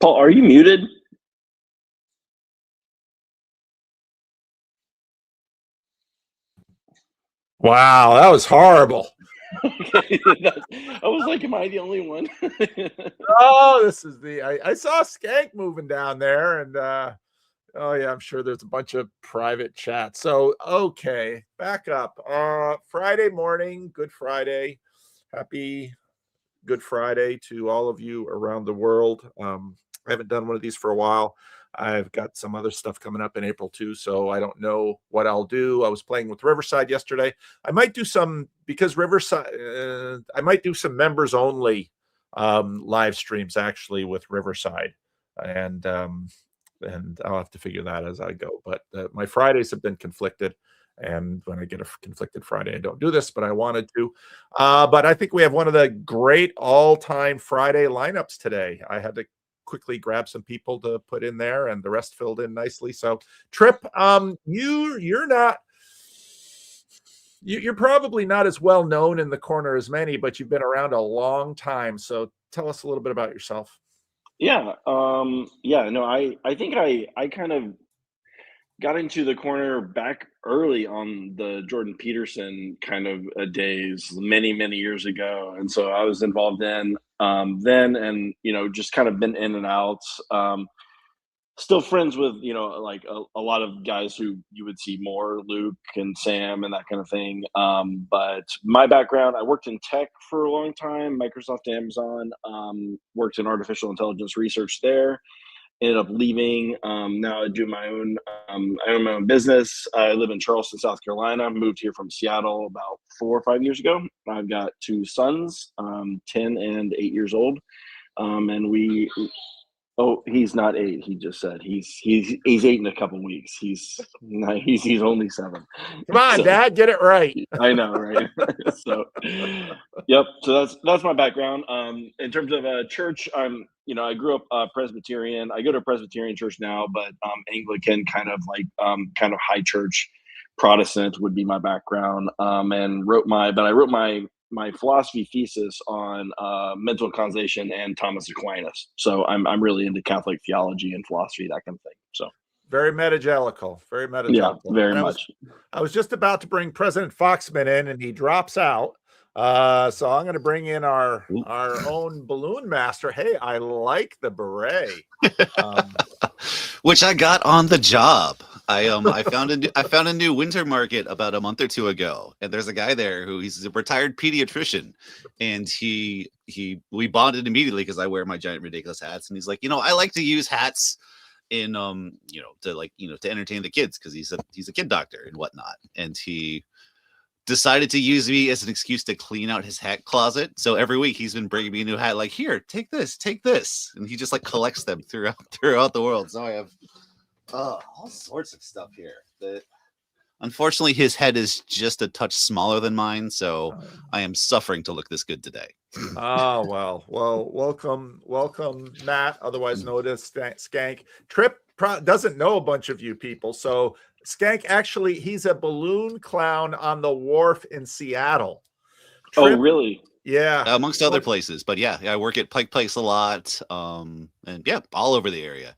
Paul, are you muted? Wow, that was horrible. Okay, I was like, am I the only one? Oh, this is I saw Skank moving down there, and oh yeah, I'm sure there's a bunch of private chats. So okay, back up. Friday morning, Good Friday. Happy Good Friday to all of you around the world. I haven't done one of these for a while. I've got some other stuff coming up in April too, so I don't know what I'll do. I was playing with Riverside yesterday. I might do some because Riverside. I might do some members only live streams actually with Riverside, and I'll have to figure that as I go. But my Fridays have been conflicted. And when I get a conflicted Friday, I don't do this, but I wanted to. But I think we have one of the great all-time Friday lineups today. I had to quickly grab some people to put in there, and the rest filled in nicely. So, Trip, you're not. You're probably not as well known in the corner as many, but you've been around a long time. So, tell us a little bit about yourself. Yeah, no, I think I kind of got into the corner back early on the Jordan Peterson kind of days many years ago, and so I was involved in then, and just kind of been in and out. Still friends with like a lot of guys who you would see more, Luke and Sam and that kind of thing. But my background, I worked in tech for a long time, Microsoft, Amazon. Worked in artificial intelligence research there, ended up leaving. Now I do my own. I own my own business. I live in Charleston, South Carolina. Moved here from Seattle about 4 or 5 years ago. I've got two sons, 10 and 8 years old, and we. Oh, he's not 8. He just said he's 8 in a couple weeks. He's not, he's only 7. Come on, So, Dad, get it right. I know, right? So, yep. So that's my background. In terms of church, I grew up Presbyterian. I go to a Presbyterian church now, but Anglican, kind of like kind of high church Protestant would be my background. And I wrote my philosophy thesis on mental causation and Thomas Aquinas. So I'm really into Catholic theology and philosophy, that kind of thing. So. Very metagelical, very metagelical. Yeah, very and much. I was just about to bring President Foxman in, and he drops out. So I'm going to bring in our own balloon master. Hey, I like the beret, which I got on the job. I found a new winter market about a month or two ago, and there's a guy there he's a retired pediatrician, and we bonded immediately because I wear my giant ridiculous hats, and he's like, I like to use hats in to entertain the kids because he's a kid doctor and whatnot, and he decided to use me as an excuse to clean out his hat closet. So every week he's been bringing me a new hat, like, here, take this, and he just like collects them throughout the world. So I have all sorts of stuff here. Unfortunately, his head is just a touch smaller than mine, so I am suffering to look this good today. Oh, well, welcome, Matt, otherwise known as Skank. Trip doesn't know a bunch of you people, so Skank actually, he's a balloon clown on the wharf in Seattle. Trip, oh, really? Yeah. Amongst other places, but yeah, I work at Pike Place a lot, and yeah, all over the area.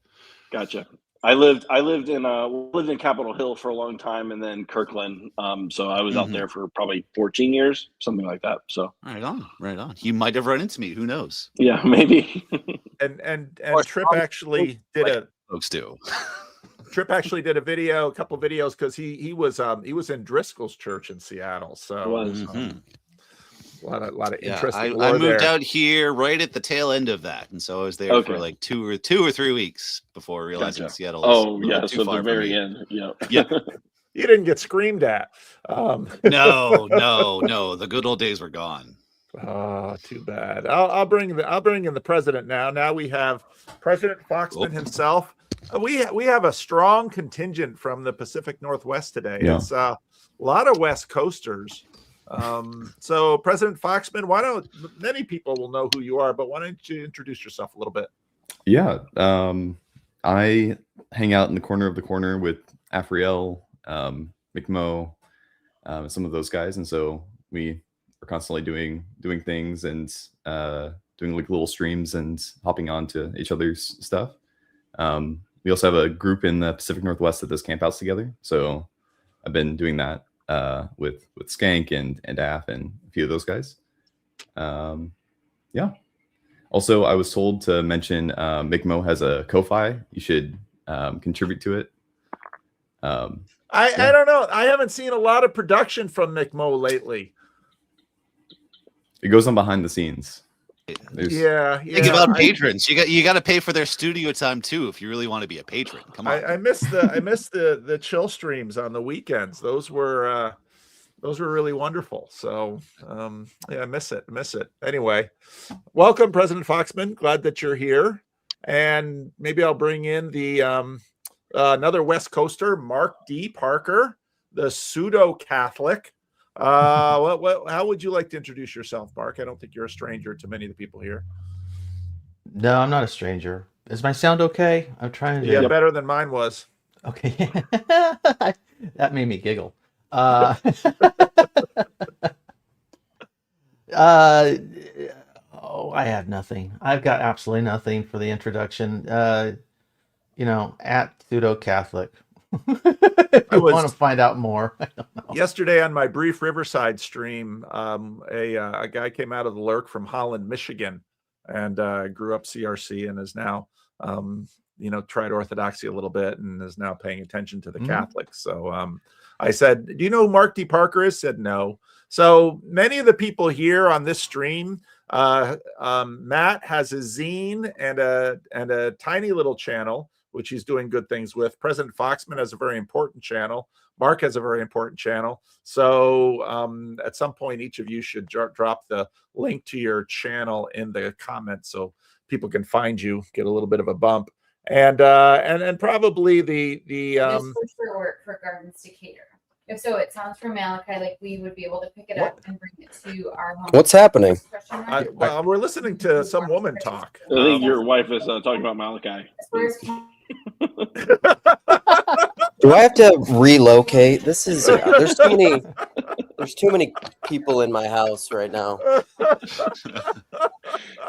Gotcha. I lived in Capitol Hill for a long time, and then Kirkland. So I was out there for probably 14 years, something like that. So right on. You might have run into me. Who knows? Yeah, maybe. and Trip actually did folks do. Trip actually did a couple videos because he was in Driscoll's church in Seattle. So a lot of interesting. I moved out here right at the tail end of that, and so I was there for like 2 or 3 weeks before realizing Seattle. Oh yeah, so the very end. Yeah. Yeah. You didn't get screamed at. No. The good old days were gone. Oh, too bad. I'll bring in the president now. Now we have President Foxman himself. We have a strong contingent from the Pacific Northwest today. Yeah. It's a lot of West Coasters. So President Foxman, many people will know who you are, but why don't you introduce yourself a little bit? Yeah. I hang out in the corner of the corner with Afriel, McMo, some of those guys. And so we are constantly doing things. And doing like little streams and hopping on to each other's stuff. We also have a group in the Pacific Northwest that does campouts together. So I've been doing that with Skank and Af and a few of those guys. Yeah. Also, I was told to mention McMo has a Ko-Fi. You should contribute to it. I don't know. I haven't seen a lot of production from McMo lately. It goes on behind the scenes. Yeah. Think about patrons. You got to pay for their studio time too if you really want to be a patron. Come on. I miss the chill streams on the weekends. Those were really wonderful. So yeah, I miss it. Anyway, welcome, President Foxman. Glad that you're here. And maybe I'll bring in the another West Coaster, Mark D. Parker, the pseudo Catholic. How would you like to introduce yourself, Mark? I don't think you're a stranger to many of the people here. No, I'm not a stranger. Is my sound okay? I'm trying to. Yeah, better than mine was. Okay. That made me giggle. Oh, I have nothing. I've got absolutely nothing for the introduction. At pseudo Catholic. If you want to find out more, I don't know. Yesterday on my brief Riverside stream, a guy came out of the lurk from Holland, Michigan, and grew up CRC and is now, tried Orthodoxy a little bit and is now paying attention to the Catholics. So I said, "Do you know who Mark D. Parker is?" Said no. So many of the people here on this stream, Matt has a zine and a tiny little channel, which he's doing good things with. President Foxman has a very important channel. Mark has a very important channel. So at some point, each of you should drop the link to your channel in the comments so people can find you, get a little bit of a bump. And probably the This was for work for Gardens Decatur. If so, it sounds from Malachi like we would be able to pick it up and bring it to our home. What's happening? Well, we're listening to some woman talk. I think your wife is talking about Malachi. Do I have to relocate? This is there's too many people in my house right now.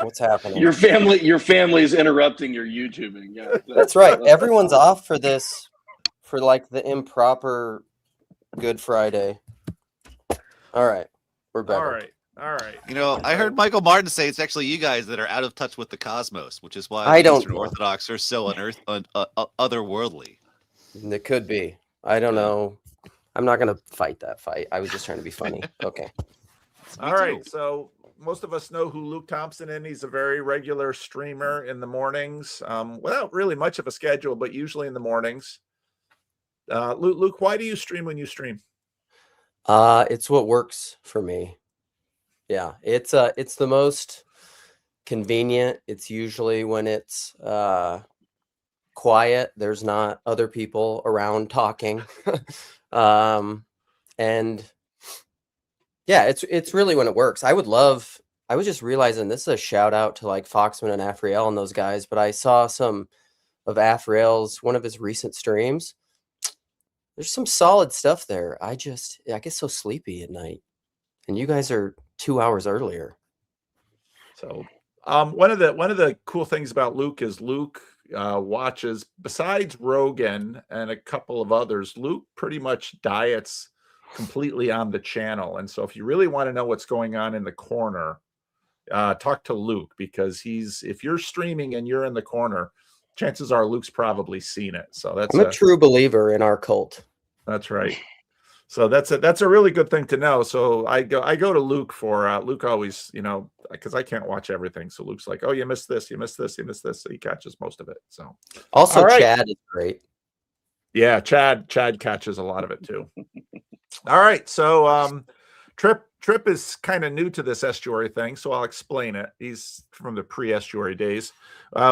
What's happening? Your family's interrupting your YouTubing. Yeah, that's right. Everyone's off for this, for like the improper Good Friday. All right, we're back. All right. I heard Michael Martin say it's actually you guys that are out of touch with the cosmos, which is why I don't Eastern Orthodox are so otherworldly. It could be. I don't know. I'm not going to fight that fight. I was just trying to be funny. Okay. All right. So most of us know who Luke Thompson is. He's a very regular streamer in the mornings, without really much of a schedule, but usually in the mornings. Luke, why do you stream when you stream? It's what works for me. Yeah, it's the most convenient. It's usually when it's quiet. There's not other people around talking. And yeah, it's really when it works. I was just realizing this is a shout out to like Foxman and Afriel and those guys, but I saw some of Afriel's, one of his recent streams. There's some solid stuff there. I get so sleepy at night, and you guys are 2 hours earlier. So one of the cool things about Luke is Luke watches, besides Rogan and a couple of others, Luke pretty much diets completely on the channel. And so if you really want to know what's going on in the corner, talk to Luke, because if you're streaming and you're in the corner, chances are Luke's probably seen it. So I'm a true believer in our cult. That's right. So that's a really good thing to know. So I go to Luke for Luke always, because I can't watch everything. So Luke's like, oh, you missed this, you missed this, you missed this. So he catches most of it. So also Chad is great. Yeah, Chad catches a lot of it too. All right. So Trip is kind of new to this estuary thing, so I'll explain it. He's from the pre-estuary days.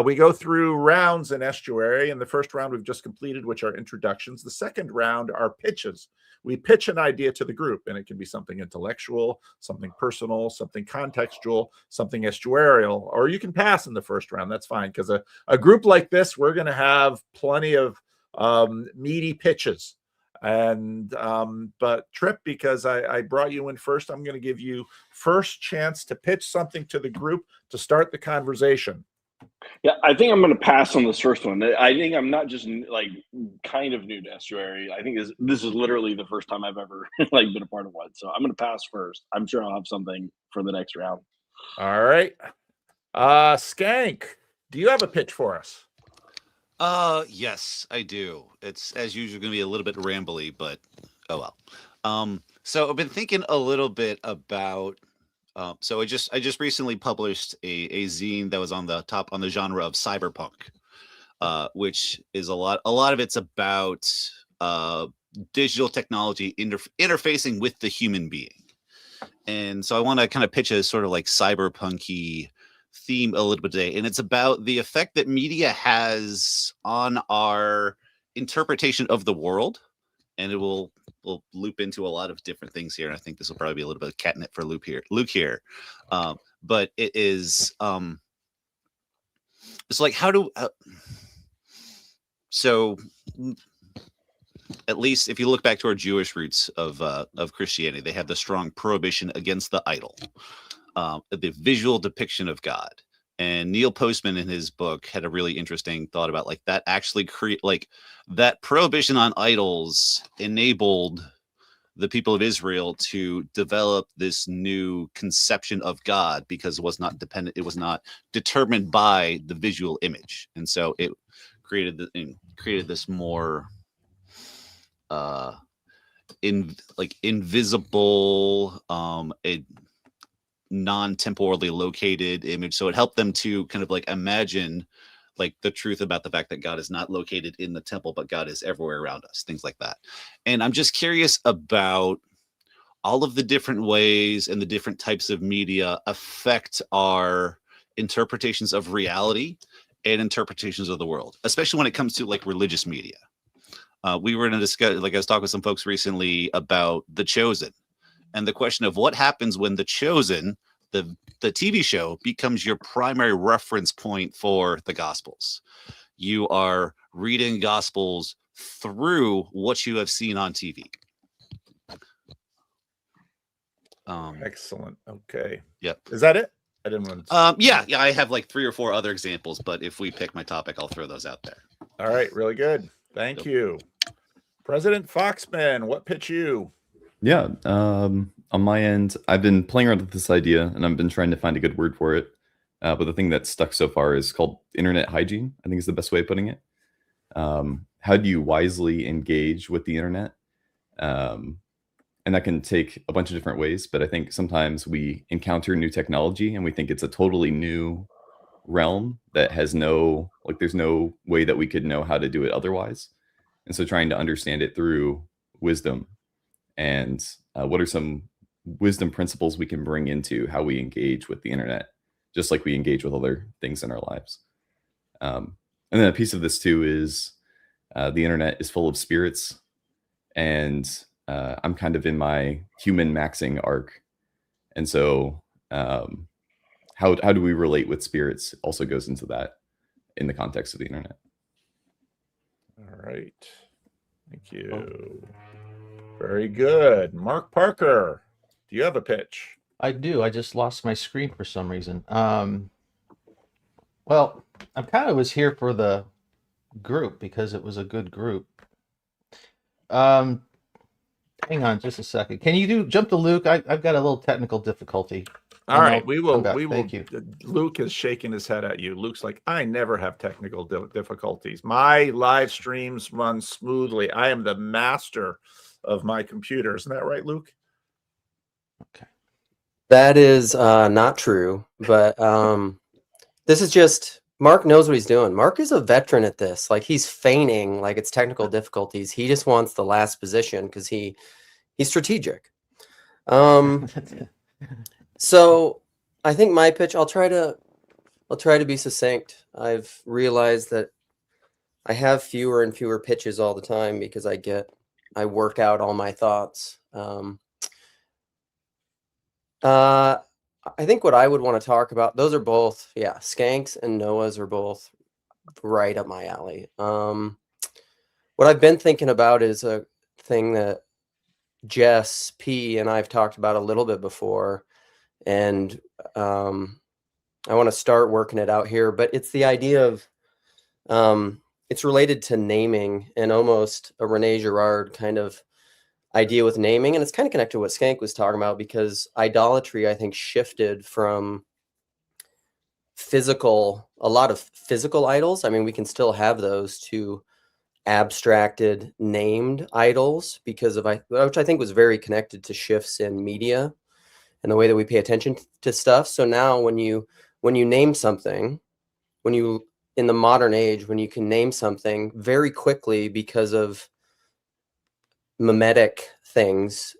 We go through rounds in estuary, and the first round we've just completed, which are introductions. The second round are pitches. We pitch an idea to the group, and it can be something intellectual, something personal, something contextual, something estuarial, or you can pass in the first round. That's fine, because a group like this, we're going to have plenty of meaty pitches. And but Trip, because I brought you in first, I'm going to give you first chance to pitch something to the group to start the conversation. Yeah, I think I'm going to pass on this first one. I think I'm not just like kind of new to Estuary. I think this is literally the first time I've ever like been a part of one. So I'm going to pass first. I'm sure I'll have something for the next round. All right. Skank, do you have a pitch for us? Yes, I do. It's as usual going to be a little bit rambly, but oh well. So I've been thinking a little bit about. So I just recently published a zine that was on the genre of cyberpunk, which is a lot of it's about digital technology interfacing with the human being, and so I want to kind of pitch a sort of like cyberpunky theme a little bit today, and it's about the effect that media has on our interpretation of the world, and it will loop into a lot of different things here, and I think this will probably be a little bit of catnip for Luke here. But it is it's like how do so at least if you look back to our Jewish roots of Christianity, they have the strong prohibition against the idol, the visual depiction of God. And Neil Postman in his book had a really interesting thought about like that actually that prohibition on idols enabled the people of Israel to develop this new conception of God because it was not determined by the visual image. And so it created this more invisible, a non-temporally located image. So it helped them to kind of like imagine like the truth about the fact that God is not located in the temple, but God is everywhere around us, things like that. And I'm just curious about all of the different ways and the different types of media affect our interpretations of reality and interpretations of the world, especially when it comes to like religious media. We were in a discussion, like I was talking with some folks recently about The Chosen and the question of what happens when The Chosen, the TV show, becomes your primary reference point for the Gospels. You are reading Gospels through what you have seen on TV. Excellent. Okay. Yep. Is that it? I didn't want to... Yeah. I have like 3 or 4 other examples, but if we pick my topic, I'll throw those out there. All right. Really good. Thank you. President Foxman, what pitch you? Yeah. On my end, I've been playing around with this idea and I've been trying to find a good word for it. But the thing that's stuck so far is called internet hygiene, I think is the best way of putting it. How do you wisely engage with the internet? And that can take a bunch of different ways, but I think sometimes we encounter new technology and we think it's a totally new realm that has there's no way that we could know how to do it otherwise. And so trying to understand it through wisdom and what are some wisdom principles we can bring into how we engage with the internet, just like we engage with other things in our lives. And then a piece of this too is the internet is full of spirits, and I'm kind of in my human maxing arc. And so how do we relate with spirits also goes into that in the context of the internet. All right. Thank you. Very good. Mark Parker, do you have a pitch? I do. I just lost my screen for some reason. Well, I kind of was here for the group because it was a good group. Hang on just a second. Can you jump to Luke? I've got a little technical difficulty. All right, we will. Thank you. Luke is shaking his head at you. Luke's like, I never have technical difficulties. My live streams run smoothly. I am the master of my computer. Isn't that right, Luke? Okay. That is not true, but this is just Mark knows what he's doing. Mark is a veteran at this. Like he's feigning like it's technical difficulties. He just wants the last position because he's strategic. So I think my pitch, I'll try to be succinct. I've realized that I have fewer and fewer pitches all the time because I work out all my thoughts. I think what I would want to talk about, those are both, Skanks and Noah's are both right up my alley. What I've been thinking about is thing that Jess P and I've talked about a little bit before, and I want to start working it out here. But it's the idea of it's related to naming, and almost a Rene Girard kind of idea with naming, and it's kind of connected to what Skank was talking about, because idolatry, I think, shifted from a lot of physical idols. I mean, we can still have those, to abstracted, named idols, because of which I think was very connected to shifts in media and the way that we pay attention to stuff. So now when you name something, in the modern age, when you can name something very quickly because of mimetic things,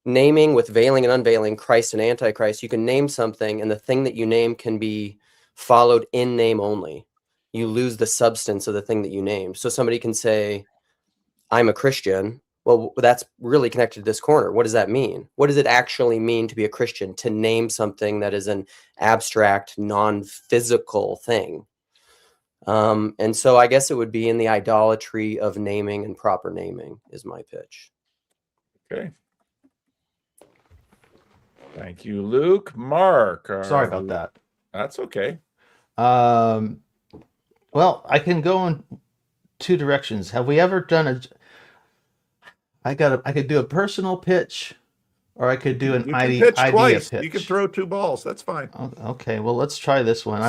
naming with veiling and unveiling, Christ and Antichrist, you can name something, and the thing that you name can be followed in name only. You lose the substance of the thing that you named. So somebody can say, I'm a Christian. Well, that's really connected to this corner. What does that mean? What does it actually mean to be a Christian? To name something that is an abstract, non-physical thing. And so I guess it would be in the idolatry of naming, and proper naming is my pitch. Okay. Thank you, Luke. Mark. Sorry about that. That's okay. Well, I can go in two directions. Have we ever done I could do a personal pitch, or I could do an idea twice. pitch. You can throw two balls. That's fine. Okay, well, let's try this one.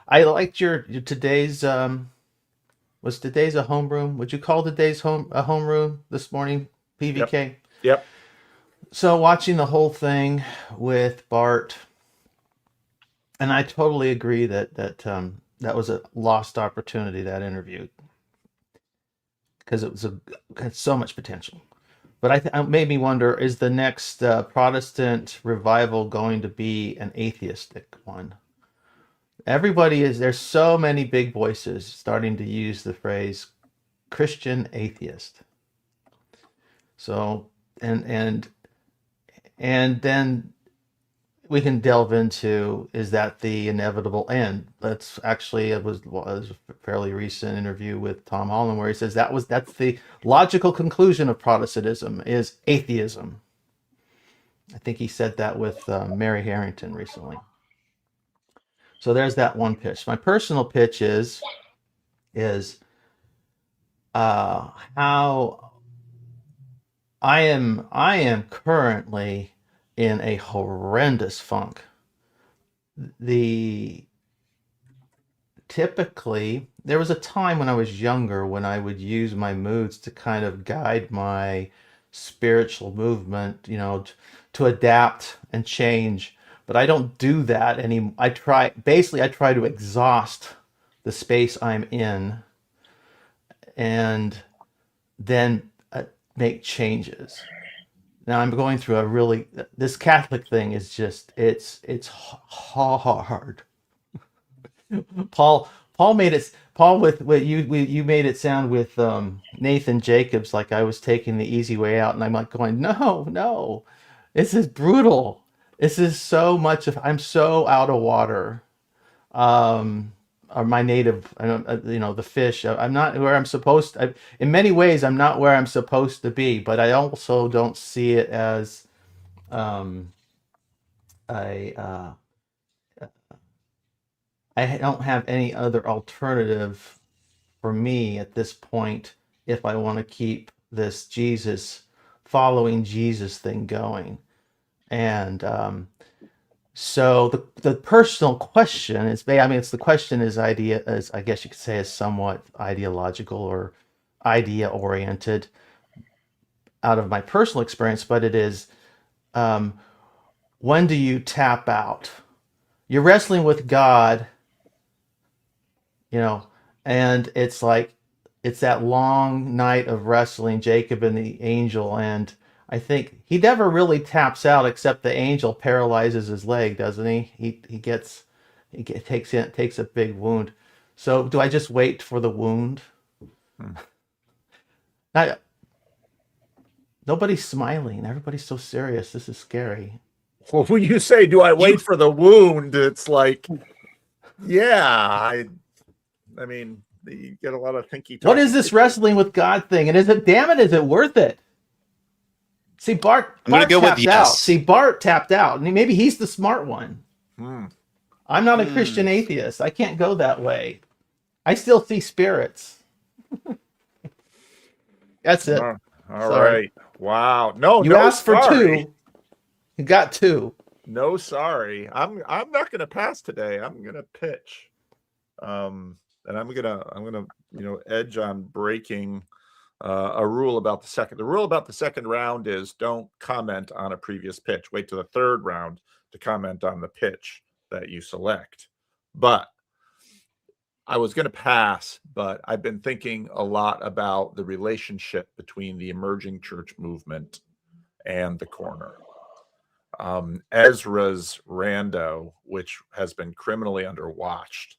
I liked your today's was today's a homeroom? Would you call today's a homeroom this morning, PVK? Yep. So watching the whole thing with Bart, and I totally agree that that was a lost opportunity, that interview, because it had so much potential. But it made me wonder, is the next Protestant revival going to be an atheistic one? There's so many big voices starting to use the phrase Christian atheist. So, and then we can delve into, is that the inevitable end? That's actually, it was a fairly recent interview with Tom Holland where he says that's the logical conclusion of Protestantism, is atheism. I think he said that with Mary Harrington recently. So there's that one pitch. My personal pitch is how I am currently in a horrendous funk. Typically, there was a time when I was younger when I would use my moods to kind of guide my spiritual movement, to adapt and change. But I don't do that anymore. I try to exhaust the space I'm in, and then make changes. Now I'm going through this Catholic thing is just, it's hard. Paul made it, with what you made it sound with Nathan Jacobs, like I was taking the easy way out, and I'm like going, no, this is brutal. This is so much I'm so out of water. Or my native, the fish. I'm not where I'm supposed to. In many ways, I'm not where I'm supposed to be. But I also don't see it as I don't have any other alternative for me at this point if I want to keep this following Jesus thing going. And so the personal question is, the question is I guess you could say, is somewhat ideological or idea oriented out of my personal experience, but it is, when do you tap out? You're wrestling with God, and it's like, it's that long night of wrestling, Jacob and the angel, and I think he never really taps out, except the angel paralyzes his leg, doesn't he? He takes a big wound. So do I just wait for the wound? Nobody's smiling. Everybody's so serious. This is scary. Well, when you say, do I wait for the wound? It's like, yeah, I mean, You get a lot of thinky. What is this wrestling with God thing? And is it worth it? See, Bart I'm gonna go with tapped yes. out. See, Bart tapped out. And maybe he's the smart one. I'm not a Christian atheist. I can't go that way. I still see spirits. That's it. All right. Wow. No, you asked for 2. You got 2. No, sorry. I'm not going to pass today. I'm going to pitch. And I'm gonna edge on breaking a rule about the second. The rule about the second round is don't comment on a previous pitch. Wait till the third round to comment on the pitch that you select. But I was going to pass, but I've been thinking a lot about the relationship between the emerging church movement and the corner. Ezra's rando, which has been criminally underwatched,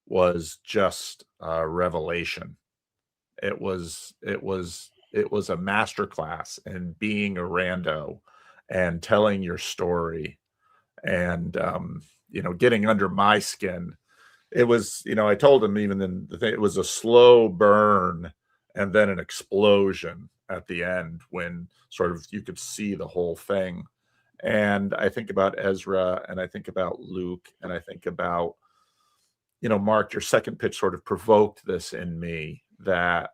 was just a revelation. It was a masterclass in being a rando and telling your story and getting under my skin. It was, I told him even then it was a slow burn and then an explosion at the end when sort of you could see the whole thing. And I think about Ezra and I think about Luke and I think about, Mark, your second pitch sort of provoked this in me, that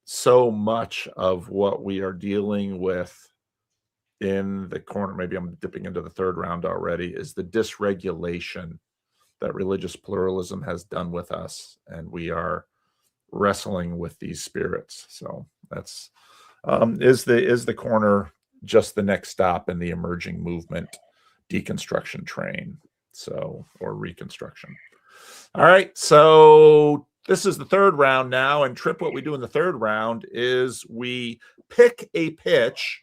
so much of what we are dealing with in the corner, maybe I'm dipping into the third round already, is the dysregulation that religious pluralism has done with us. And we are wrestling with these spirits. So that's, is the corner just the next stop in the emerging movement deconstruction train? So, or reconstruction. All right. So this is the third round now. And Trip, what we do in the third round is we pick a pitch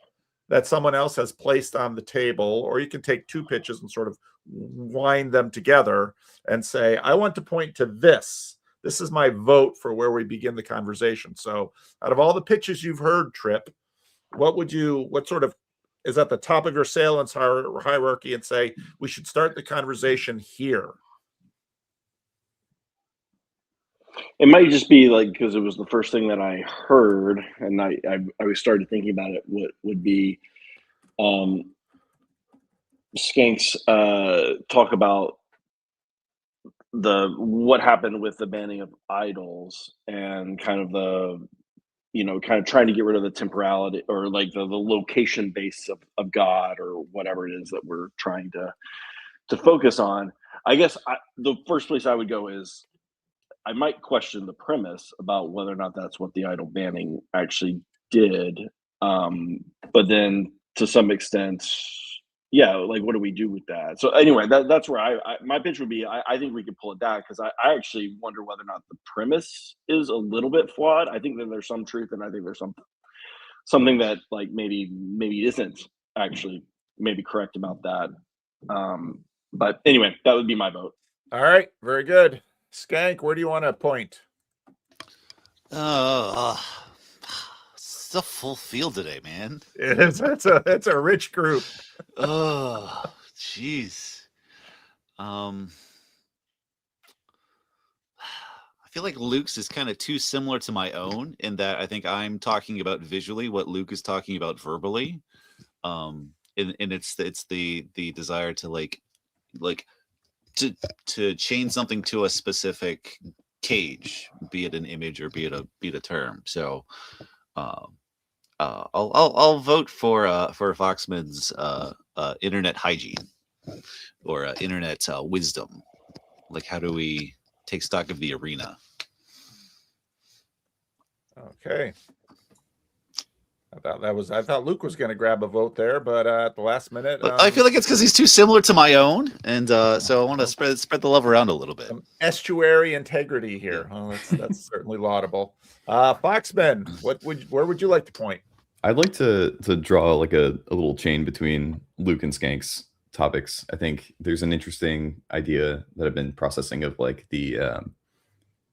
that someone else has placed on the table, or you can take 2 pitches and sort of wind them together and say, I want to point to this. This is my vote for where we begin the conversation. So out of all the pitches you've heard, Trip, what sort of is at the top of your salience hierarchy and say, we should start the conversation here? It might just be like, because it was the first thing that I heard, and I started thinking about it, what would be Skank's talk about what happened with the banning of idols and kind of kind of trying to get rid of the temporality or like the location base of God or whatever it is that we're trying to focus on. I guess the first place I would go is I might question the premise about whether or not that's what the idol banning actually did. But then to some extent, yeah, like what do we do with that? So anyway, that's where my pitch would be. I think we could pull it down because I actually wonder whether or not the premise is a little bit flawed. I think that there's some truth, and I think there's something that like maybe isn't actually maybe correct about that. But anyway, that would be my vote. All right, very good. Skank, where do you want to point? It's a full field today, man. It is. That's a rich group. Oh, jeez. I feel like Luke's is kind of too similar to my own in that I think I'm talking about visually what Luke is talking about verbally. And it's the desire to like to chain something to a specific cage, be it an image or be it a term. So I'll vote for Foxman's internet hygiene or internet wisdom. Like, how do we take stock of the arena? Okay. I thought Luke was going to grab a vote there, but at the last minute, I feel like it's because he's too similar to my own, and so I want to spread the love around a little bit. Some estuary integrity here. Well, that's certainly laudable. Foxman, where would you like to point? I'd like to draw like a little chain between Luke and Skank's topics. I think there's an interesting idea that I've been processing of like the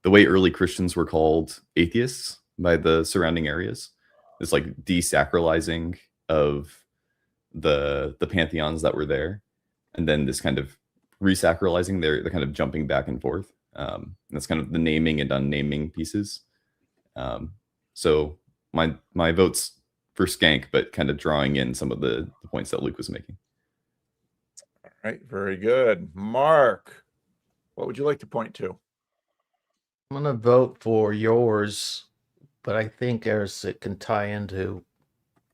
way early Christians were called atheists by the surrounding areas. This like desacralizing of the pantheons that were there, and then this kind of resacralizing. They're kind of jumping back and forth. That's kind of the naming and unnaming pieces. So my vote's for Skank, but kind of drawing in some of the points that Luke was making. All right, very good. Mark, what would you like to point to? I'm gonna vote for yours, but I think it can tie into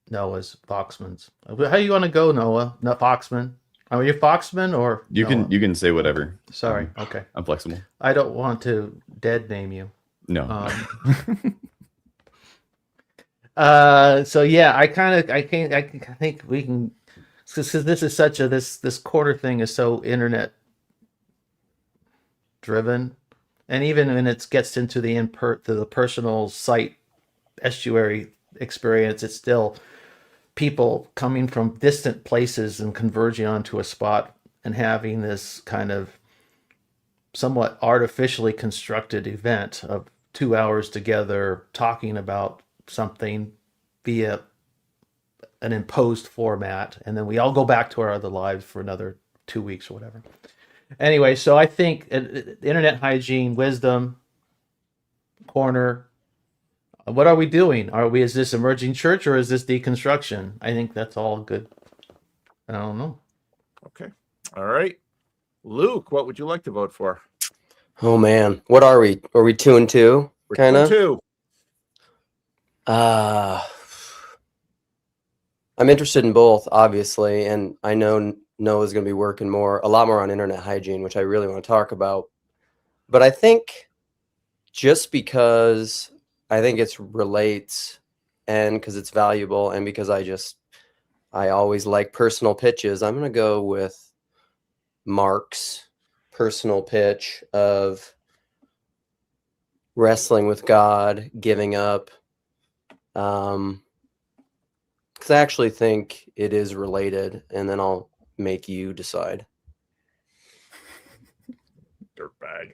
Noah's Foxman's. How you want to go, Noah? Not Foxman. Are you Foxman or You Noah? can say whatever. Sorry. Okay. I'm flexible. I don't want to dead name you. No. So yeah, I think we can, because this is such a this quarter thing is so internet driven, and even when it gets into the personal site estuary experience, it's still people coming from distant places and converging onto a spot and having this kind of somewhat artificially constructed event of 2 hours together talking about something via an imposed format, and then we all go back to our other lives for another 2 weeks or whatever. Anyway, so I think internet hygiene, wisdom, corner. What are we doing? Is this emerging church or is this deconstruction? I think that's all good. I don't know. Okay. All right. Luke, what would you like to vote for? Oh man, what are we? Are we 2 and 2? We're Kind of 2. I'm interested in both, obviously, and I know Noah's going to be working a lot more on internet hygiene, which I really want to talk about. But I think just because I think it relates, and because it's valuable, and because I always like personal pitches, I'm going to go with Mark's personal pitch of wrestling with God, giving up. Because I actually think it is related, and then I'll make you decide. Dirtbag.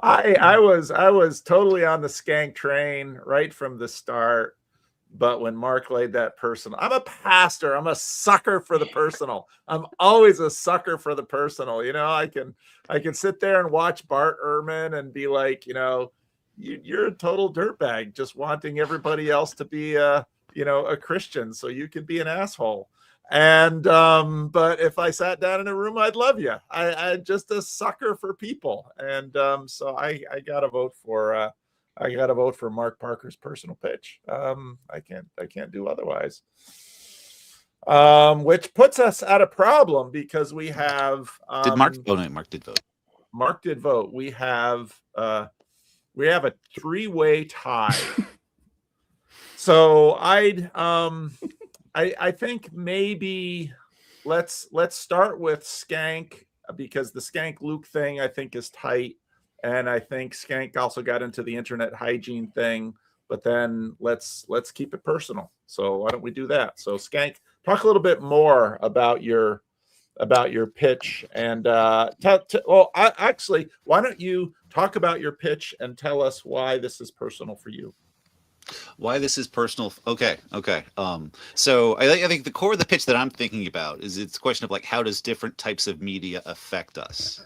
I was totally on the Skank train right from the start, but when Mark laid that personal, I'm a pastor. I'm a sucker for the personal. I'm always a sucker for the personal. You know, I can sit there and watch Bart Ehrman and be like, you know, you're a total dirtbag, just wanting everybody else to be a Christian so you can be an asshole. And but if I sat down in a room, I'd love you. I'm just a sucker for people, and so I gotta vote for Mark Parker's personal pitch. I can't do otherwise. Which puts us at a problem because we have Did Mark? Oh no, Mark did vote. Mark did vote. We have a 3-way tie. So I think maybe let's start with Skank, because the Skank Luke thing I think is tight, and I think Skank also got into the internet hygiene thing. But then let's keep it personal. So why don't we do that? So Skank, talk a little bit more about your pitch, and actually, why don't you talk about your pitch and tell us why this is personal for you? Why this is personal? Okay. So I think the core of the pitch that I'm thinking about is it's a question of like, how does different types of media affect us?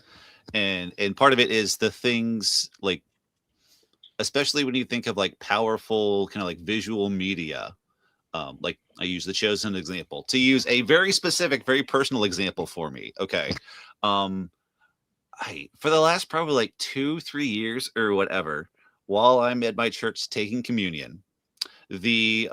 And part of it is the things like, especially when you think of like powerful kind of like visual media. Like I use The Chosen example to use a very specific, very personal example for me. Okay. For the last probably like 2-3 years or whatever, while I'm at my church taking communion, the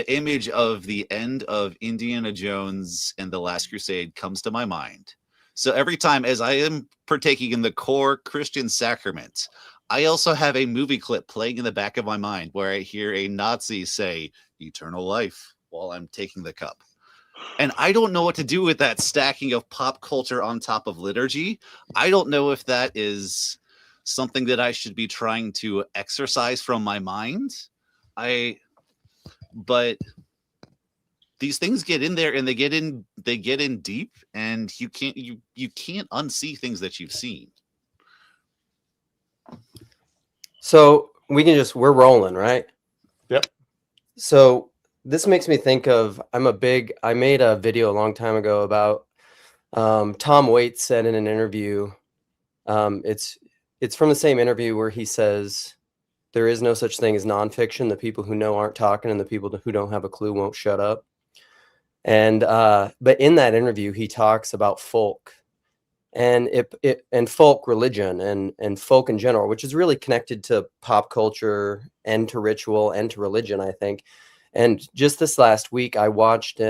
image of the end of Indiana Jones and the Last Crusade comes to my mind. So every time as I am partaking in the core Christian sacrament, I also have a movie clip playing in the back of my mind where I hear a Nazi say eternal life while I'm taking the cup. And I don't know what to do with that stacking of pop culture on top of liturgy. I don't know if that is something that I should be trying to exercise from my mind. But these things get in there and they get in deep, and you can't unsee things that you've seen. So we're rolling, right? Yep. So this makes me think of, I made a video a long time ago about Tom Waits said in an interview, it's from the same interview where he says, there is no such thing as nonfiction. The people who know aren't talking, and the people who don't have a clue won't shut up. And but in that interview, he talks about folk and and folk religion and folk in general, which is really connected to pop culture and to ritual and to religion, I think. And just this last week, I watched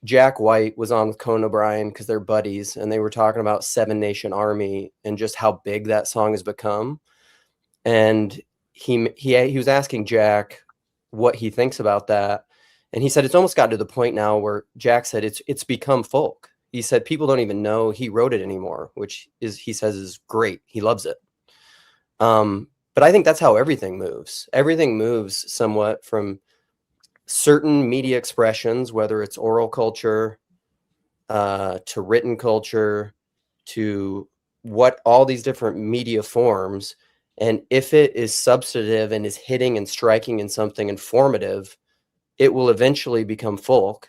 Jack White was on with Conan O'Brien because they're buddies, and they were talking about Seven Nation Army and just how big that song has become. And he was asking Jack what he thinks about that, and he said it's almost gotten to the point now where Jack said it's become folk. He said people don't even know he wrote it anymore, which is, he says, is great. He loves it. But I think that's how everything moves. Everything moves somewhat from certain media expressions, whether it's oral culture, to written culture, to what all these different media forms. And if it is substantive and is hitting and striking in something informative, it will eventually become folk,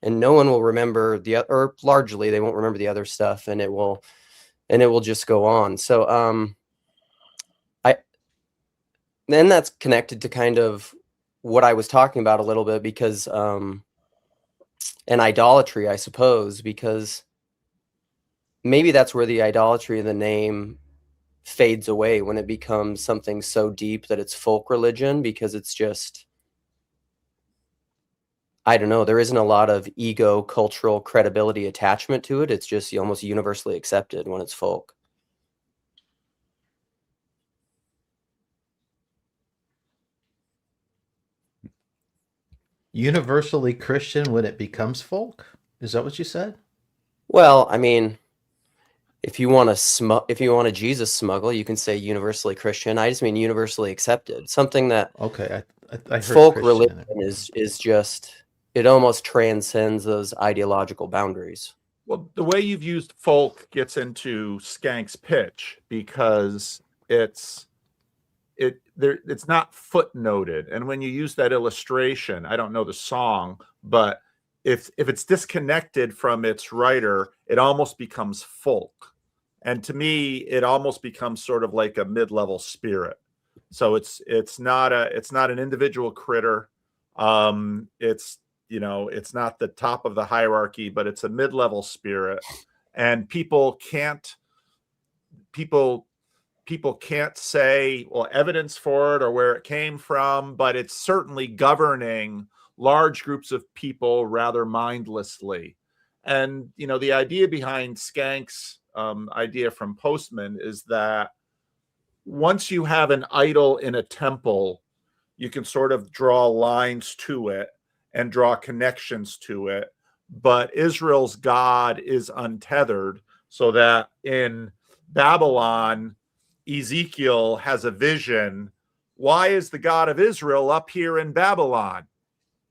and no one will remember or largely they won't remember the other stuff, and it will just go on. So then that's connected to kind of what I was talking about a little bit, because and idolatry, I suppose, because maybe that's where the idolatry of the name fades away, when it becomes something so deep that it's folk religion, because it's just, I don't know, there isn't a lot of ego, cultural credibility attachment to it. It's just almost universally accepted when it's folk. Universally Christian when it becomes folk? Is that what you said? Well, I mean, if you want to Jesus smuggle, you can say universally Christian. I just mean universally accepted. Something that Okay, I heard folk Christian. religion is just, it almost transcends those ideological boundaries. Well, the way you've used folk gets into Skank's pitch, because it's not footnoted. And when you use that illustration, I don't know the song, but if it's disconnected from its writer, it almost becomes folk. And to me, it almost becomes sort of like a mid-level spirit. So it's not an individual critter. It's not the top of the hierarchy, but it's a mid-level spirit. And people can't say, well, evidence for it or where it came from, but it's certainly governing large groups of people rather mindlessly. And, the idea behind Skank's idea from Postman is that once you have an idol in a temple, you can sort of draw lines to it and draw connections to it. But Israel's God is untethered, so that in Babylon, Ezekiel has a vision. Why is the God of Israel up here in Babylon?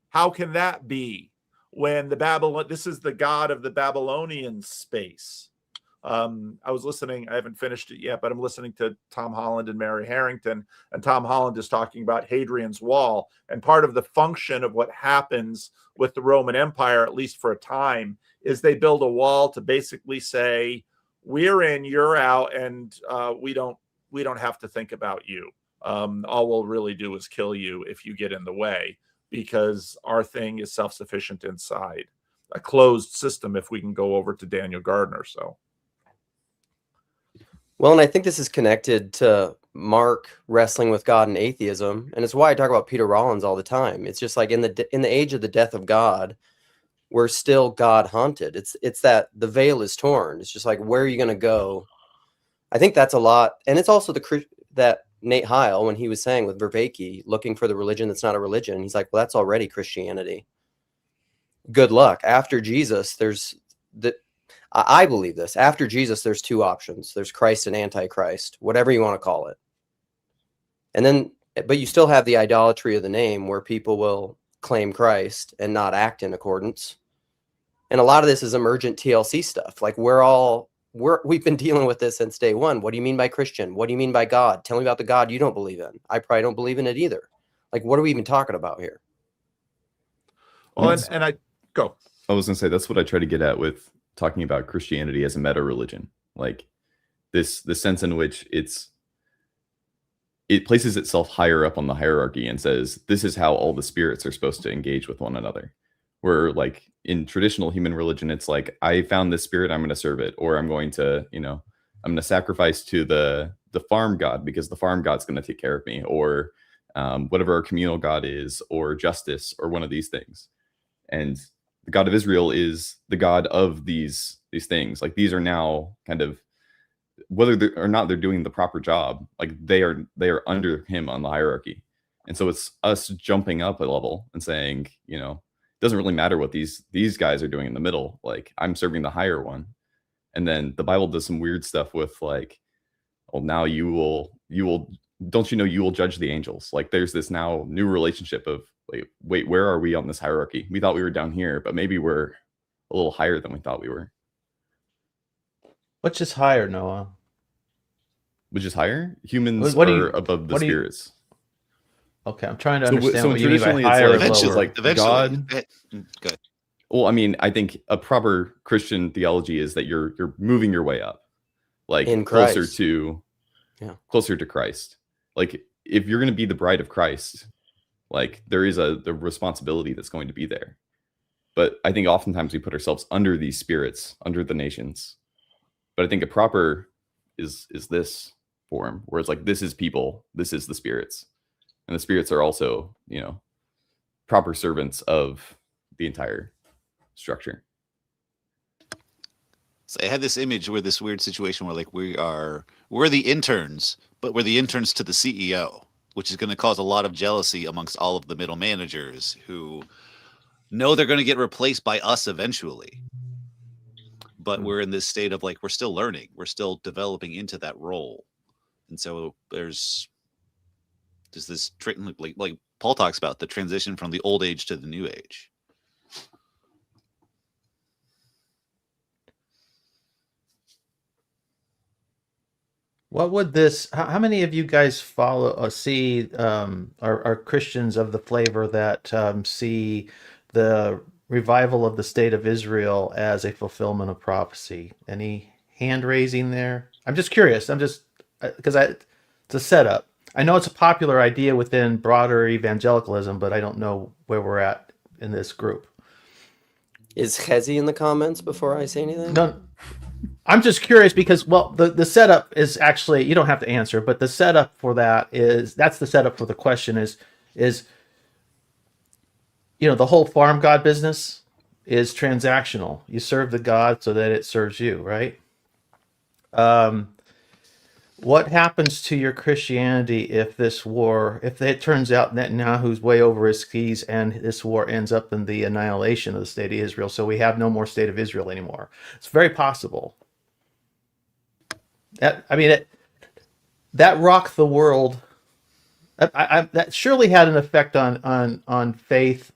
How can that be when this is the God of the Babylonian space? I was listening, I haven't finished it yet, but I'm listening to Tom Holland and Mary Harrington, and Tom Holland is talking about Hadrian's Wall. And part of the function of what happens with the Roman Empire, at least for a time, is they build a wall to basically say, we're in, you're out, and we don't have to think about you. All we'll really do is kill you if you get in the way, because our thing is self-sufficient inside. A closed system, if we can go over to Daniel Gardner. So. Well, and I think this is connected to Mark wrestling with God and atheism, and it's why I talk about Peter Rollins all the time. It's just like in the age of the death of God, we're still God haunted. It's that the veil is torn. It's just like, where are you going to go? I think that's a lot, and it's also that Nate Heil, when he was saying with Vervaeke, looking for the religion that's not a religion, he's like, well, that's already Christianity. Good luck. After Jesus, I believe this. After Jesus, there's two options. There's Christ and Antichrist, whatever you want to call it. And then, but you still have the idolatry of the name, where people will claim Christ and not act in accordance. And a lot of this is emergent TLC stuff. Like we've been dealing with this since day one. What do you mean by Christian? What do you mean by God? Tell me about the God you don't believe in. I probably don't believe in it either. Like, what are we even talking about here? Well, and I go. I was gonna say that's what I try to get at with talking about Christianity as a meta religion, like the sense in which it places itself higher up on the hierarchy and says this is how all the spirits are supposed to engage with one another. Where like in traditional human religion, it's like I found this spirit, I'm going to serve it, or I'm going to I'm going to sacrifice to the farm god because the farm god's going to take care of me, or whatever our communal god is, or justice, or one of these things. And the God of Israel is the God of these things. Like these are now kind of, whether or not they're doing the proper job, like they are under him on the hierarchy. And so it's us jumping up a level and saying, it doesn't really matter what these guys are doing in the middle. Like I'm serving the higher one. And then the Bible does some weird stuff with like, well, now you will don't you know you will judge the angels? Like there's this now new relationship of like, wait, where are we on this hierarchy? We thought we were down here, but maybe we're a little higher than we thought we were. Which is higher, Noah? Which is higher? Humans are above the spirits. Okay, I'm trying to understand what you mean by traditionally higher or Eventually, lower. like eventually. God. Good. Well, I mean, I think a proper Christian theology is that you're moving your way up, like In closer Christ. to Christ. Like if you're going to be the bride of Christ, like there is the responsibility that's going to be there. But I think oftentimes we put ourselves under these spirits, under the nations. But I think a proper is this form where it's like, this is people, this is the spirits. And the spirits are also, proper servants of the entire structure. So I had this image where this weird situation where like we're the interns, but we're the interns to the CEO, which is going to cause a lot of jealousy amongst all of the middle managers who know they're going to get replaced by us eventually. But we're in this state of like, we're still learning, we're still developing into that role. And so there's this like Paul talks about the transition from the old age to the new age. What would this? How many of you guys see are Christians of the flavor that see the revival of the state of Israel as a fulfillment of prophecy? Any hand raising there? I'm just curious. I'm just because it's a setup. I know it's a popular idea within broader evangelicalism, but I don't know where we're at in this group. Is Hezi in the comments before I say anything? No. I'm just curious because, well, the setup is actually, you don't have to answer, but the setup for that's the setup for the question is, the whole farm god business is transactional. You serve the god so that it serves you, right? What happens to your Christianity if it turns out that Netanyahu's way over his skis and this war ends up in the annihilation of the state of Israel, so we have no more state of Israel anymore? It's very possible. That rocked the world. That surely had an effect on faith,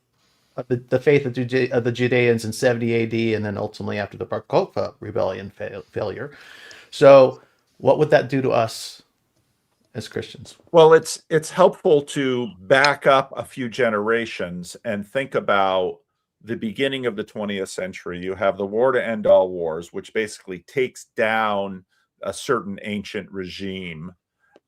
the faith of the Judeans in 70 AD, and then ultimately after the Bar Kokhba rebellion failure. So, what would that do to us as Christians? Well, it's helpful to back up a few generations and think about the beginning of the 20th century. You have the war to end all wars, which basically takes down a certain ancient regime.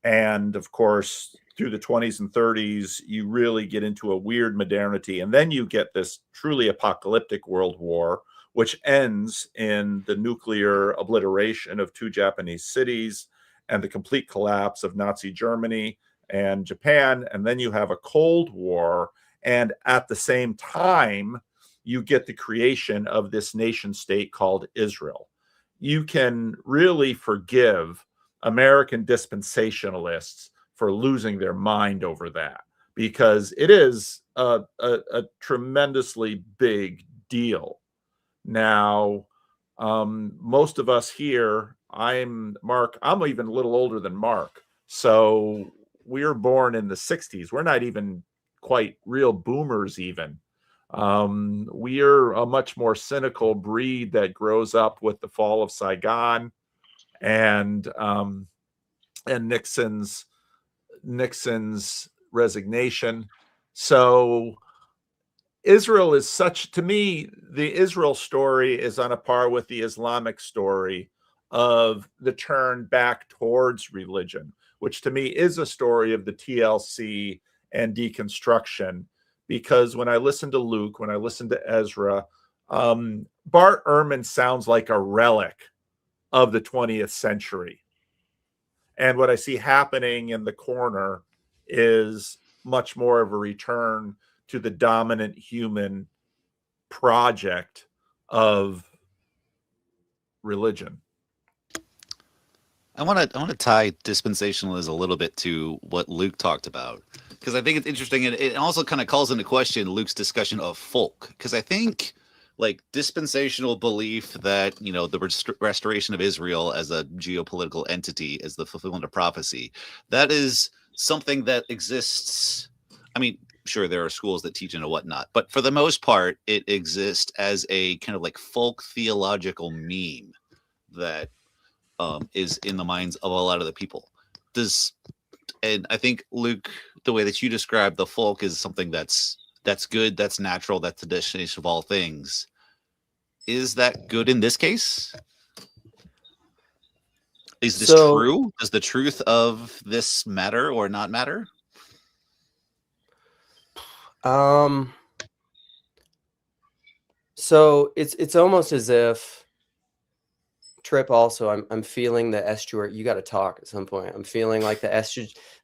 And of course, through the 20s and 30s, you really get into a weird modernity. And then you get this truly apocalyptic world war, which ends in the nuclear obliteration of 2 Japanese cities and the complete collapse of Nazi Germany and Japan. And then you have a Cold War. And at the same time, you get the creation of this nation state called Israel. You can really forgive American dispensationalists for losing their mind over that, because it is a tremendously big deal. Now, most of us here, I'm even a little older than Mark. So we were born in the 60s. We're not even quite real boomers even. We are a much more cynical breed that grows up with the fall of Saigon and Nixon's resignation. So Israel is such, to me, the Israel story is on a par with the Islamic story of the turn back towards religion, which to me is a story of the TLC and deconstruction. Because when I listen to Luke, when I listen to Ezra, Bart Ehrman sounds like a relic of the 20th century. And what I see happening in the corner is much more of a return to the dominant human project of religion. I want to tie dispensationalism a little bit to what Luke talked about, because I think it's interesting, and it also kind of calls into question Luke's discussion of folk, because I think like dispensational belief that, you know, the restoration of Israel as a geopolitical entity is the fulfillment of prophecy, that is something that exists. I mean, sure, there are schools that teach it and whatnot, but for the most part, it exists as a kind of like folk theological meme that is in the minds of a lot of the people. And I think, Luke, the way that you describe the folk is something that's good, that's natural, that's the destination of all things. Is that good in this case? Is this true? Does the truth of this matter or not matter? So it's almost as if Trip also, I'm feeling the estuary. You got to talk at some point. I'm feeling like the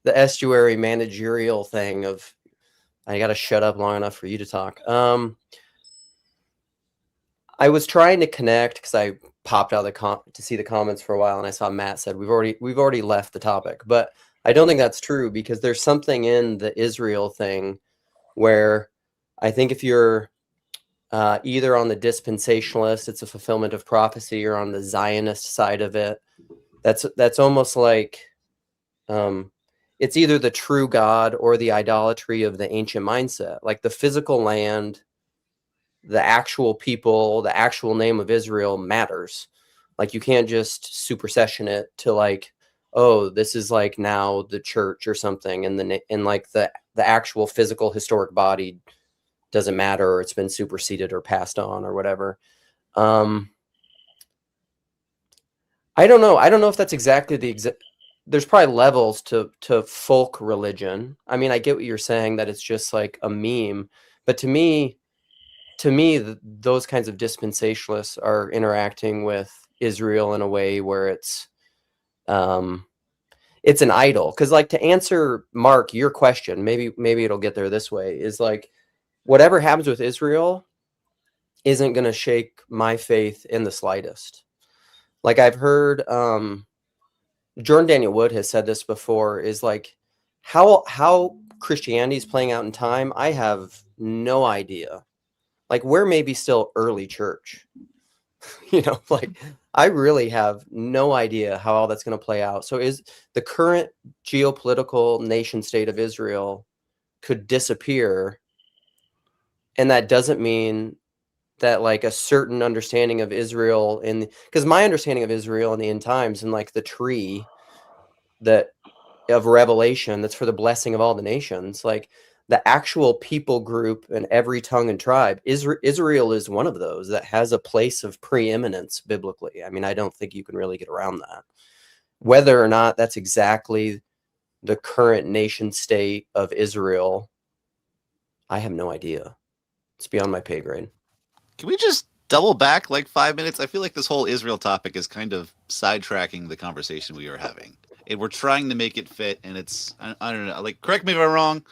estuary managerial thing of I got to shut up long enough for you to talk. I was trying to connect because I popped out to see the comments for a while, and I saw Matt said we've already left the topic, but I don't think that's true, because there's something in the Israel thing where I think if you're either on the dispensationalist, it's a fulfillment of prophecy, or on the Zionist side of it, that's almost like it's either the true God or the idolatry of the ancient mindset, like the physical land, the actual people, the actual name of Israel matters. Like you can't just supersession it to like, oh, this is like now the church or something, and like the actual physical historic body doesn't matter, or it's been superseded or passed on or whatever. I don't know. I don't know if that's exactly there's probably levels to folk religion. I mean, I get what you're saying, that it's just like a meme, but to me, those kinds of dispensationalists are interacting with Israel in a way where it's an idol. Because like, to answer Mark, your question, maybe it'll get there this way, is like, whatever happens with Israel isn't going to shake my faith in the slightest. Like I've heard Jordan Daniel Wood has said this before, is like how Christianity is playing out in time, I have no idea. Like we're maybe still early church, you know, like I really have no idea how all that's going to play out. So is the current geopolitical nation state of Israel could disappear, and that doesn't mean that like a certain understanding of Israel because my understanding of Israel in the end times, and like the tree that of Revelation that's for the blessing of all the nations, like the actual people group and every tongue and tribe, Israel is one of those that has a place of preeminence biblically. I mean, I don't think you can really get around that. Whether or not that's exactly the current nation state of Israel, I have no idea. It's beyond my pay grade. Can we just double back like 5 minutes? I feel like this whole Israel topic is kind of sidetracking the conversation we were having. And we're trying to make it fit, and it's, I don't know, like, correct me if I'm wrong.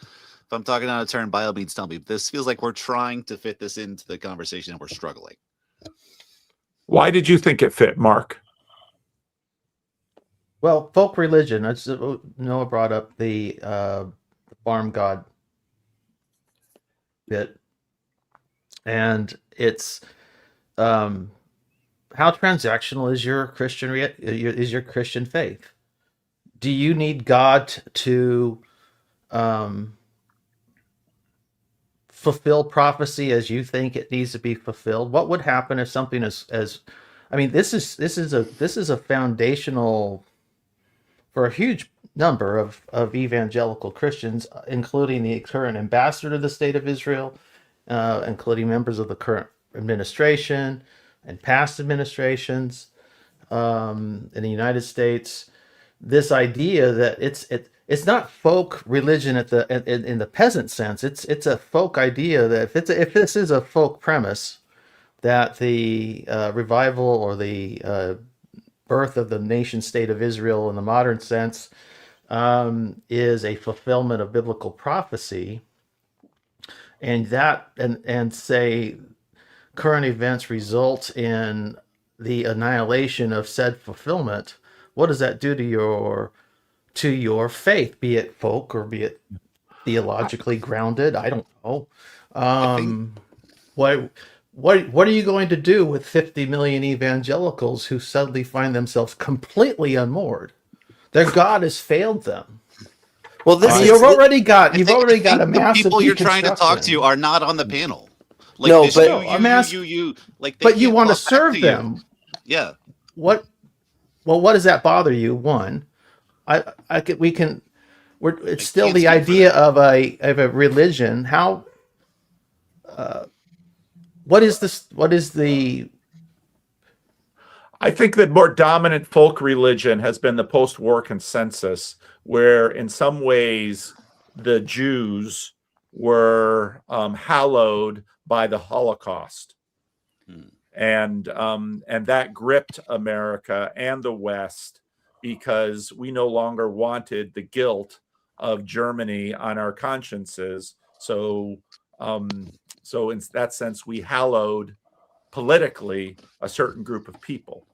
If I'm talking out of turn, by all means, tell me. This feels like we're trying to fit this into the conversation, and we're struggling. Why did you think it fit, Mark? Well, folk religion. Noah brought up the farm god bit, and it's how transactional is your Christian faith? Do you need God to fulfill prophecy as you think it needs to be fulfilled? What would happen if something I mean, this is a foundational for a huge number of evangelical Christians, including the current ambassador to the state of Israel, including members of the current administration and past administrations in the United States. This idea that it's not folk religion in the peasant sense. It's a folk idea that if this is a folk premise, that the revival or the birth of the nation state of Israel in the modern sense is a fulfillment of biblical prophecy, and say current events result in the annihilation of said fulfillment, what does that do to your faith, be it folk or be it theologically grounded? I don't know. What are you going to do with 50 million evangelicals who suddenly find themselves completely unmoored? Their God has failed them. Well, you've already got a massive people you're trying to talk to deconstruction. are not on the panel. Like No, this, but- like they But you can't want to talk back serve you. them. Yeah. What does that bother you? One, it's still can't the speak for idea of a religion. How what is this? What is the? I think that more dominant folk religion has been the post-war consensus, where in some ways the Jews were hallowed by the Holocaust, and that gripped America and the West because we no longer wanted the guilt of Germany on our consciences. So in that sense, we hallowed politically a certain group of people.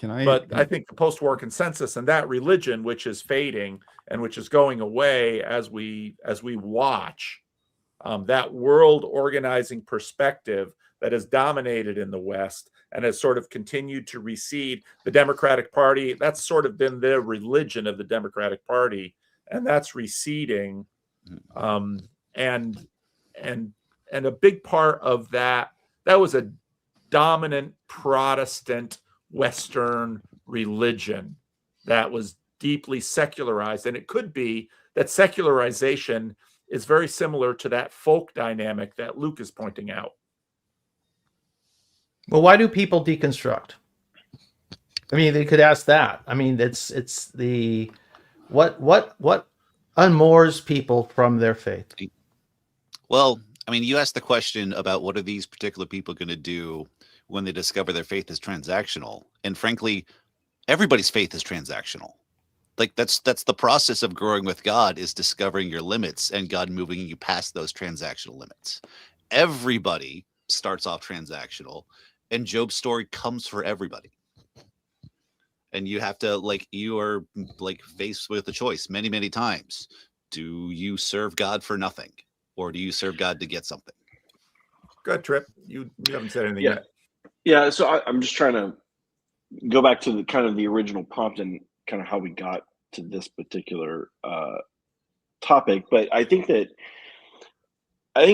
But I think the post-war consensus and that religion, which is fading and which is going away as we watch, that world organizing perspective that has dominated in the West and has sort of continued to recede. The Democratic Party, that's sort of been the religion of the Democratic Party, and that's receding. And a big part of that was a dominant Protestant Western religion that was deeply secularized. And it could be that secularization is very similar to that folk dynamic that Luke is pointing out. Well, why do people deconstruct? I mean, they could ask that. I mean, it's the what unmoors people from their faith. Well, I mean, you asked the question about what are these particular people going to do when they discover their faith is transactional, and frankly, everybody's faith is transactional. Like that's the process of growing with God, is discovering your limits and God moving you past those transactional limits. Everybody starts off transactional, and Job's story comes for everybody. And you have to, you are faced with a choice many, many times. Do you serve God for nothing, or do you serve God to get something? Good, Trip. You haven't said anything yet. Yeah, so I'm just trying to go back to the kind of the original prompt and kind of how we got to this particular topic. But I think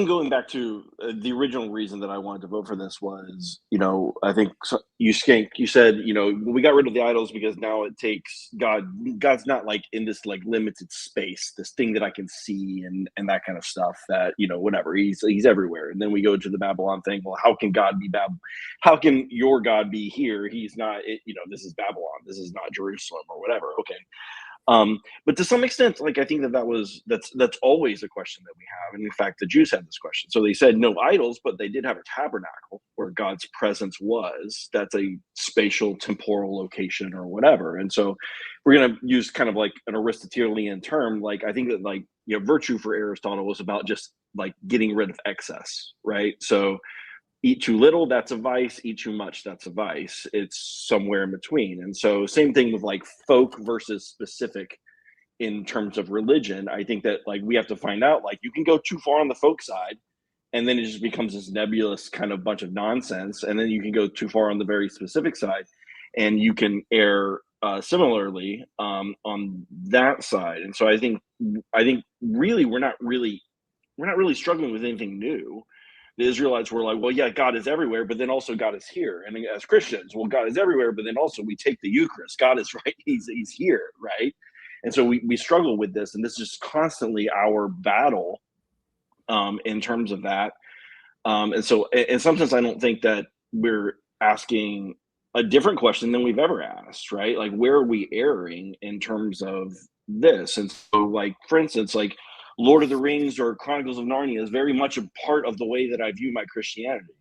going back to the original reason that I wanted to vote for this was, I think you said, we got rid of the idols because now it takes God's not in this limited space, this thing that I can see and that kind of stuff that, whatever, he's everywhere. And then we go to the Babylon thing. Well, how can God be how can your God be here? He's not, this is Babylon. This is not Jerusalem or whatever. Okay. But to some extent, I think that's always a question that we have. And in fact, the Jews had this question. So they said no idols, but they did have a tabernacle where God's presence was. That's a spatial, temporal location or whatever. And so we're going to use kind of an Aristotelian term. I think that virtue for Aristotle was about just getting rid of excess, right? So eat too little, that's a vice. Eat too much, that's a vice. It's somewhere in between. And so same thing with folk versus specific in terms of religion. I think that we have to find out, you can go too far on the folk side and then it just becomes this nebulous kind of bunch of nonsense. And then you can go too far on the very specific side and you can err similarly on that side. And so I think really we're not really struggling with anything new. The Israelites were well, yeah, God is everywhere, but then also God is here. And as Christians, well, God is everywhere, but then also we take the Eucharist. God is right; He's here, right? And so we struggle with this, and this is constantly our battle in terms of that. And so in some sense, I don't think that we're asking a different question than we've ever asked, right? Like, where are we erring in terms of this? And so, like, for instance, like Lord of the Rings or Chronicles of Narnia is very much a part of the way that I view my Christianity.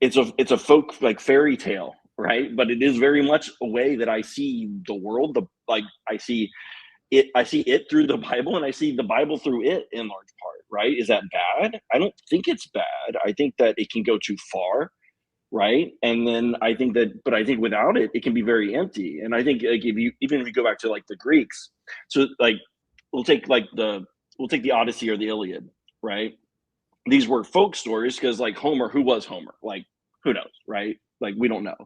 It's a folk, like, fairy tale, right? But it is very much a way that I see the world. I see it through the Bible, and I see the Bible through it in large part, right? Is that bad? I don't think it's bad. I think that it can go too far, right? And then I think without it, it can be very empty. And I think, like, even if you go back to, like, the Greeks, so, like, we'll take the Odyssey or the Iliad, right? These were folk stories because, like, Homer, who was Homer? Like, who knows, right? Like, we don't know.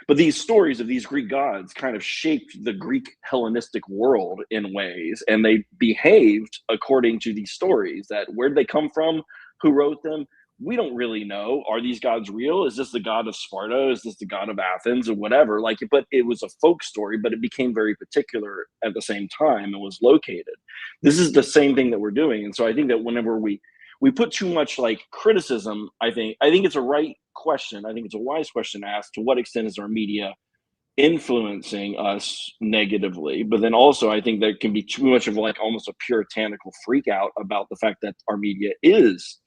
But these stories of these Greek gods kind of shaped the Greek Hellenistic world in ways, and they behaved according to these stories. That, where did they come from? Who wrote them? We don't really know. Are these gods real? Is this the god of Sparta? Is this the god of Athens, or whatever? Like, but it was a folk story, but it became very particular at the same time and was located. This is the same thing that we're doing. And so I think that whenever we put too much, like, criticism, I think it's a right question. I think it's a wise question to ask: to what extent is our media influencing us negatively? But then also, I think there can be too much of, like, almost a puritanical freak out about the fact that our media is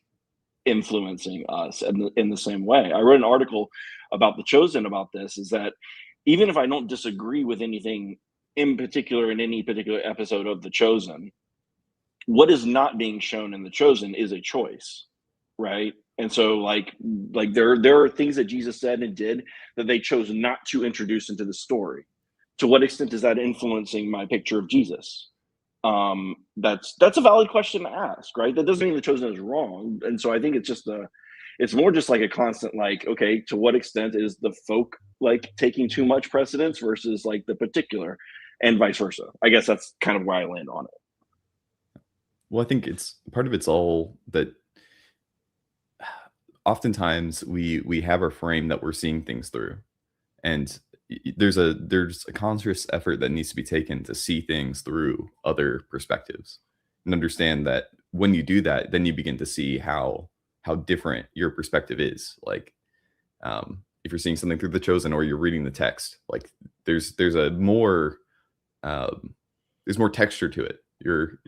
influencing us in the same way. I wrote an article about The Chosen about this, is that even if I don't disagree with anything in particular in any particular episode of The Chosen, what is not being shown in The Chosen is a choice, right? And so, like there are things that Jesus said and did that they chose not to introduce into the story. To what extent is that influencing my picture of Jesus? That's a valid question to ask, right? That doesn't mean The Chosen is wrong. And so I think it's more just like a constant, like, okay, to what extent is the folk, like, taking too much precedence versus, like, the particular, and vice versa. I guess that's kind of where I land on it. Well, I think it's all that oftentimes we have a frame that we're seeing things through, and there's a conscious effort that needs to be taken to see things through other perspectives and understand that when you do that, then you begin to see how different your perspective is. Like, if you're seeing something through The Chosen, or you're reading the text, like, there's more texture to it. You're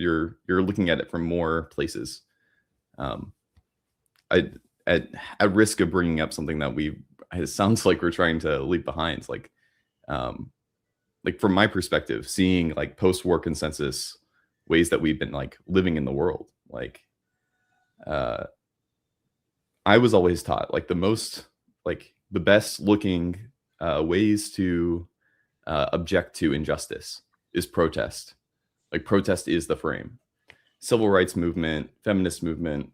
looking at it from more places. At risk of bringing up something that it sounds like we're trying to leave behind, like from my perspective, seeing, like, post-war consensus ways that we've been, like, living in the world. Like, I was always taught, like, the best looking ways to object to injustice is protest. Like, protest is the frame. Civil rights movement, feminist movement,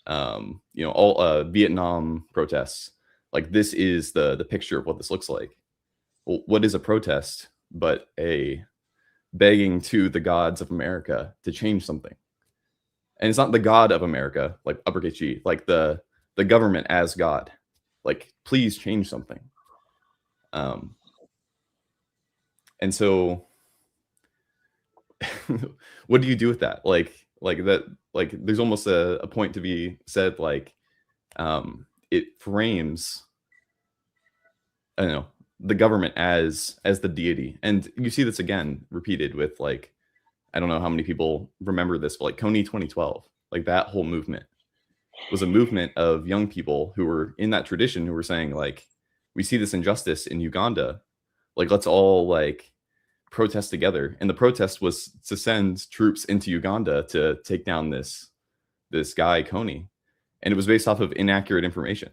all Vietnam protests. Like, this is the picture of what this looks like. Well, what is a protest but a begging to the gods of America to change something? And it's not the God of America, like uppercase G, like the government as God. Like, please change something. And so what do you do with that? Like that, like, there's almost a point to be said, like, it frames, I don't know, the government as the deity. And you see this again repeated with, like, I don't know how many people remember this, but, like, Kony 2012, like, that whole movement was a movement of young people who were in that tradition, who were saying, like, we see this injustice in Uganda, like, let's all, like, protest together. And the protest was to send troops into Uganda to take down this guy Kony, and it was based off of inaccurate information.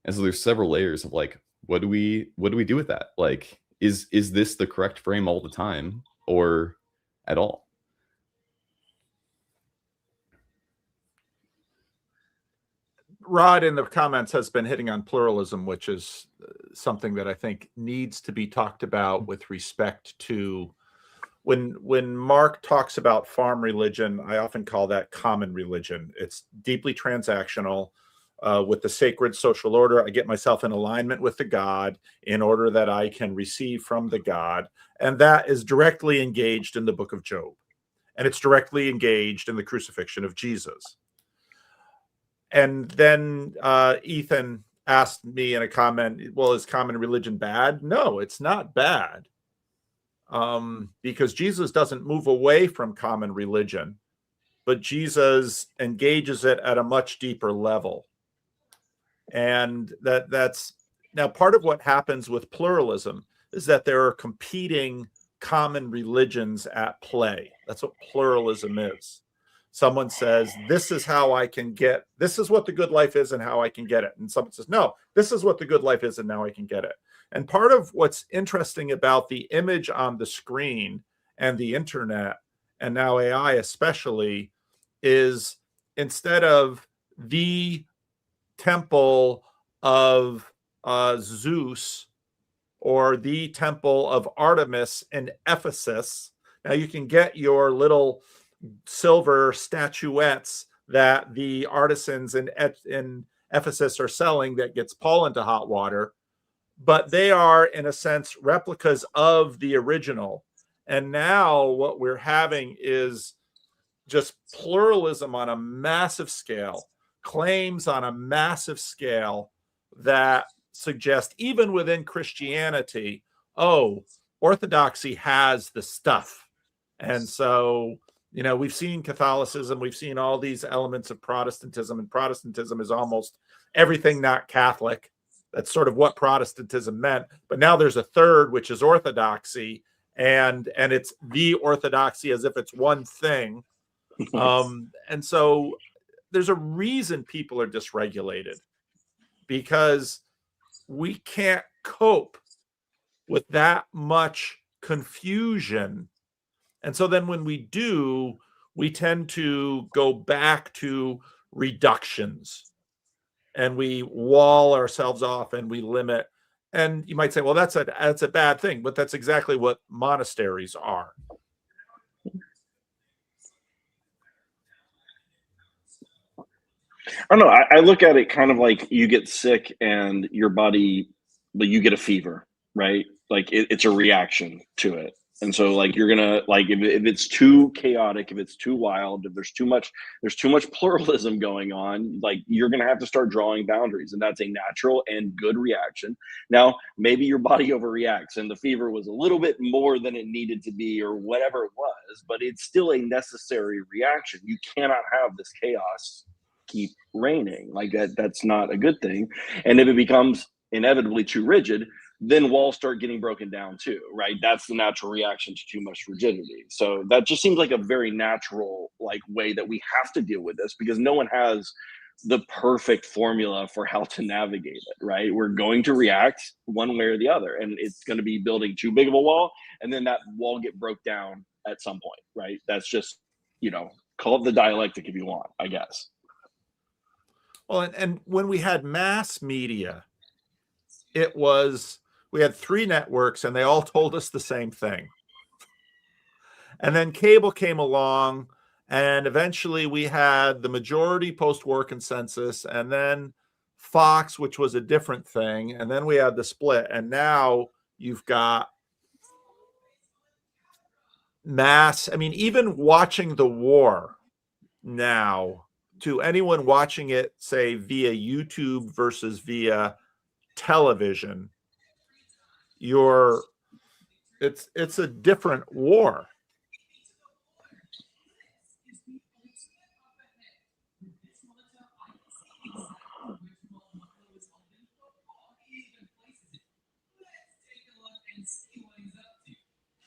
And so there's several layers of, like, what do we do with that? Like, is this the correct frame all the time, or at all? Rod in the comments has been hitting on pluralism, which is something that I think needs to be talked about with respect to when Mark talks about farm religion. I often call that common religion. It's deeply transactional. With the sacred social order, I get myself in alignment with the God in order that I can receive from the God. And that is directly engaged in the book of Job. And it's directly engaged in the crucifixion of Jesus. And then Ethan asked me in a comment, well, is common religion bad? No, it's not bad. Because Jesus doesn't move away from common religion, but Jesus engages it at a much deeper level. And that's now part of what happens with pluralism is that there are competing common religions at play. That's what pluralism is. Someone says, this is how I can get, this is what the good life is and how I can get it. And someone says, no, this is what the good life is and now I can get it. And part of what's interesting about the image on the screen and the internet, and now AI especially, is instead of the temple of Zeus or the temple of Artemis in Ephesus, now you can get your little silver statuettes that the artisans in Ephesus are selling that gets Paul into hot water, but they are in a sense replicas of the original. And now what we're having is just pluralism on a massive scale, claims on a massive scale that suggest even within Christianity, oh, orthodoxy has the stuff. And so, you know, we've seen Catholicism, we've seen all these elements of Protestantism, and Protestantism is almost everything not Catholic. That's sort of what Protestantism meant. But now there's a third, which is orthodoxy, and it's the orthodoxy as if it's one thing. And so there's a reason people are dysregulated, because we can't cope with that much confusion. And so then when we do, we tend to go back to reductions and we wall ourselves off and we limit. And you might say, well, that's a bad thing, but that's exactly what monasteries are. I don't know. I look at it kind of like you get sick and your body, but you get a fever, right? Like it's a reaction to it. And so like you're gonna like if it's too chaotic, if it's too wild, if there's too much pluralism going on, like you're gonna have to start drawing boundaries, and that's a natural and good reaction. Now maybe your body overreacts and the fever was a little bit more than it needed to be or whatever it was, but it's still a necessary reaction. You cannot have this chaos keep reigning. Like that's not a good thing. And if it becomes inevitably too rigid, then walls start getting broken down too, right? That's the natural reaction to too much rigidity. So that just seems like a very natural like way that we have to deal with this, because no one has the perfect formula for how to navigate it, right? We're going to react one way or the other, and it's going to be building too big of a wall, and then that wall get broke down at some point, right? That's just, you know, call it the dialectic if you want, I guess. Well, and when we had mass media, it was, we had 3 networks and they all told us the same thing. And then cable came along, and eventually we had the majority post-war consensus, and then Fox, which was a different thing. And then we had the split. And now you've got mass. I mean, even watching the war now, to anyone watching it, say, via YouTube versus via television, it's a different war.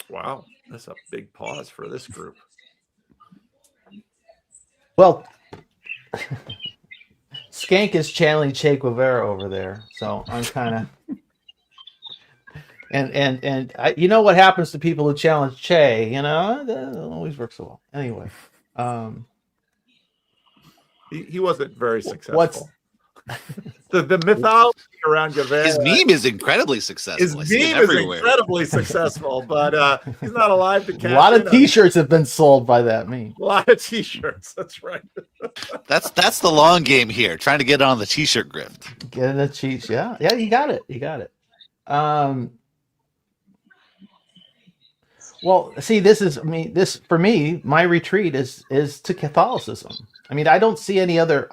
Wow, that's a big pause for this group. Well, Skank is channeling Che Guevara over there, so I'm kind of and I, you know what happens to people who challenge Che? You know, that always works so well. Anyway, he wasn't very successful. The mythology around Guevara. His meme is incredibly successful. His meme is incredibly successful, but he's not alive to catch a lot of T-shirts have been sold by that meme. A lot of T-shirts. That's right. That's the long game here, trying to get on the T-shirt grift. Get the cheese, yeah. You got it. Well, see, this for me, my retreat is to Catholicism. I mean, I don't see any other.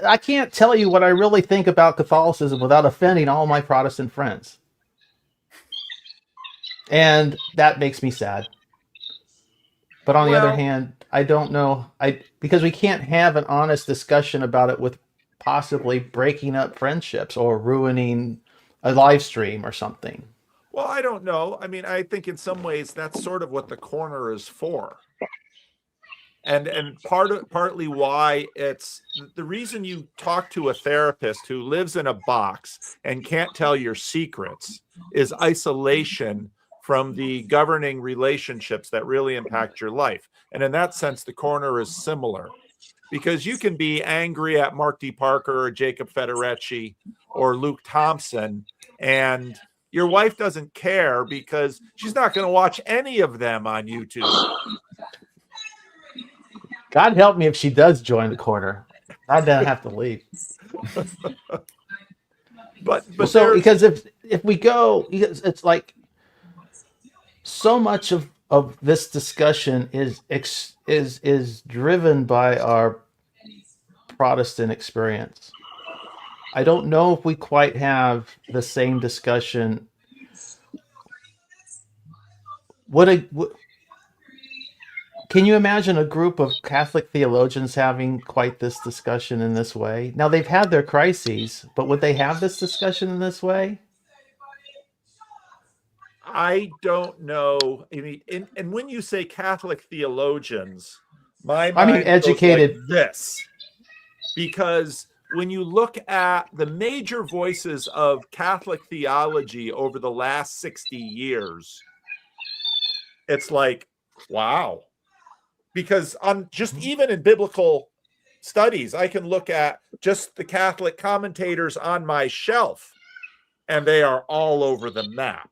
I can't tell you what I really think about Catholicism without offending all my Protestant friends. And that makes me sad. But on the other hand, I don't know. Because we can't have an honest discussion about it with possibly breaking up friendships or ruining a live stream or something. Well, I don't know. I mean, I think in some ways that's sort of what the corner is for. And partly why it's the reason you talk to a therapist who lives in a box and can't tell your secrets is isolation from the governing relationships that really impact your life. And in that sense, the corner is similar, because you can be angry at Mark D. Parker or Jacob Federecci or Luke Thompson, and your wife doesn't care because she's not going to watch any of them on YouTube. God help me if she does join the corner. I don't have to leave. But so because if we go, it's like so much of this discussion is driven by our Protestant experience. I don't know if we quite have the same discussion. Can you imagine a group of Catholic theologians having quite this discussion in this way? Now, they've had their crises, but would they have this discussion in this way? I don't know. I mean, and when you say Catholic theologians, my mind educated. goes like this, because when you look at the major voices of Catholic theology over the last 60 years, it's like, wow. Because on just even in biblical studies, I can look at just the Catholic commentators on my shelf, and they are all over the map.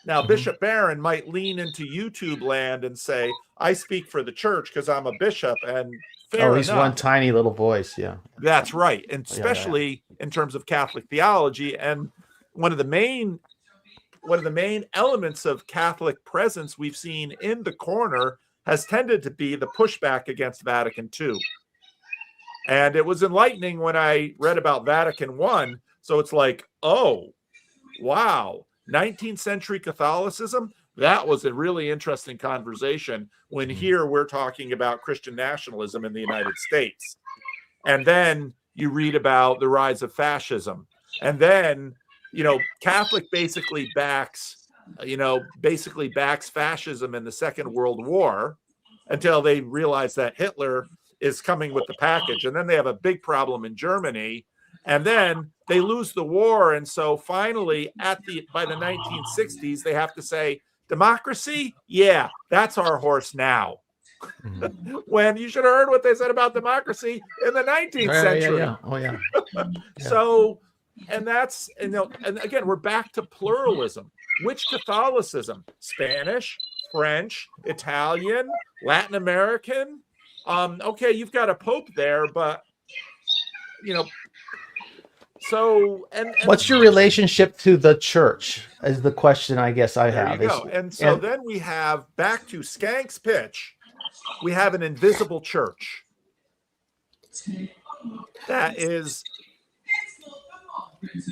Now, Bishop Barron might lean into YouTube land and say, I speak for the church because I'm a bishop, and fair he's enough. One tiny little voice, yeah. That's right, and especially in terms of Catholic theology. And one of the main elements of Catholic presence we've seen in the corner has tended to be the pushback against Vatican II. And it was enlightening when I read about Vatican I. So it's like, oh, wow, 19th century Catholicism, that was a really interesting conversation, when here we're talking about Christian nationalism in the United States. And then you read about the rise of fascism. And then, Catholic basically backs fascism in the Second World War until they realize that Hitler is coming with the package. And then they have a big problem in Germany. And then they lose the war. And so finally, by the 1960s, they have to say, democracy? Yeah, that's our horse now. When you should have heard what they said about democracy in the 19th century. Yeah. Oh, yeah. So, and again, we're back to pluralism. Which Catholicism? Spanish, French, Italian, Latin American? Okay, you've got a pope there, but so and what's your relationship to the church is the question I guess I have. There you go. And so then we have, back to Skank's pitch, we have an invisible church. That is,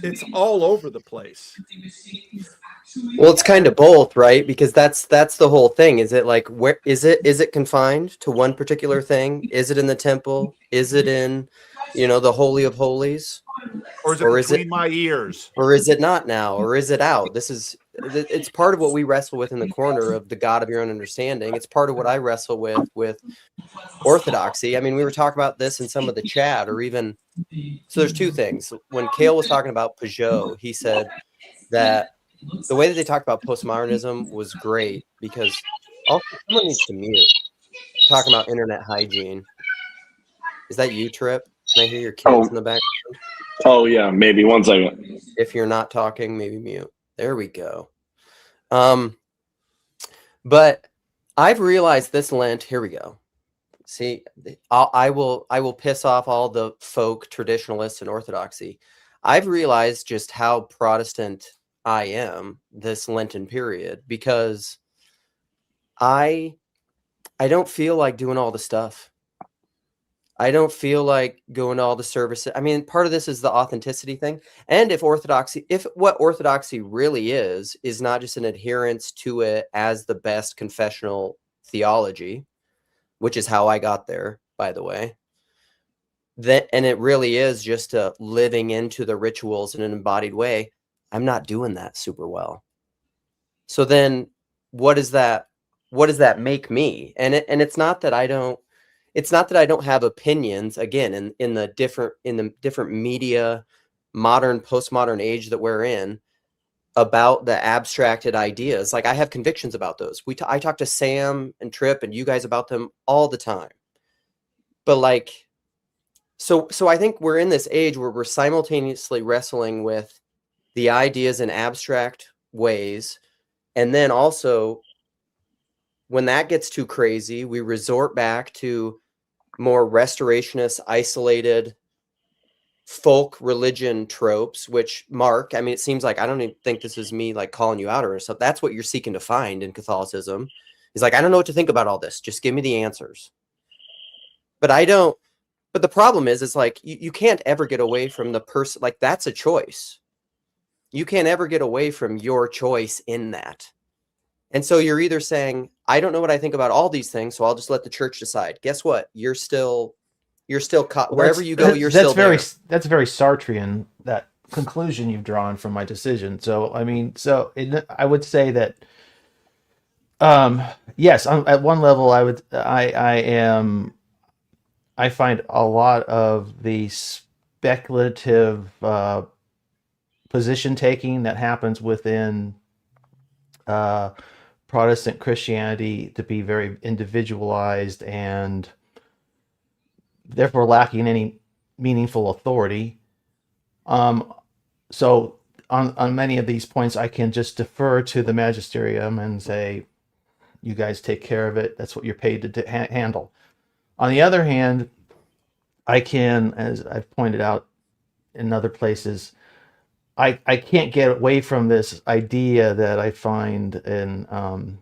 it's all over the place. Well, it's kind of both, right? Because that's the whole thing. Is it like, where is it confined to one particular thing? Is it in the temple? Is it in, the Holy of Holies? Or is it between my ears? Or is it not now? Or is it out? It's part of what we wrestle with in the corner of the God of your own understanding. It's part of what I wrestle with orthodoxy. I mean, we were talking about this in some of the chat, or even, so there's two things. When Kale was talking about Peugeot, he said that the way that they talked about postmodernism was great, because also someone needs to mute. Talking about internet hygiene. Is that you, Trip? Can I hear your kids in the background? Oh yeah, maybe 1 second. If you're not talking, maybe mute. There we go. But I've realized this Lent. Here we go. See, I will piss off all the folk traditionalists and orthodoxy. I've realized just how Protestant I am this Lenten period, because I don't feel like doing all the stuff. I don't feel like going to all the services. I mean, part of this is the authenticity thing. And if what orthodoxy really is not just an adherence to it as the best confessional theology, which is how I got there, by the way. And it really is just living into the rituals in an embodied way. I'm not doing that super well. So then what does that make me? And it's not that I don't have opinions, again, in the different media, modern, postmodern age that we're in, about the abstracted ideas. Like, I have convictions about those. I talk to Sam and Trip and you guys about them all the time. But like, so I think we're in this age where we're simultaneously wrestling with the ideas in abstract ways. And then also, when that gets too crazy, we resort back to more restorationist, isolated folk religion tropes, which, Mark, I mean, it seems like, I don't even think this is me like calling you out or something. That's what you're seeking to find in Catholicism. He's like, I don't know what to think about all this. Just give me the answers. But the problem is, it's like, you can't ever get away from the person. Like, that's a choice. You can't ever get away from your choice in that. And so you're either saying, I don't know what I think about all these things, so I'll just let the church decide. Guess what? You're still caught. Wherever you go, you're still there. That's very Sartrean, that conclusion you've drawn from my decision. So, I mean, I would say that, yes, at one level, I find a lot of the speculative position taking that happens within Protestant Christianity to be very individualized and therefore lacking any meaningful authority. So on many of these points, I can just defer to the magisterium and say, you guys take care of it. That's what you're paid to handle. On the other hand, I can, as I've pointed out in other places, I can't get away from this idea that I find in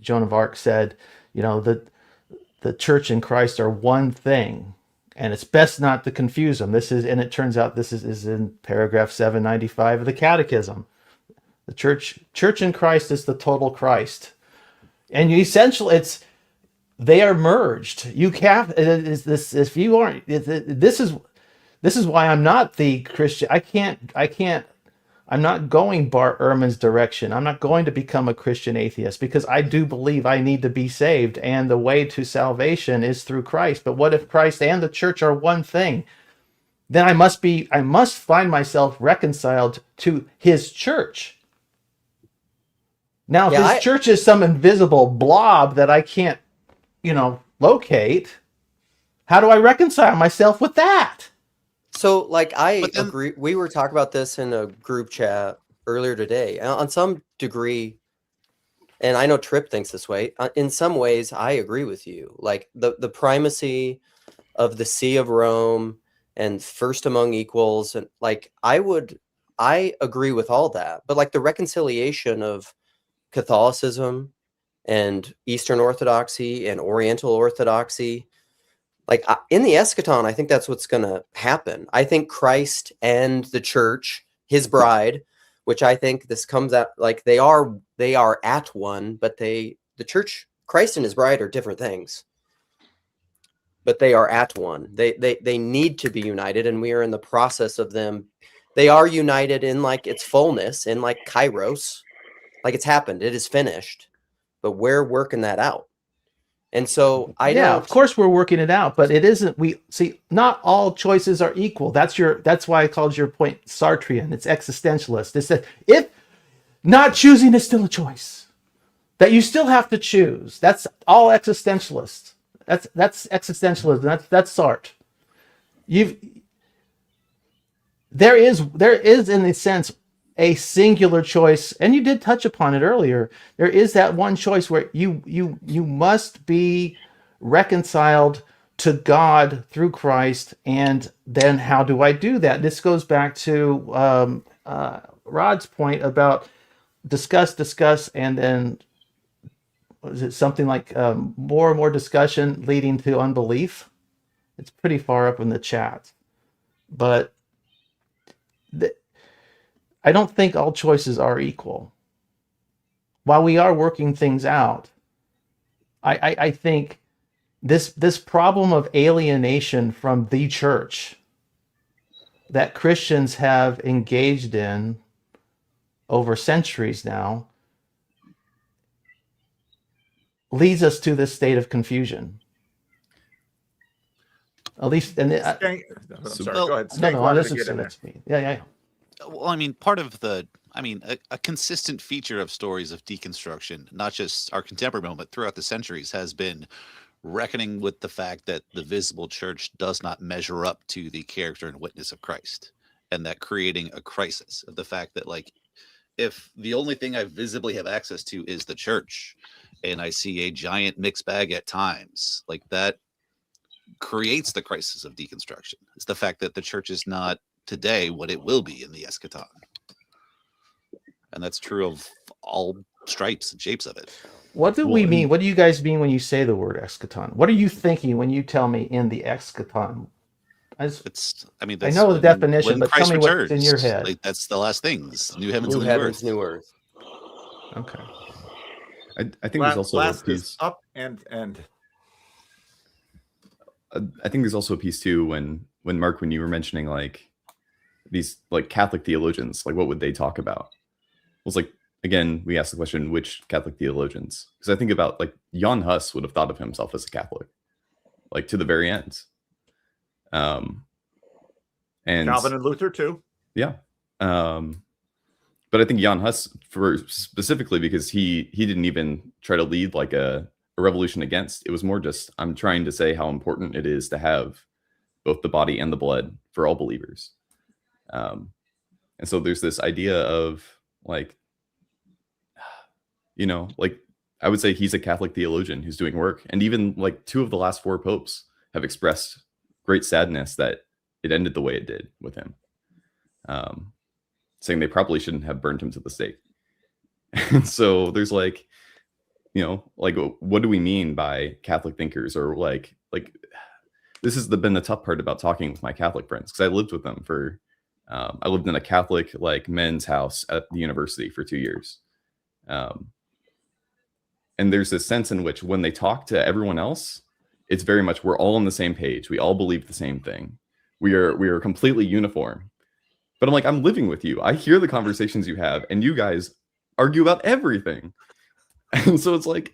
Joan of Arc said, that the church and Christ are one thing, and it's best not to confuse them. And it turns out this is in paragraph 795 of the Catechism. The church and Christ is the total Christ, and essentially they are merged. You have if you aren't. This is why I'm not the Christian. I can't. I'm not going Bart Ehrman's direction. I'm not going to become a Christian atheist, because I do believe I need to be saved, and the way to salvation is through Christ. But what if Christ and the church are one thing? Then I must find myself reconciled to his church. Now, if his church is some invisible blob that I can't, locate, how do I reconcile myself with that? So, like, I agree. We were talking about this in a group chat earlier today. On some degree, and I know Tripp thinks this way, in some ways, I agree with you. Like, the primacy of the See of Rome and first among equals, and like, I agree with all that. But like, the reconciliation of Catholicism and Eastern Orthodoxy and Oriental Orthodoxy, like, in the eschaton, I think that's what's going to happen. I think Christ and the church, his bride, which I think this comes out like they are at one, but the church, Christ and his bride are different things, but they are at one. They need to be united, and we are in the process of them. They are united in like its fullness, in like Kairos, like it's happened, it is finished, but we're working that out. And so of course we're working it out, but it isn't. We see, not all choices are equal. That's why I called your point Sartrean. It's existentialist. It's that if not choosing is still a choice, that you still have to choose. That's all existentialist. That's existentialism. That's Sartre. There is in a sense a singular choice, and you did touch upon it earlier. There is that one choice where you must be reconciled to God through Christ, and then how do I do that? This goes back to Rod's point about discuss, and then was it something like more and more discussion leading to unbelief? It's pretty far up in the chat. But I don't think all choices are equal. While we are working things out, I think this problem of alienation from the church that Christians have engaged in over centuries now leads us to this state of confusion. At least, and I'm sorry. Well, Go ahead. no, Skank I wanted was to just get in saying there. that to me. Yeah. Well, I mean, part of the, a consistent feature of stories of deconstruction, not just our contemporary moment, but throughout the centuries, has been reckoning with the fact that the visible church does not measure up to the character and witness of Christ, and that creating a crisis of the fact that, like, if the only thing I visibly have access to is the church, and I see a giant mixed bag at times, like that creates the crisis of deconstruction. It's the fact that the church is not today what it will be in the eschaton. And that's true of all stripes and shapes of it. What do we mean? What do you guys mean when you say the word eschaton? What are you thinking when you tell me in the eschaton? I know the definition, but tell me what's in your head. Like, that's the last things. New heavens, New and heavens, new new earth. earth. Okay. I think there's also a piece up and I think there's also a piece too when Mark, when you were mentioning like these like Catholic theologians, like what would they talk about? It was like, again, we asked the question, which Catholic theologians? Because I think about like Jan Hus would have thought of himself as a Catholic, like to the very end. And Calvin and Luther too. Yeah. But I think Jan Hus, for specifically because he didn't even try to lead like a revolution against. It was more just, I'm trying to say how important it is to have both the body and the blood for all believers. And so there's this idea of like, you know, like I would say he's a Catholic theologian who's doing work. And even like 2 of the last 4 popes have expressed great sadness that it ended the way it did with him. Saying they probably shouldn't have burned him to the stake. And so there's like, you know, like, what do we mean by Catholic thinkers? Or like this has been the tough part about talking with my Catholic friends, because I lived with them for, I lived in a Catholic like men's house at the university for 2 years. And there's this sense in which when they talk to everyone else, it's very much, we're all on the same page. We all believe the same thing. We are completely uniform. But I'm like, I'm living with you. I hear the conversations you have, and you guys argue about everything. And so it's like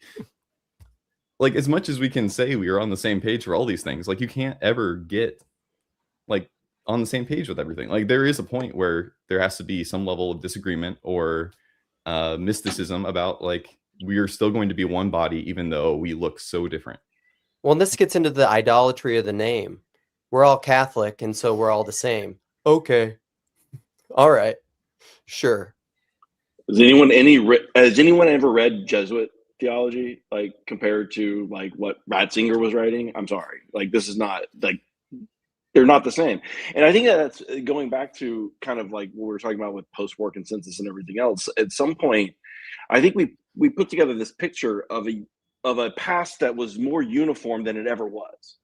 as much as we can say we are on the same page for all these things, like you can't ever get like on the same page with everything. Like there is a point where there has to be some level of disagreement or mysticism about like, we are still going to be one body, even though we look so different. Well, and this gets into the idolatry of the name. We're all Catholic, and so we're all the same. Okay. All right. Sure. Has anyone ever read Jesuit theology, like compared to like what Ratzinger was writing? I'm sorry. Like this is not like, they're not the same. And I think that's going back to kind of like what we were talking about with post-war consensus and everything else. At some point, I think we put together this picture of a past that was more uniform than it ever was.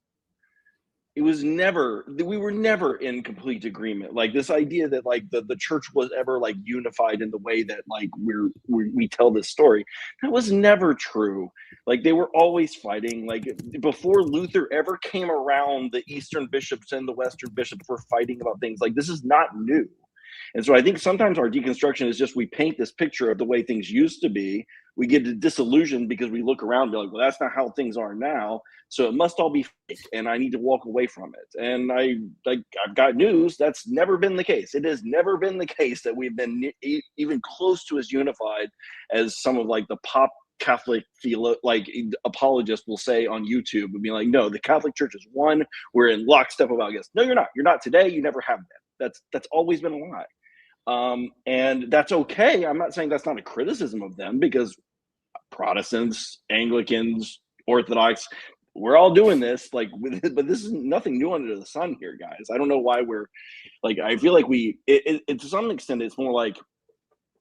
We were never in complete agreement. Like this idea that like the church was ever like unified in the way that like we tell this story, that was never true. Like they were always fighting. Like before Luther ever came around, the Eastern bishops and the Western bishops were fighting about things. Like this is not new. And so I think sometimes our deconstruction is just, we paint this picture of the way things used to be. We get disillusioned because we look around and be like, well, that's not how things are now. So it must all be fake, and I need to walk away from it. And I've got news. That's never been the case. It has never been the case that we've been even close to as unified as some of like the pop Catholic apologists will say on YouTube, and be like, no, the Catholic Church is one. We're in lockstep about this. No, you're not. You're not today. You never have been. That's always been a lie. And that's okay. I'm not saying that's not a criticism of them, because Protestants, Anglicans, Orthodox, we're all doing this, like, but this is nothing new under the sun here, guys. I don't know why we're like, I feel like to some extent, it's more like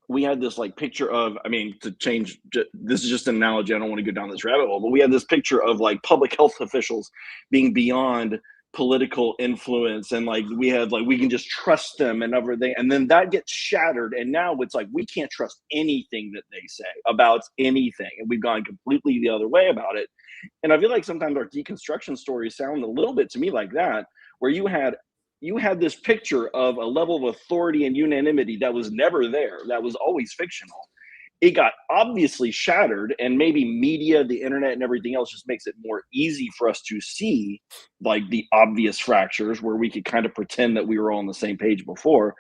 we had this like picture of, I mean, to change, this is just an analogy. I don't want to go down this rabbit hole, but we had this picture of like public health officials being beyond political influence, and like we had like we can just trust them and everything, and then that gets shattered, and now it's like we can't trust anything that they say about anything, and we've gone completely the other way about it. And I feel like sometimes our deconstruction stories sound a little bit to me like that, where you had this picture of a level of authority and unanimity that was never there, that was always fictional. It got obviously shattered, and maybe media, the internet, and everything else just makes it more easy for us to see like the obvious fractures where we could kind of pretend that we were all on the same page before.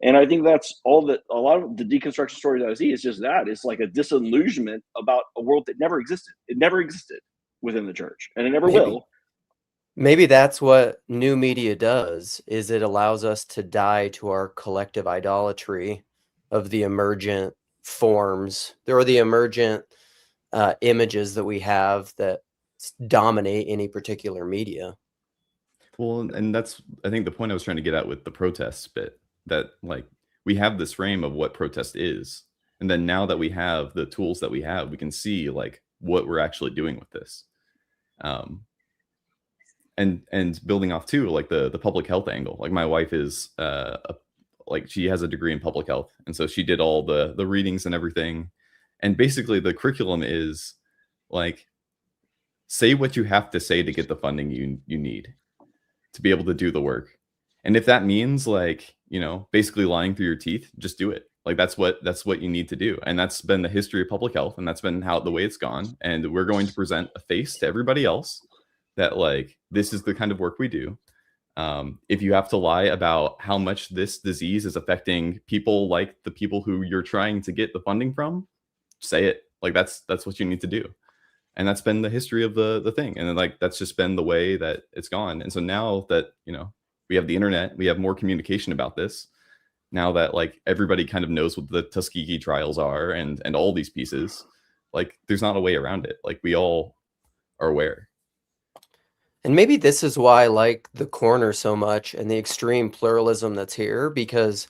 And I think that's all that a lot of the deconstruction stories I see is just that. It's like a disillusionment about a world that never existed. It never existed within the church, and it never will. Maybe that's what new media does, is it allows us to die to our collective idolatry of the emergent forms. There are the emergent images that we have that dominate any particular media. Well, and that's, I think, the point I was trying to get at with the protests bit, that like we have this frame of what protest is. And then now that we have the tools that we have, we can see like what we're actually doing with this. And building off too, like the public health angle. Like my wife is like she has a degree in public health, and so she did all the readings and everything. And basically the curriculum is like, say what you have to say to get the funding you need to be able to do the work. And if that means like, you know, basically lying through your teeth, just do it. Like that's what you need to do. And that's been the history of public health, and that's been the way it's gone. And we're going to present a face to everybody else that like this is the kind of work we do. If you have to lie about how much this disease is affecting people, like the people who you're trying to get the funding from, say it. Like that's what you need to do. And that's been the history of the thing. And then like that's just been the way that it's gone. And so now that, you know, we have the internet, we have more communication about this. Now that like everybody kind of knows what the Tuskegee trials are and all these pieces, like there's not a way around it. Like we all are aware. And maybe this is why I like the corner so much and the extreme pluralism that's here, because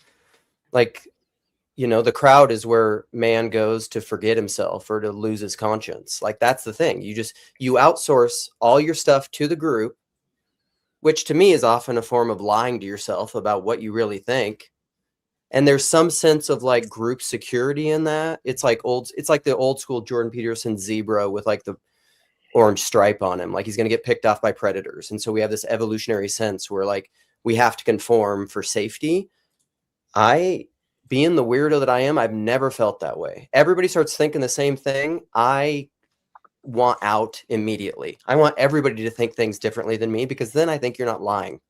like, you know, the crowd is where man goes to forget himself or to lose his conscience. Like that's the thing. You outsource all your stuff to the group, which to me is often a form of lying to yourself about what you really think. And there's some sense of like group security in that. It's like the old school Jordan Peterson zebra with like the orange stripe on him, like he's going to get picked off by predators. And so we have this evolutionary sense where like we have to conform for safety. Being the weirdo that I am, I've never felt that way. Everybody starts thinking the same thing. I want out immediately. I want everybody to think things differently than me, because then I think you're not lying.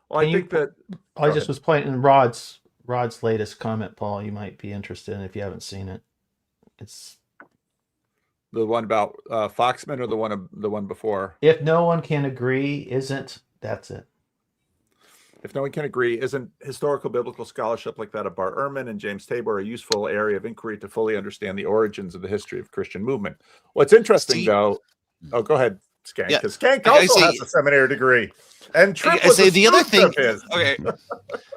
Well, I think that I just was pointing Rod's latest comment, Paul. You might be interested in if you haven't seen it. It's the one about Foxman, or the one before. If no one can agree, that's it. If no one can agree, isn't historical biblical scholarship like that of Bart Ehrman and James Tabor a useful area of inquiry to fully understand the origins of the history of Christian movement? What's interesting though, oh, go ahead, Skank, because Skank also has a seminary degree. And Trip was the other thing. Okay,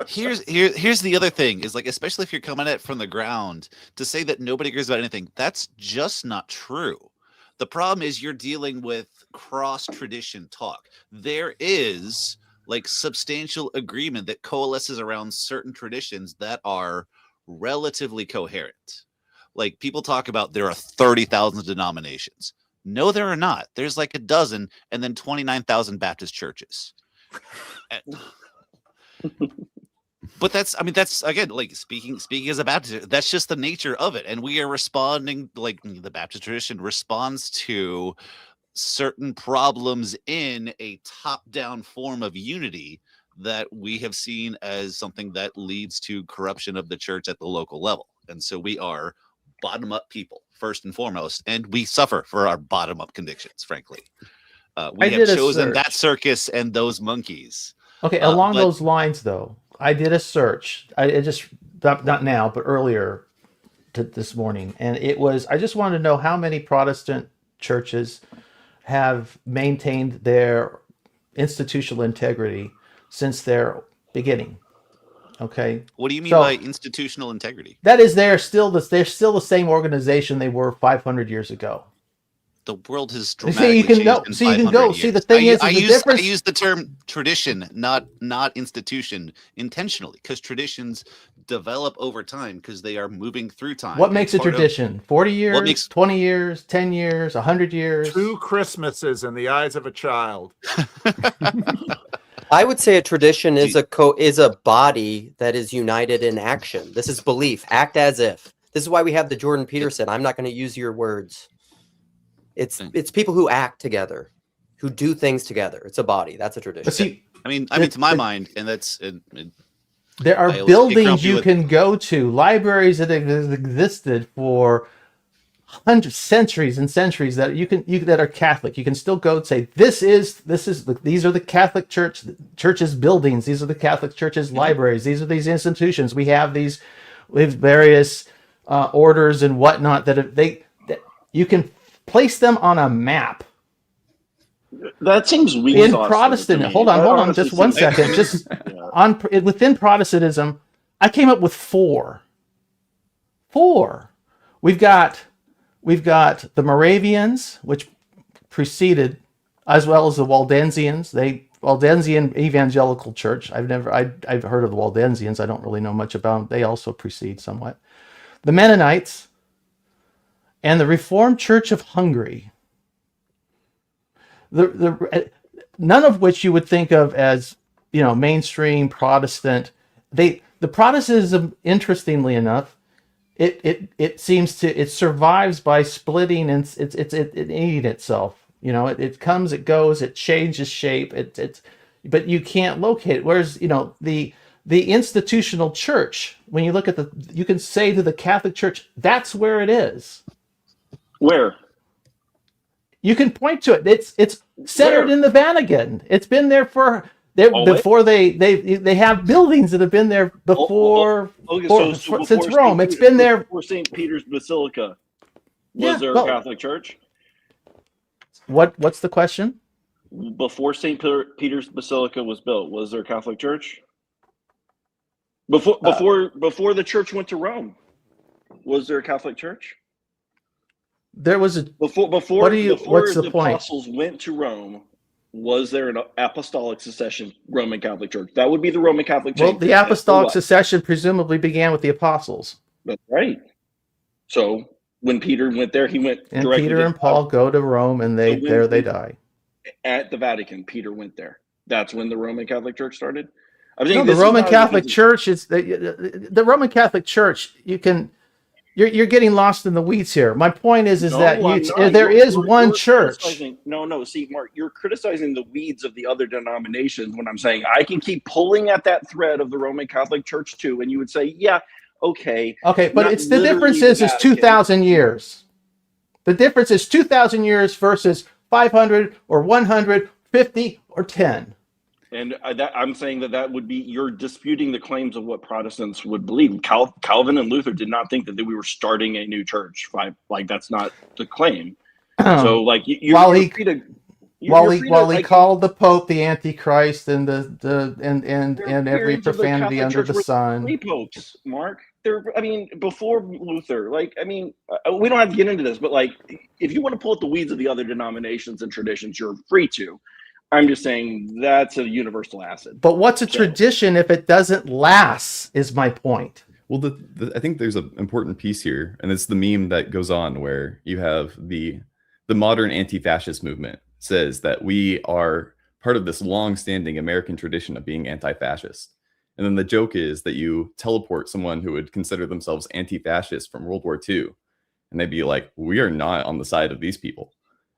here's the other thing is like, especially if you're coming at it from the ground, to say that nobody agrees about anything, that's just not true. The problem is you're dealing with cross tradition talk. There is like substantial agreement that coalesces around certain traditions that are relatively coherent. Like people talk about there are 30,000 denominations. No, there are not. There's like a dozen, and then 29,000 Baptist churches. But that's again, like speaking as a Baptist, that's just the nature of it. And we are responding, like the Baptist tradition responds to certain problems in a top-down form of unity that we have seen as something that leads to corruption of the church at the local level. And so we are bottom-up people first and foremost, and we suffer for our bottom-up convictions, frankly. We have chosen that circus and those monkeys. Okay, along those lines, though, I did a search. I just not now, but earlier this morning, and it was. I just wanted to know how many Protestant churches have maintained their institutional integrity since their beginning. Okay. What do you mean by institutional integrity? That is, they're still the same organization they were 500 years ago. The world has You see, dramatically you can changed know. in So you can 500 go. See, years. the thing is I the use difference. I use the term tradition, not institution, intentionally, because traditions develop over time because they are moving through time. What and makes a part of tradition? 40 years, what makes 20 years, 10 years, 100 years? 2 Christmases in the eyes of a child. I would say a tradition is Gee. is a body that is united in action. This is belief. Act as if. This is why we have the Jordan Peterson. I'm not going to use your words. It's people who act together, who do things together. It's a body. That's a tradition. But see, I mean, to my mind, and that's there are I always get buildings grumpy you with- can go to, libraries that have existed for hundreds, centuries and centuries that you that are Catholic. You can still go and say, these are the Catholic church's buildings. These are the Catholic church's libraries. These are these institutions. We have various orders and whatnot that you can place them on a map. That seems weak. In sauce, Protestant, to me. hold That on, honestly just one seems- second. Just Yeah. within Protestantism, I came up with 4. 4. We've got the Moravians, which preceded, as well as the Waldensians. Waldensian Evangelical Church. I've heard of the Waldensians. I don't really know much about them. They also precede somewhat. The Mennonites and the Reformed Church of Hungary. None of which you would think of as, mainstream Protestant. The Protestantism, interestingly enough, it survives by splitting and it eating itself. It comes, it goes, it changes shape. But you can't locate it. Whereas the institutional church, when you look at you can say to the Catholic Church, that's where it is. Where? You can point to it. It's centered in the Vatican. It's been there before they have buildings that have been there before, since Rome. It's been there before St. Peter's Basilica. Yeah, Was there well- a Catholic church? What's the question? Before St. Peter's Basilica was built, was there a Catholic church? Before the church went to Rome, was there a Catholic church? There was a Before what's the the point? apostles went to Rome, was there an apostolic succession Roman Catholic Church? That would be the Roman Catholic Church. Well, the apostolic succession presumably began with the apostles. That's right. So when Peter went there, he went And directly Peter to and Paul go to Rome, and they die. At the Vatican, Peter went there. That's when the Roman Catholic Church started. I No, the Roman Catholic Church is the Roman Catholic Church. You're getting lost in the weeds here. My point is that there is one church. No. See, Mark, you're criticizing the weeds of the other denominations when I'm saying I can keep pulling at that thread of the Roman Catholic Church too, and you would say, yeah, okay. Okay, but it's the difference is 2,000 years. The difference is 2,000 years versus 500 or 150 or 10. And I'm saying that would be, you're disputing the claims of what Protestants would believe. Calvin and Luther did not think that we were starting a new church. Like that's not the claim. So like while he called the Pope the Antichrist and and every profanity under the sun. 3 popes, Mark. Before Luther. We don't have to get into this, but if you want to pull at the weeds of the other denominations and traditions, you're free to. I'm just saying that's a universal acid. But what's a tradition if it doesn't last, is my point. Well, I think there's an important piece here, and it's the meme that goes on where you have the modern anti-fascist movement says that we are part of this long-standing American tradition of being anti-fascist. And then the joke is that you teleport someone who would consider themselves anti-fascist from World War II, and they'd be like, we are not on the side of these people.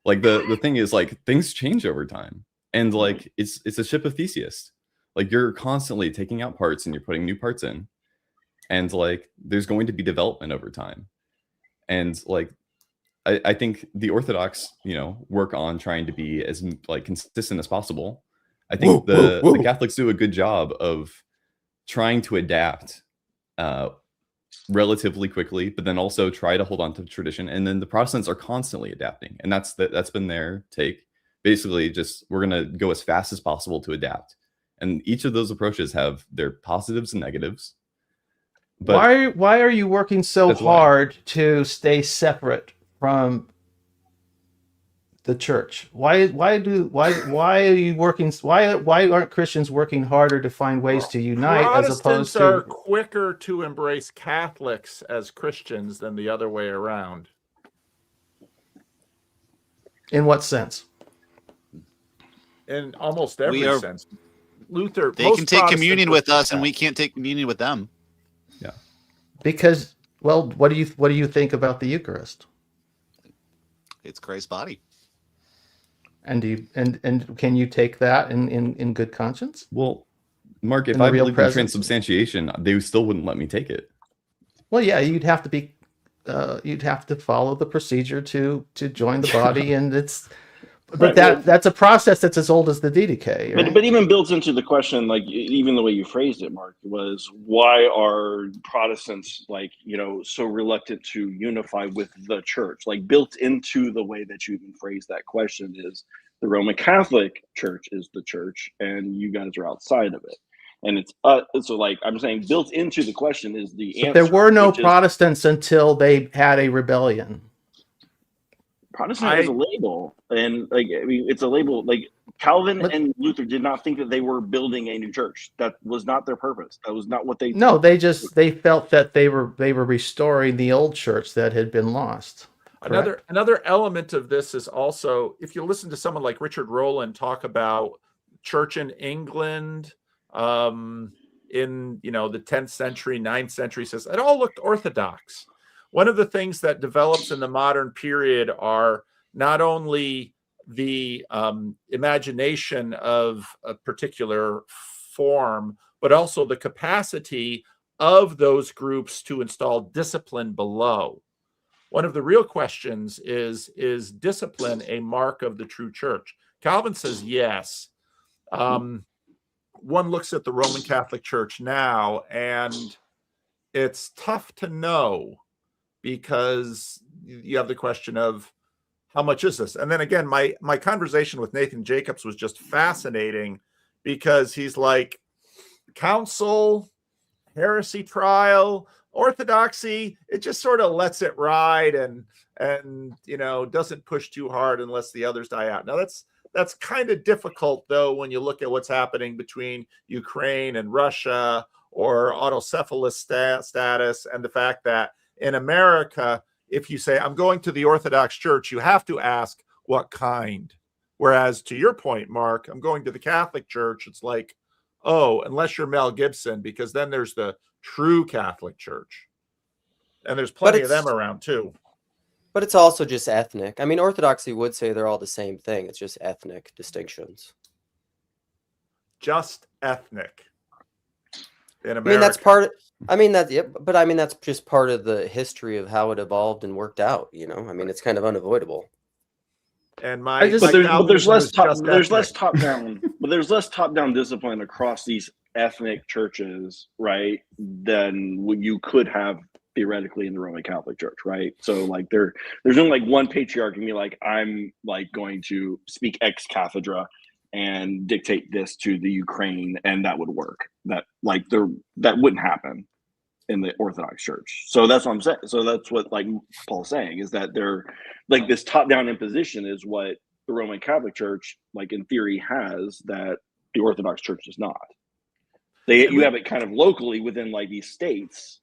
The thing is, things change over time. And it's a ship of Theseus. You're constantly taking out parts and you're putting new parts in. And there's going to be development over time. And I think the Orthodox, work on trying to be as consistent as possible. I think the Catholics do a good job of trying to adapt relatively quickly, but then also try to hold on to tradition. And then the Protestants are constantly adapting. And that's been their take. Basically, just we're going to go as fast as possible to adapt. And each of those approaches have their positives and negatives. But why are you working so hard to stay separate from the church? Why are you working? Why aren't Christians working harder to find ways to unite as opposed Protestants are to? quicker to embrace Catholics as Christians than the other way around. In what sense? In almost every sense. Luther, They can take communion with us, and we we can't take communion with them. Yeah. Because, well, what do you think about the Eucharist? It's Christ's body. And and can you take that in good conscience? Well, Mark, if In the I real believed in presence? transubstantiation, they still wouldn't let me take it. Well, yeah, you'd have to follow the procedure to join the body, and but that's a process that's as old as the DDK. Right? But even built into the question, like even the way you phrased it, Mark, was why are Protestants so reluctant to unify with the church? Like built into the way that you even phrased that question is the Roman Catholic Church is the church, and you guys are outside of it. And it's so like I'm saying, built into the question is the answer. But there were no Protestants until they had a rebellion. Protestant is a label, and it's a label. Like Calvin and Luther did not think that they were building a new church. That was not their purpose. That was not what they. No, they felt that they were restoring the old church that had been lost. Correct? Another element of this is also, if you listen to someone like Richard Rowland talk about church in England in the 10th century, 9th century, says it all looked Orthodox. One of the things that develops in the modern period are not only the imagination of a particular form, but also the capacity of those groups to install discipline below. One of the real questions is discipline a mark of the true church? Calvin says yes. One looks at the Roman Catholic Church now, and it's tough to know, because you have the question of how much is this? And then again, my conversation with Nathan Jacobs was just fascinating, because he's like, council, heresy trial, orthodoxy, it just sort of lets it ride and doesn't push too hard unless the others die out. Now that's kind of difficult, though, when you look at what's happening between Ukraine and Russia, or autocephalous status, and the fact that in America, if you say, I'm going to the Orthodox Church, you have to ask what kind. Whereas to your point, Mark, I'm going to the Catholic Church, it's like, oh, unless you're Mel Gibson, because then there's the true Catholic Church. And there's plenty of them around too. But it's also just ethnic. I mean, Orthodoxy would say they're all the same thing. It's just ethnic distinctions. Just ethnic. In America. I mean, that's part of, but I mean, that's just part of the history of how it evolved and worked out, I mean, it's kind of unavoidable. And there's less top down, but there's less top down discipline across these ethnic churches, right, than what you could have theoretically in the Roman Catholic Church, right? So like there's only like one patriarch and be like, I'm like going to speak ex cathedra and dictate this to the Ukraine, and that would work. That wouldn't happen in the Orthodox Church. So that's what I'm saying. So that's what like Paul's saying, is that they're like this top-down imposition is what the Roman Catholic Church, like in theory, has that the Orthodox Church does not. You have it kind of locally within like these states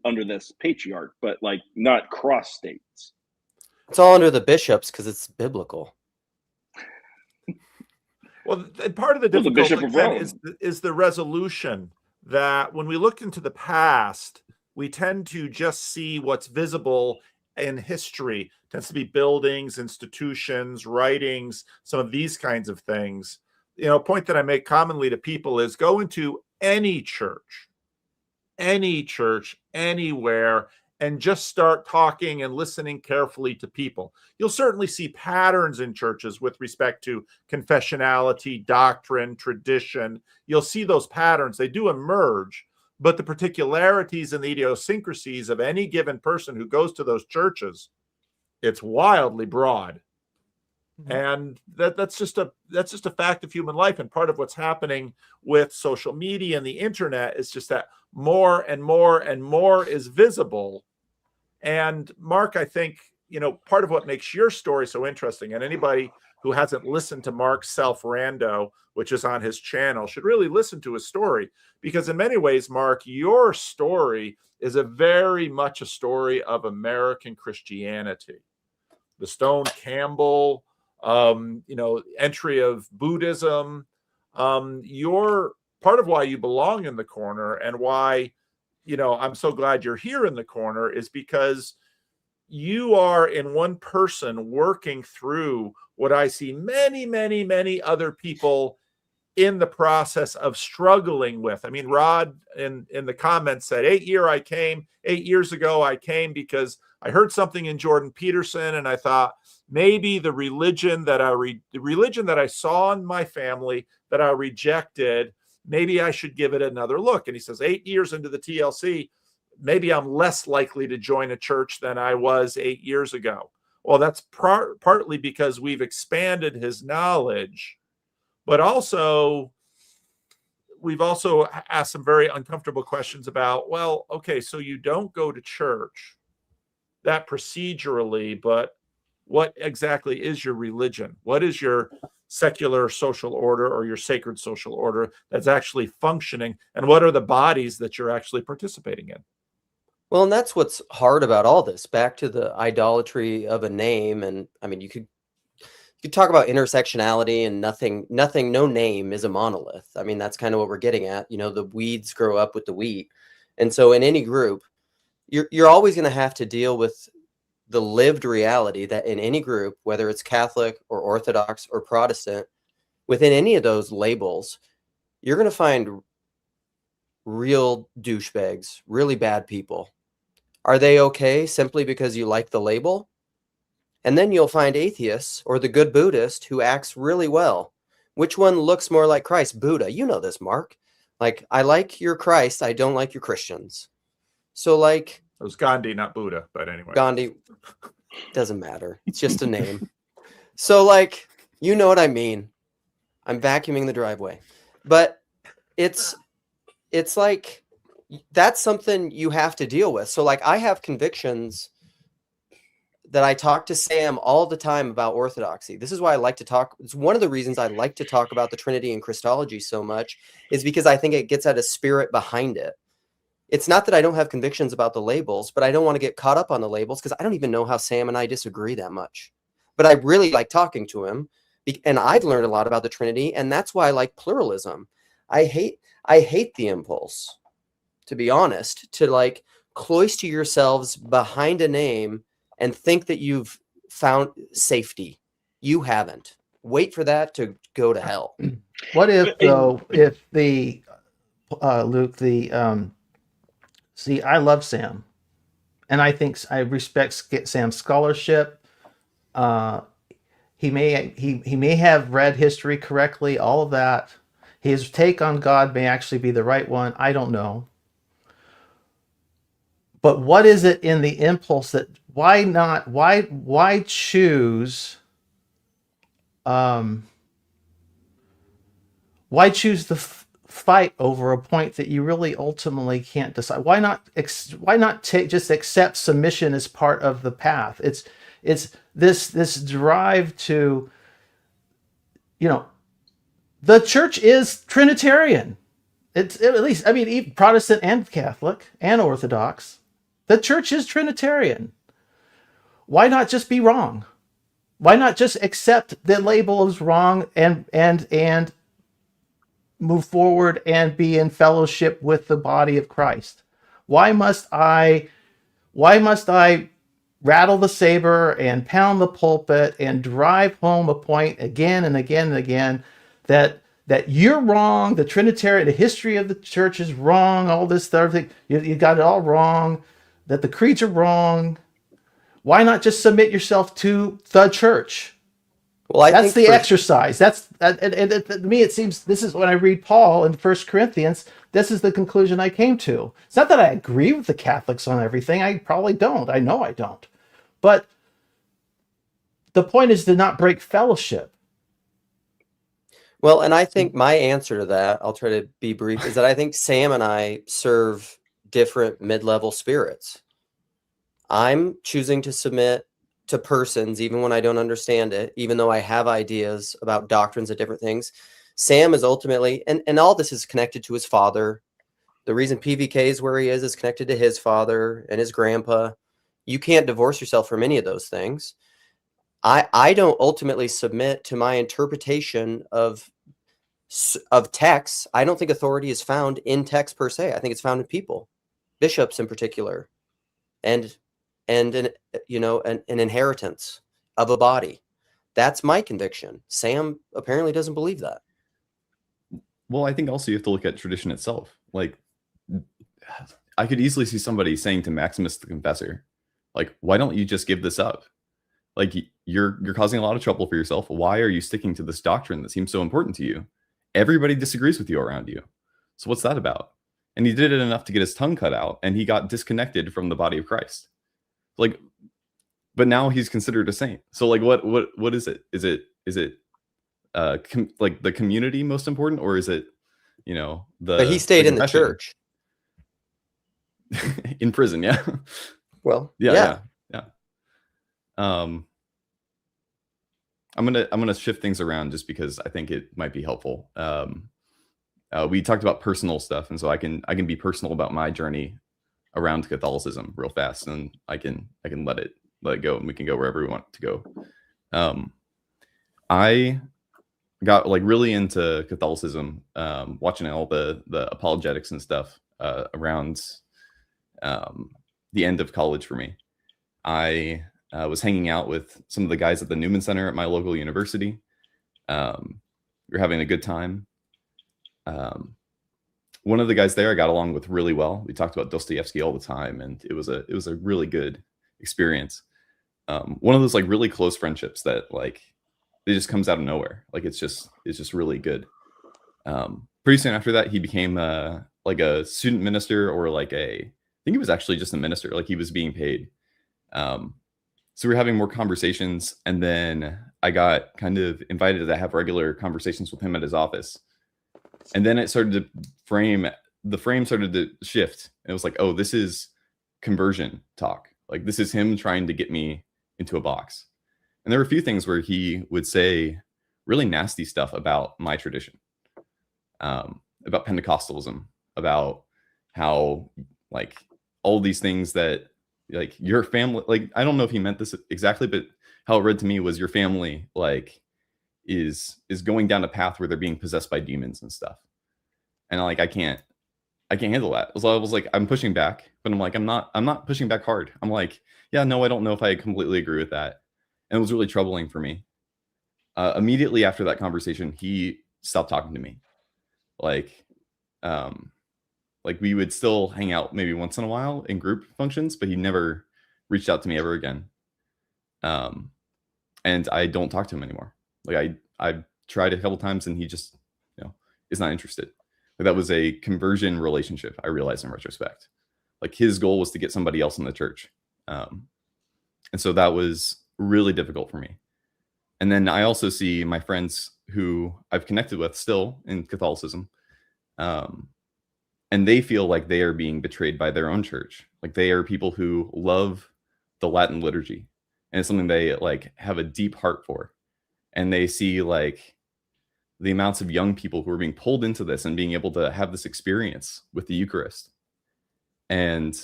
under this patriarch, but like not cross states. It's all under the bishops because it's biblical. Well, part of the difficulty is the resolution that when we look into the past, we tend to just see what's visible in history. It tends to be buildings, institutions, writings, some of these kinds of things. A point that I make commonly to people is go into any church, anywhere, and just start talking and listening carefully to people. You'll certainly see patterns in churches with respect to confessionality, doctrine, tradition. You'll see those patterns. They do emerge, but the particularities and the idiosyncrasies of any given person who goes to those churches, it's wildly broad. And that's just a fact of human life. And part of what's happening with social media and the internet is just that more and more and more is visible. And Mark, I think part of what makes your story so interesting, and anybody who hasn't listened to Mark's Self-Rando, which is on his channel, should really listen to his story, because in many ways, Mark, your story is a very much a story of American Christianity. The Stone Campbell, entry of Buddhism. You're part of why you belong in the corner, and why, I'm so glad you're here in the corner, is because you are in one person working through what I see many, many, many other people in the process of struggling with. I mean, Rod in the comments said, 8 years ago, I came because I heard something in Jordan Peterson, and I thought maybe the religion that I saw in my family that I rejected, maybe I should give it another look. And he says, 8 years into the TLC, maybe I'm less likely to join a church than I was 8 years ago. Well, that's partly because we've expanded his knowledge, but also we've also asked some very uncomfortable questions about, well, okay, so you don't go to church, that procedurally, but what exactly is your religion? What is your secular social order or your sacred social order that's actually functioning? And what are the bodies that you're actually participating in? Well, and that's what's hard about all this. Back to the idolatry of a name, and I mean, you could talk about intersectionality, and no name is a monolith. I mean, that's kind of what we're getting at. The weeds grow up with the wheat, and so in any group, you're always going to have to deal with the lived reality that in any group, whether it's Catholic or Orthodox or Protestant, within any of those labels, you're going to find real douchebags, really bad people. Are they okay simply because you like the label? And then you'll find atheists or the good Buddhist who acts really well. Which one looks more like Christ? Buddha. You know this, Mark. Like, I like your Christ, I don't like your Christians. So, like, it was Gandhi, not Buddha, but anyway. Gandhi doesn't matter. It's just a name. So, like, you know what I mean. I'm vacuuming the driveway. But it's like, that's something you have to deal with. So, like, I have convictions that I talk to Sam all the time about orthodoxy. This is why I like to talk. It's one of the reasons I like to talk about the Trinity and Christology so much, is because I think it gets at a spirit behind it. It's not that I don't have convictions about the labels, but I don't want to get caught up on the labels, because I don't even know how Sam and I disagree that much. But I really like talking to him, and I've learned a lot about the Trinity, and that's why I like pluralism. I hate the impulse, to be honest, to like cloister yourselves behind a name and think that you've found safety. You haven't. Wait for that to go to hell. What if, though, if the Luke, see, I love Sam, and I think I respect Sam's scholarship. He may have read history correctly, all of that. His take on God may actually be the right one. I don't know. But what is it in the impulse that why choose the fight over a point that you really ultimately can't decide? Why not just accept submission as part of the path? It's this drive to, the church is Trinitarian. It's at least, I mean, even Protestant and Catholic and Orthodox. The church is Trinitarian. Why not just be wrong? Why not just accept the label as wrong and move forward and be in fellowship with the body of Christ? Why must I rattle the saber and pound the pulpit and drive home a point again and again and again that you're wrong, the Trinitarian, the history of the church is wrong, all this stuff, you got it all wrong, that the creeds are wrong? Why not just submit yourself to the church? Well, that's the exercise. And to me, it seems, this is when I read Paul in 1 Corinthians, this is the conclusion I came to. It's not that I agree with the Catholics on everything. I probably don't. I know I don't. But the point is to not break fellowship. Well, and I think my answer to that, I'll try to be brief, is that I think Sam and I serve different mid-level spirits. I'm choosing to submit to persons, even when I don't understand it, even though I have ideas about doctrines of different things. Sam is ultimately, and all this is connected to his father. The reason PVK is where he is connected to his father and his grandpa. You can't divorce yourself from any of those things. I don't ultimately submit to my interpretation of texts. I don't think authority is found in text per se. I think it's found in people, bishops in particular, and an inheritance of a body. That's my conviction. Sam apparently doesn't believe that. Well, I think also you have to look at tradition itself. Like, I could easily see somebody saying to Maximus the Confessor, like, why don't you just give this up? Like, you're causing a lot of trouble for yourself. Why are you sticking to this doctrine that seems so important to you? Everybody disagrees with you around you. So what's that about? And he did it enough to get his tongue cut out, and he got disconnected from the body of Christ. Like, but now he's considered a saint. So like, what is it? Is it like the community most important, or is it, But he stayed in the church. In prison, yeah. Well, yeah. I'm gonna shift things around just because I think it might be helpful. We talked about personal stuff, and so I can be personal about my journey around Catholicism real fast, and I can let it go, and we can go wherever we want to go. I got like really into Catholicism, watching all the apologetics and stuff around the end of college for me. I was hanging out with some of the guys at the Newman Center at my local university. We were having a good time. One of the guys there I got along with really well. We talked about Dostoevsky all the time, and it was a really good experience. One of those like really close friendships that like it just comes out of nowhere. Like it's just really good. Pretty soon after that, he became like a student minister, or like I think he was actually just a minister. Like he was being paid. So we were having more conversations, and then I got kind of invited to have regular conversations with him at his office. And then it started to the frame started to shift. And it was like, oh, this is conversion talk. Like this is him trying to get me into a box. And there were a few things where he would say really nasty stuff about my tradition, about Pentecostalism, about how like all these things that like your family, like I don't know if he meant this exactly, but how it read to me was your family like is going down a path where they're being possessed by demons and stuff. And like I can't handle that. So I was like, I'm pushing back, but I'm like, I'm not pushing back hard. I'm like, yeah, no, I don't know if I completely agree with that. And it was really troubling for me. Immediately after that conversation, he stopped talking to me. Like we would still hang out maybe once in a while in group functions, but he never reached out to me ever again. And I don't talk to him anymore. Like I tried a couple times, and he just, is not interested. Like that was a conversion relationship, I realized in retrospect. Like his goal was to get somebody else in the church. And so that was really difficult for me. And then I also see my friends who I've connected with still in Catholicism, and they feel like they are being betrayed by their own church. Like they are people who love the Latin liturgy, and it's something they like have a deep heart for. And they see like the amounts of young people who are being pulled into this and being able to have this experience with the Eucharist. And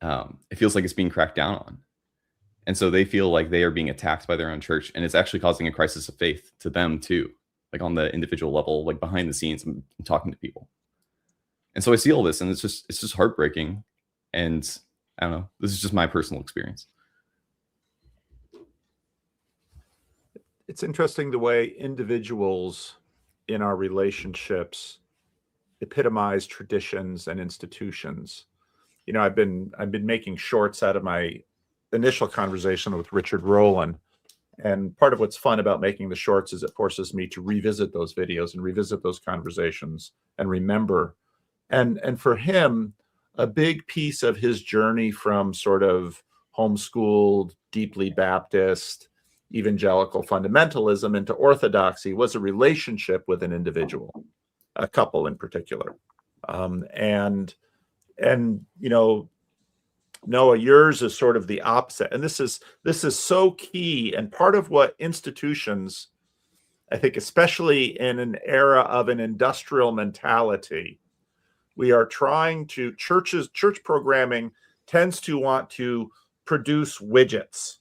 it feels like it's being cracked down on. And so they feel like they are being attacked by their own church, and it's actually causing a crisis of faith to them too, like on the individual level, like behind the scenes and talking to people. And so I see all this, and it's just heartbreaking. And I don't know, this is just my personal experience. It's interesting the way individuals in our relationships epitomize traditions and institutions. I've been making shorts out of my initial conversation with Richard Rowland, and part of what's fun about making the shorts is it forces me to revisit those videos and revisit those conversations and remember. And for him, a big piece of his journey from sort of homeschooled, deeply Baptist, evangelical fundamentalism into orthodoxy was a relationship with an individual, a couple in particular. And Noah, yours is sort of the opposite. And this is so key. And part of what institutions, I think, especially in an era of an industrial mentality, we are trying to, church programming tends to want to produce widgets.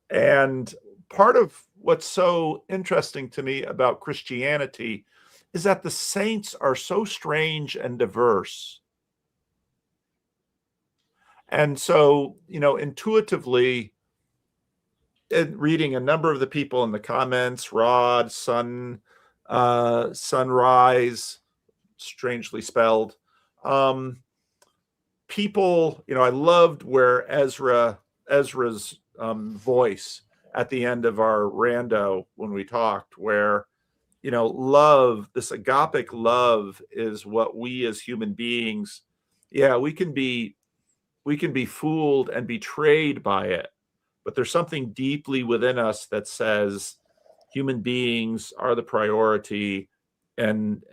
And part of what's so interesting to me about Christianity is that the saints are so strange and diverse. And so, intuitively, in reading a number of the people in the comments, Rod, Sunrise, strangely spelled, people, I loved where Ezra's voice at the end of our rando when we talked, where, love, this agapic love is what we as human beings, we can be fooled and betrayed by it, but there's something deeply within us that says human beings are the priority, and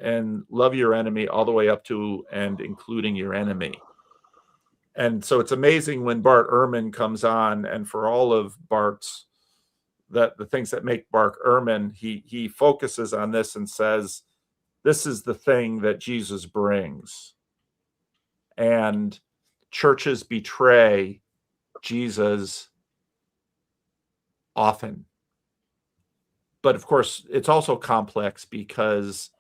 love your enemy all the way up to and including your enemy. And so it's amazing when Bart Ehrman comes on, and for all of Bart's, the things that make Bart Ehrman, he focuses on this and says, this is the thing that Jesus brings. And churches betray Jesus often. But of course, it's also complex, because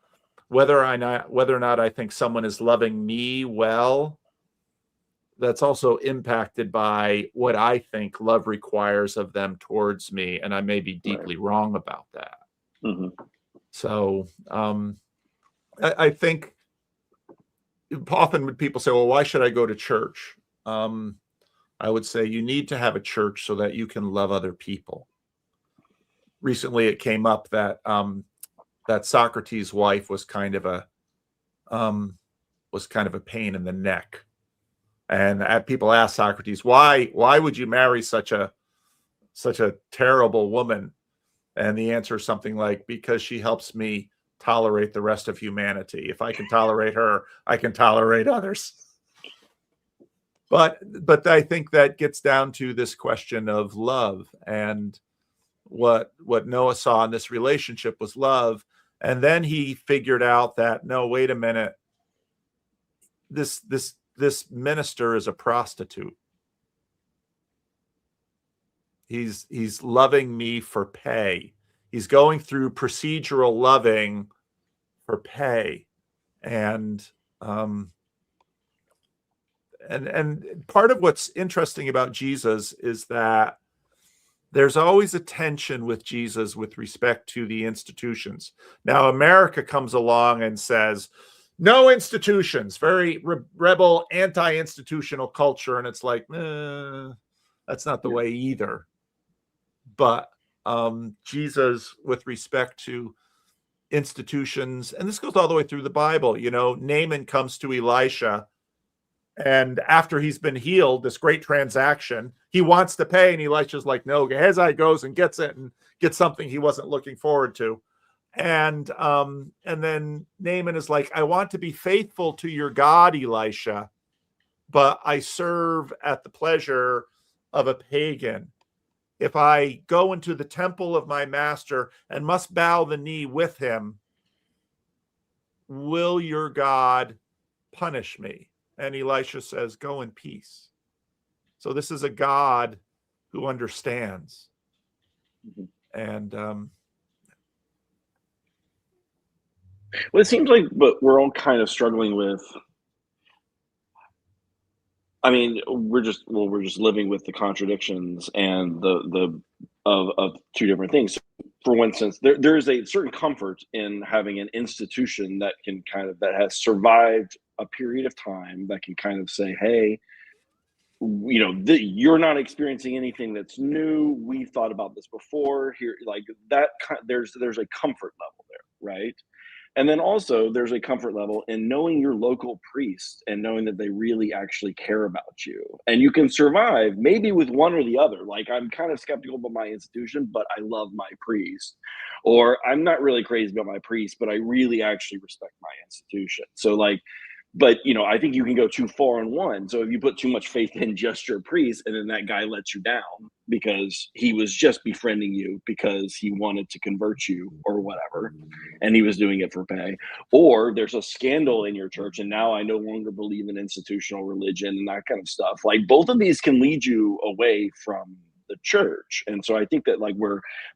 whether or not I think someone is loving me well, that's also impacted by what I think love requires of them towards me. And I may be deeply wrong about that. Mm-hmm. So I think often when people say, well, why should I go to church? I would say you need to have a church so that you can love other people. Recently, it came up that that Socrates' wife was kind of a pain in the neck. And people asked Socrates, why would you marry such a terrible woman? And the answer is something like, because she helps me tolerate the rest of humanity. If I can tolerate her, I can tolerate others. But I think that gets down to this question of love, and what Noah saw in this relationship was love. And then he figured out that, no, wait a minute, this minister is a prostitute. He's loving me for pay. He's going through procedural loving for pay. And part of what's interesting about Jesus is that there's always a tension with Jesus with respect to the institutions. Now, America comes along and says, no institutions, very rebel, anti-institutional culture. And it's like, that's not the way either. But Jesus, with respect to institutions, and this goes all the way through the Bible, Naaman comes to Elisha, and after he's been healed, this great transaction, he wants to pay, and Elisha's like, no. Gehazi goes and gets it and gets something he wasn't looking forward to. And then Naaman is like, I want to be faithful to your God, Elisha, but I serve at the pleasure of a pagan. If I go into the temple of my master and must bow the knee with him, will your God punish me? And Elisha says, go in peace. So this is a God who understands. And well, it seems like, but we're all kind of struggling with, I mean, we're just living with the contradictions and of two different things. So for instance, there is a certain comfort in having an institution that has survived a period of time, that can kind of say, hey, you're not experiencing anything that's new. We've thought about this before here, like that. There's a comfort level there, right? And then also there's a comfort level in knowing your local priest and knowing that they really actually care about you. And you can survive maybe with one or the other. Like, I'm kind of skeptical about my institution, but I love my priest. Or I'm not really crazy about my priest, but I really actually respect my institution. So like But, you know, I think you can go too far in one. So if you put too much faith in just your priest and then that guy lets you down because he was just befriending you because he wanted to convert you or whatever, and he was doing it for pay, or there's a scandal in your church and now I no longer believe in institutional religion and that kind of stuff. Like both of these can lead you away from the church. And so I think that like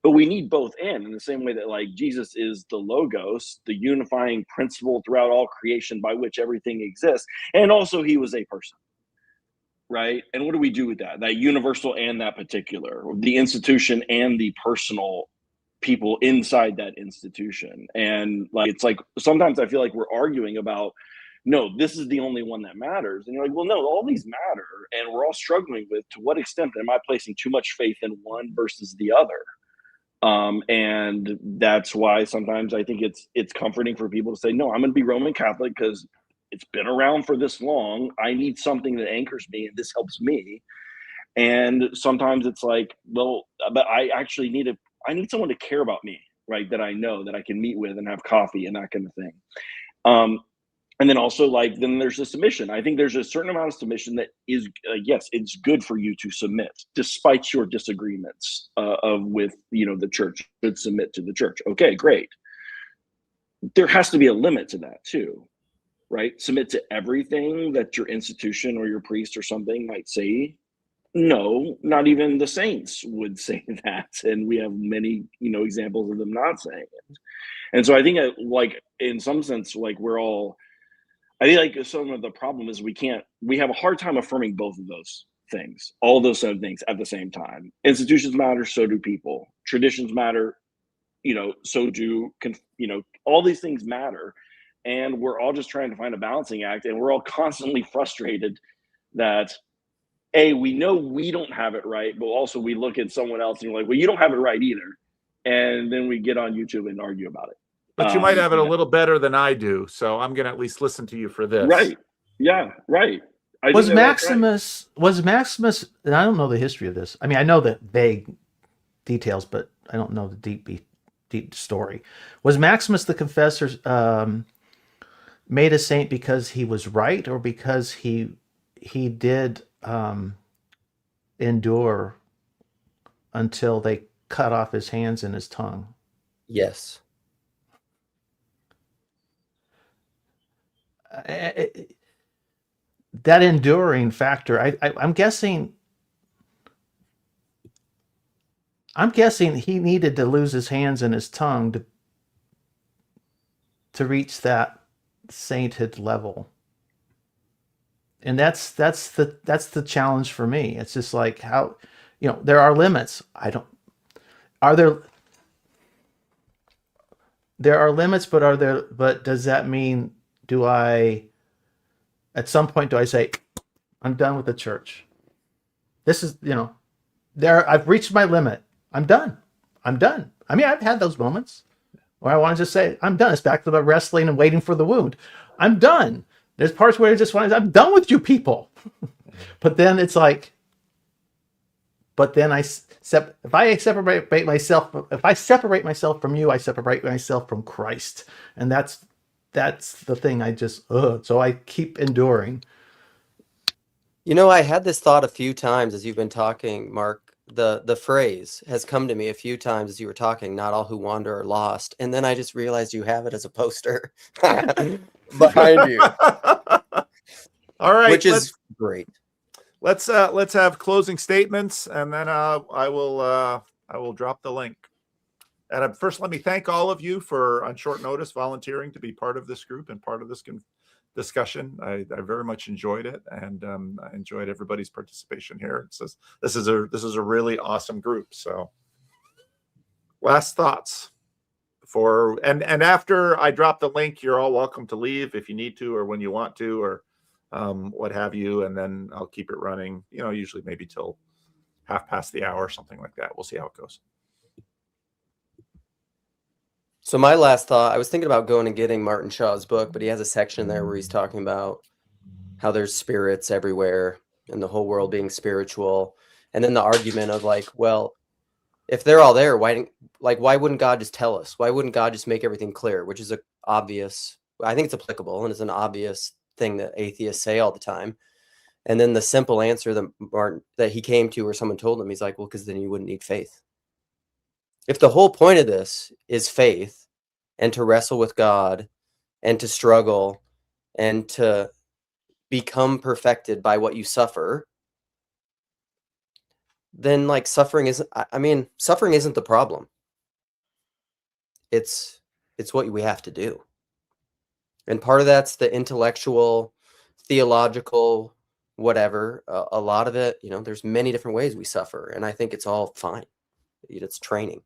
but we need both in the same way that like Jesus is the logos, the unifying principle throughout all creation by which everything exists. And also he was a person, right? And what do we do with that universal and that particular, the institution and the personal people inside that institution? And like it's like sometimes I feel like we're arguing about, no, this is the only one that matters. And you're like, well, no, all these matter. And we're all struggling with, to what extent am I placing too much faith in one versus the other? And that's why sometimes I think it's comforting for people to say, no, I'm going to be Roman Catholic because it's been around for this long. I need something that anchors me, and this helps me. And sometimes it's like, well, but I need someone to care about me, right? That I know that I can meet with and have coffee and that kind of thing. And then also like, then there's the submission. I think there's a certain amount of submission that is, yes, it's good for you to submit despite your disagreements with, you know, the church should submit to the church. Okay, great. There has to be a limit to that too, right? Submit to everything that your institution or your priest or something might say. No, not even the saints would say that. And we have many, you know, examples of them not saying it. And so I think like in some sense, like I think like some of the problem is we have a hard time affirming both of those things, all those sort of things at the same time. Institutions matter, so do people. Traditions matter, you know, so do, you know, all these things matter. And we're all just trying to find a balancing act. And we're all constantly frustrated that, we know we don't have it right, but also we look at someone else and you're like, well, you don't have it right either. And then we get on YouTube and argue about it. But you might have it a little better than I do, so I'm going to at least listen to you for this. Right. Yeah, right. Was Maximus, and I don't know the history of this. I mean, I know the vague details, but I don't know the deep story. Was Maximus the Confessor made a saint because he was right, or because he did endure until they cut off his hands and his tongue? Yes. That enduring factor, I'm guessing he needed to lose his hands and his tongue to reach that sainthood level. And that's the challenge for me. It's just like, how, you know, there are limits. There are limits, but does that mean, at some point, do I say, I'm done with the church? This is, you know, I've reached my limit. I'm done. I mean, I've had those moments where I want to just say, I'm done. It's back to the wrestling and waiting for the wound. I'm done. There's parts where I just want to, I'm done with you people. But then it's like, if I separate myself from you, I separate myself from Christ. And that's the thing. So I keep enduring. You know, I had this thought a few times as you've been talking, Mark. The phrase has come to me a few times as you were talking, not all who wander are lost. And then I just realized you have it as a poster behind you. All right. Which is great. Let's have closing statements, and then I will drop the link. And first, let me thank all of you for, on short notice, volunteering to be part of this group and part of this discussion. I very much enjoyed it, and I enjoyed everybody's participation here. This is a really awesome group. So, last thoughts and after I drop the link, you're all welcome to leave if you need to, or when you want to, or what have you, and then I'll keep it running. You know, usually maybe till 1/2 hour, something like that. We'll see how it goes. So my last thought, I was thinking about going and getting Martin Shaw's book, but he has a section there where he's talking about how there's spirits everywhere and the whole world being spiritual. And then the argument of like, well, if they're all there, why wouldn't God just tell us? Why wouldn't God just make everything clear? Which is I think it's applicable and it's an obvious thing that atheists say all the time. And then the simple answer that he came to, or someone told him, he's like, well, because then you wouldn't need faith. If the whole point of this is faith and to wrestle with God and to struggle and to become perfected by what you suffer, then like suffering isn't the problem. It's what we have to do. And part of that's the intellectual, theological, whatever. A lot of it, there's many different ways we suffer. And I think it's all fine. It's training.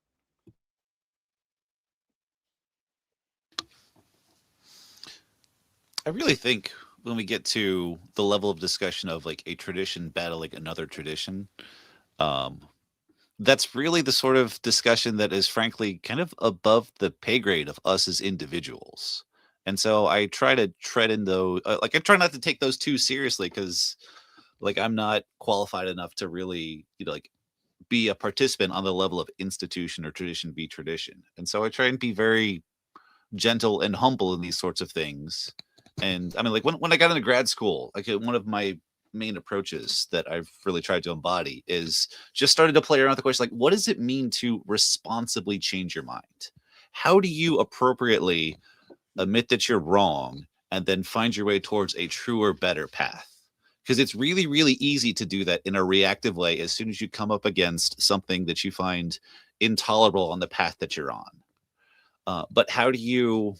I really think when we get to the level of discussion of like a tradition battling another tradition, that's really the sort of discussion that is frankly kind of above the pay grade of us as individuals. And so I try to tread in those, I try not to take those too seriously, because like I'm not qualified enough to really, like be a participant on the level of institution or tradition be tradition. And so I try and be very gentle and humble in these sorts of things. And I mean, like when I got into grad school, like one of my main approaches that I've really tried to embody is just started to play around with the question, like, what does it mean to responsibly change your mind? How do you appropriately admit that you're wrong and then find your way towards a truer, better path? Because it's really, really easy to do that in a reactive way as soon as you come up against something that you find intolerable on the path that you're on. But how do you,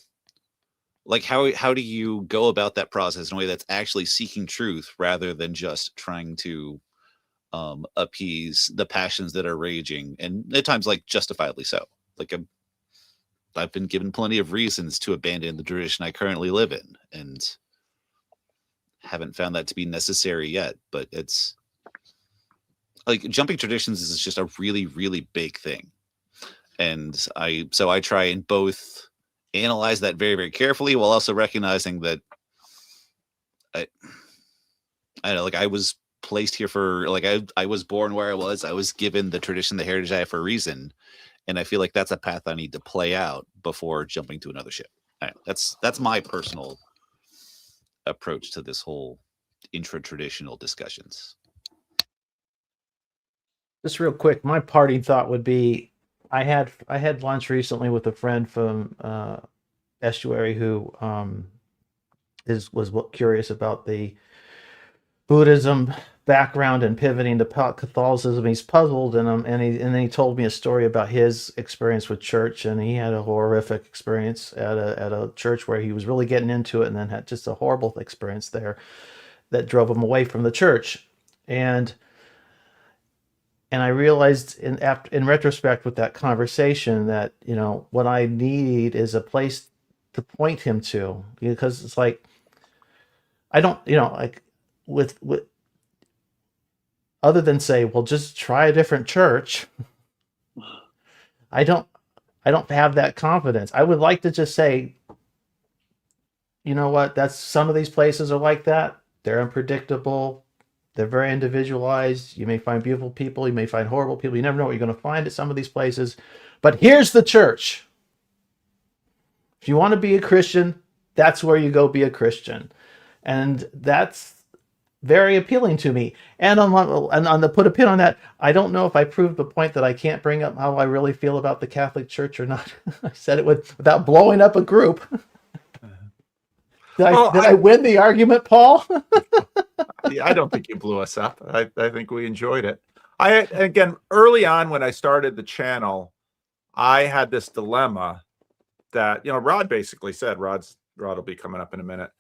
how do you go about that process in a way that's actually seeking truth rather than just trying to appease the passions that are raging, and at times like justifiably so? Like I've been given plenty of reasons to abandon the tradition I currently live in, and haven't found that to be necessary yet. But it's like jumping traditions is just a really, really big thing. And I try and both analyze that very, very carefully while also recognizing that I don't know, like I was placed here for, like I was born where I was given the tradition, the heritage I have for a reason. And I feel like that's a path I need to play out before jumping to another ship. That's my personal approach to this whole intra-traditional discussions. Just real quick, my parting thought would be, I had lunch recently with a friend from Estuary who was curious about the Buddhism background and pivoting to Catholicism. He's puzzled, and then he told me a story about his experience with church, and he had a horrific experience at a church where he was really getting into it, and then had just a horrible experience there that drove him away from the church. And I realized in retrospect with that conversation that, what I need is a place to point him to, because it's like, I don't, like with other than say, well, just try a different church. I don't have that confidence. I would like to just say, you know what, that's, some of these places are like that. They're unpredictable. They're very individualized. You may find beautiful people. You may find horrible people. You never know what you're going to find at some of these places. But here's the church. If you want to be a Christian, that's where you go be a Christian. And that's very appealing to me. And on the put a pin on that, I don't know if I proved the point that I can't bring up how I really feel about the Catholic Church or not. I said it without blowing up a group. Did I win the argument, Paul? Yeah, I don't think you blew us up. I think we enjoyed it. Again, early on when I started the channel, I had this dilemma that, Rod basically said, Rod will be coming up in a minute.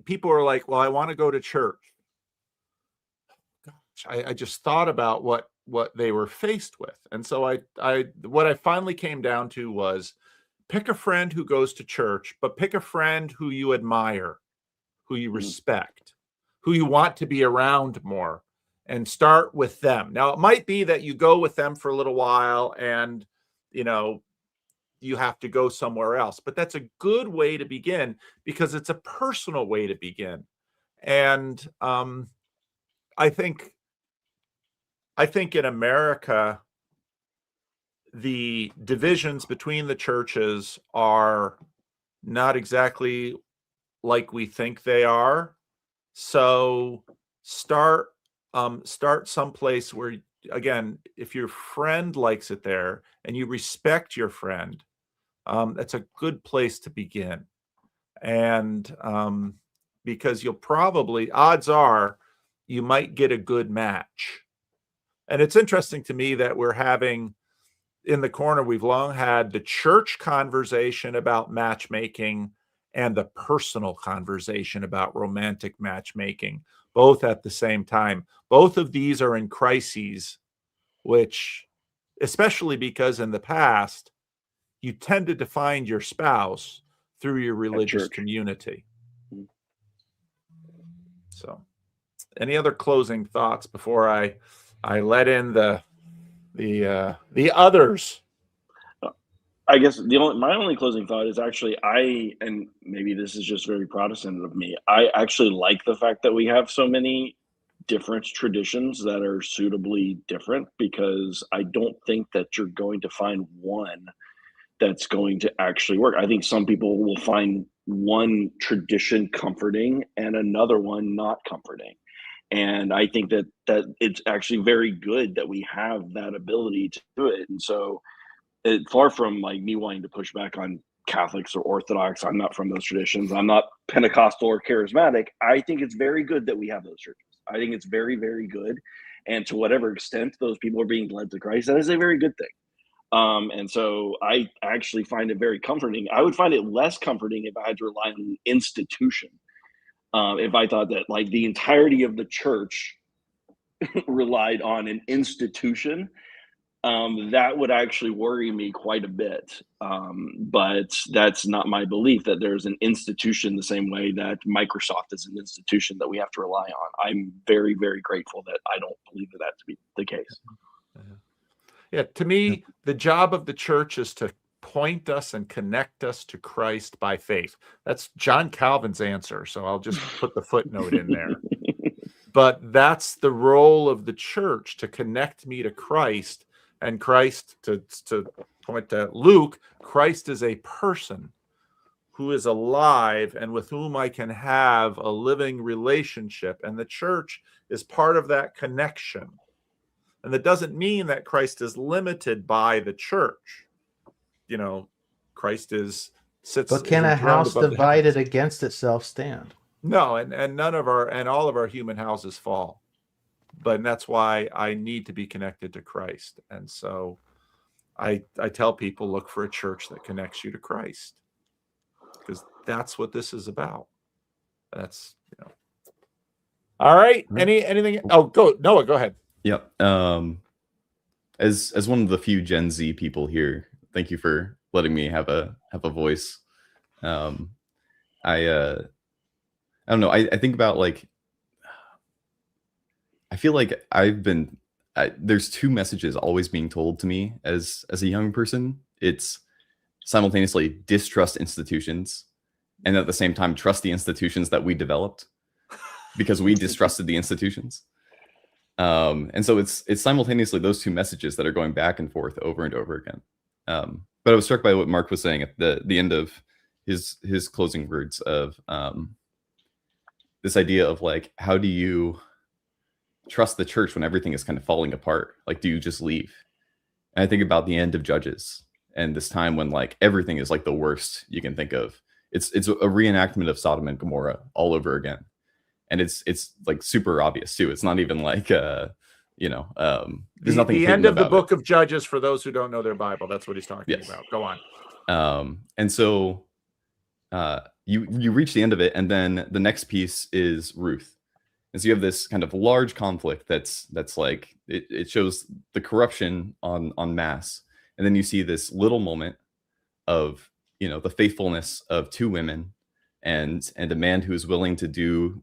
People are like, well, I want to go to church. Gosh, I just thought about what they were faced with. And so what I finally came down to was, pick a friend who goes to church, but pick a friend who you admire, who you respect, who you want to be around more, and start with them. Now, it might be that you go with them for a little while and, you have to go somewhere else, but that's a good way to begin, because it's a personal way to begin. And I think in America, the divisions between the churches are not exactly like we think they are. So start someplace where, again, if your friend likes it there and you respect your friend, that's a good place to begin. And because you'll probably, odds are, you might get a good match. And it's interesting to me that we're having in the corner, we've long had the church conversation about matchmaking and the personal conversation about romantic matchmaking, both at the same time. Both of these are in crises, which, especially because in the past, you tended to find your spouse through your religious church. community. So, any other closing thoughts before I let in the others? I guess my only closing thought is actually and maybe this is just very Protestant of me, I actually like the fact that we have so many different traditions that are suitably different, because I don't think that you're going to find one that's going to actually work. I think some people will find one tradition comforting and another one not comforting. And I think that it's actually very good that we have that ability to do it. And so, far from like me wanting to push back on Catholics or Orthodox, I'm not from those traditions. I'm not Pentecostal or charismatic. I think it's very good that we have those churches. I think it's very, very good. And to whatever extent those people are being led to Christ, that is a very good thing. And so I actually find it very comforting. I would find it less comforting if I had to rely on an institution. If I thought that like the entirety of the church relied on an institution, that would actually worry me quite a bit. But that's not my belief, that there's an institution the same way that Microsoft is an institution that we have to rely on. I'm very, very grateful that I don't believe that to be the case. Yeah, to me, the job of the church is to point us and connect us to Christ by faith. That's John Calvin's answer. So I'll just put the footnote in there. But that's the role of the church, to connect me to Christ. And Christ, to point to Luke, Christ is a person who is alive and with whom I can have a living relationship. And the church is part of that connection. And that doesn't mean that Christ is limited by the church. You know, Christ sits. But can a house divided against itself stand? No, and none of all of our human houses fall. But that's why I need to be connected to Christ. And so I tell people, look for a church that connects you to Christ, because that's what this is about. That's, all right. Anything? Oh, go Noah, go ahead. Yep. As one of the few Gen Z people here, thank you for letting me have a voice. I don't know. I think about, like, I feel like there's two messages always being told to me as a young person. It's simultaneously distrust institutions, and at the same time trust the institutions that we developed, because we distrusted the institutions. And so it's simultaneously those two messages that are going back and forth over and over again. But I was struck by what Mark was saying at the end of his closing words of this idea of, like, how do you trust the church when everything is kind of falling apart? Like, do you just leave? And I think about the end of Judges and this time when, like, everything is like the worst you can think of. It's a reenactment of Sodom and Gomorrah all over again. And it's like super obvious too. It's not even like there's nothing. The end of the book of Judges, for those who don't know their Bible, that's what he's talking about. Go on. And so you reach the end of it, and then the next piece is Ruth. And so you have this kind of large conflict that's like it shows the corruption on mass, and then you see this little moment of the faithfulness of two women and a man who is willing to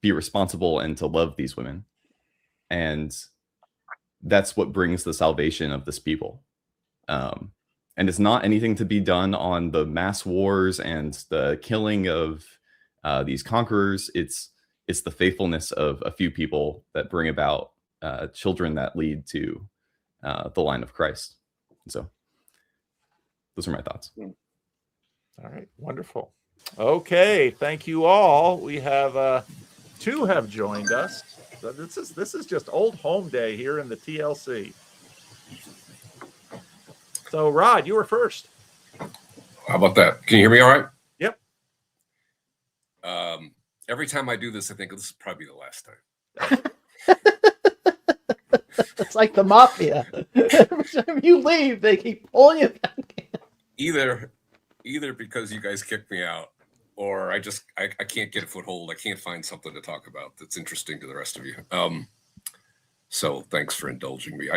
be responsible and to love these women. And that's what brings the salvation of this people. And it's not anything to be done on the mass wars and the killing of these conquerors. It's the faithfulness of a few people that bring about children that lead to the line of Christ. So those are my thoughts. All right, wonderful. Okay, thank you all. We have 2 have joined us. So this is just old home day here in the TLC. So Rod, you were first. How about that? Can you hear me all right? Yep. Every time I do this, I think this is probably the last time. It's like the mafia. Every time you leave, they keep pulling you back in. Either because you guys kicked me out, or I can't get a foothold. I can't find something to talk about that's interesting to the rest of you. So thanks for indulging me.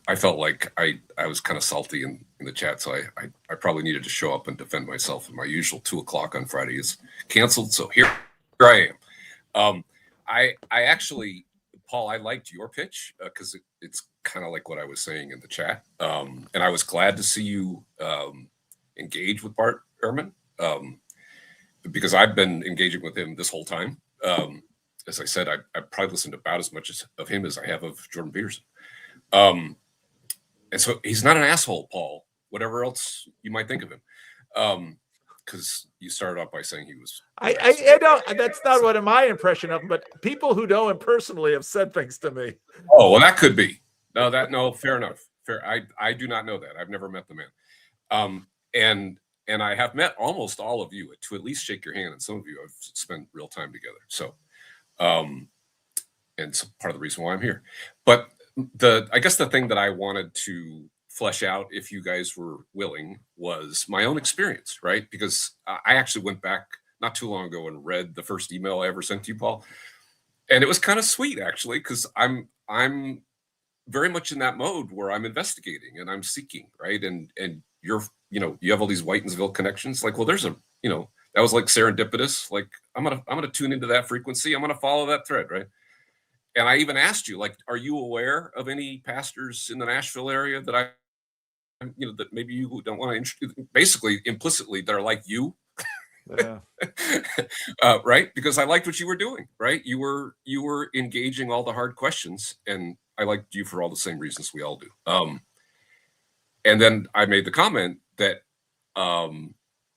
I felt like I was kind of salty in the chat, so I probably needed to show up and defend myself. And my usual 2:00 on Friday is canceled, so here I am. I actually, Paul, I liked your pitch because it's kind of like what I was saying in the chat, and I was glad to see you engage with Bart Ehrman, because I've been engaging with him this whole time. As I said, I probably listened about as much of him as I have of Jordan Peterson. And so he's not an asshole, Paul, whatever else you might think of him. Because you started off by saying he was. I don't. That's not what my impression of him, but people who know him personally have said things to me. Oh, well, that could be. No, fair enough. Fair. I do not know that. I've never met the man. And I have met almost all of you to at least shake your hand, and some of you I've spent real time together. So, and it's part of the reason why I'm here. But I guess the thing that I wanted to flesh out, if you guys were willing, was my own experience, right? Because I actually went back not too long ago and read the first email I ever sent to you, Paul, and it was kind of sweet actually, because I'm very much in that mode where I'm investigating and I'm seeking, right? And you're, you have all these Whitensville connections. Like, well, there's that was like serendipitous. Like, I'm gonna tune into that frequency. I'm gonna follow that thread, right? And I even asked you, like, are you aware of any pastors in the Nashville area that that maybe you don't want to introduce? Basically, implicitly, that are like you, Yeah. right? Because I liked what you were doing, right? You were engaging all the hard questions, and I liked you for all the same reasons we all do. And then I made the comment that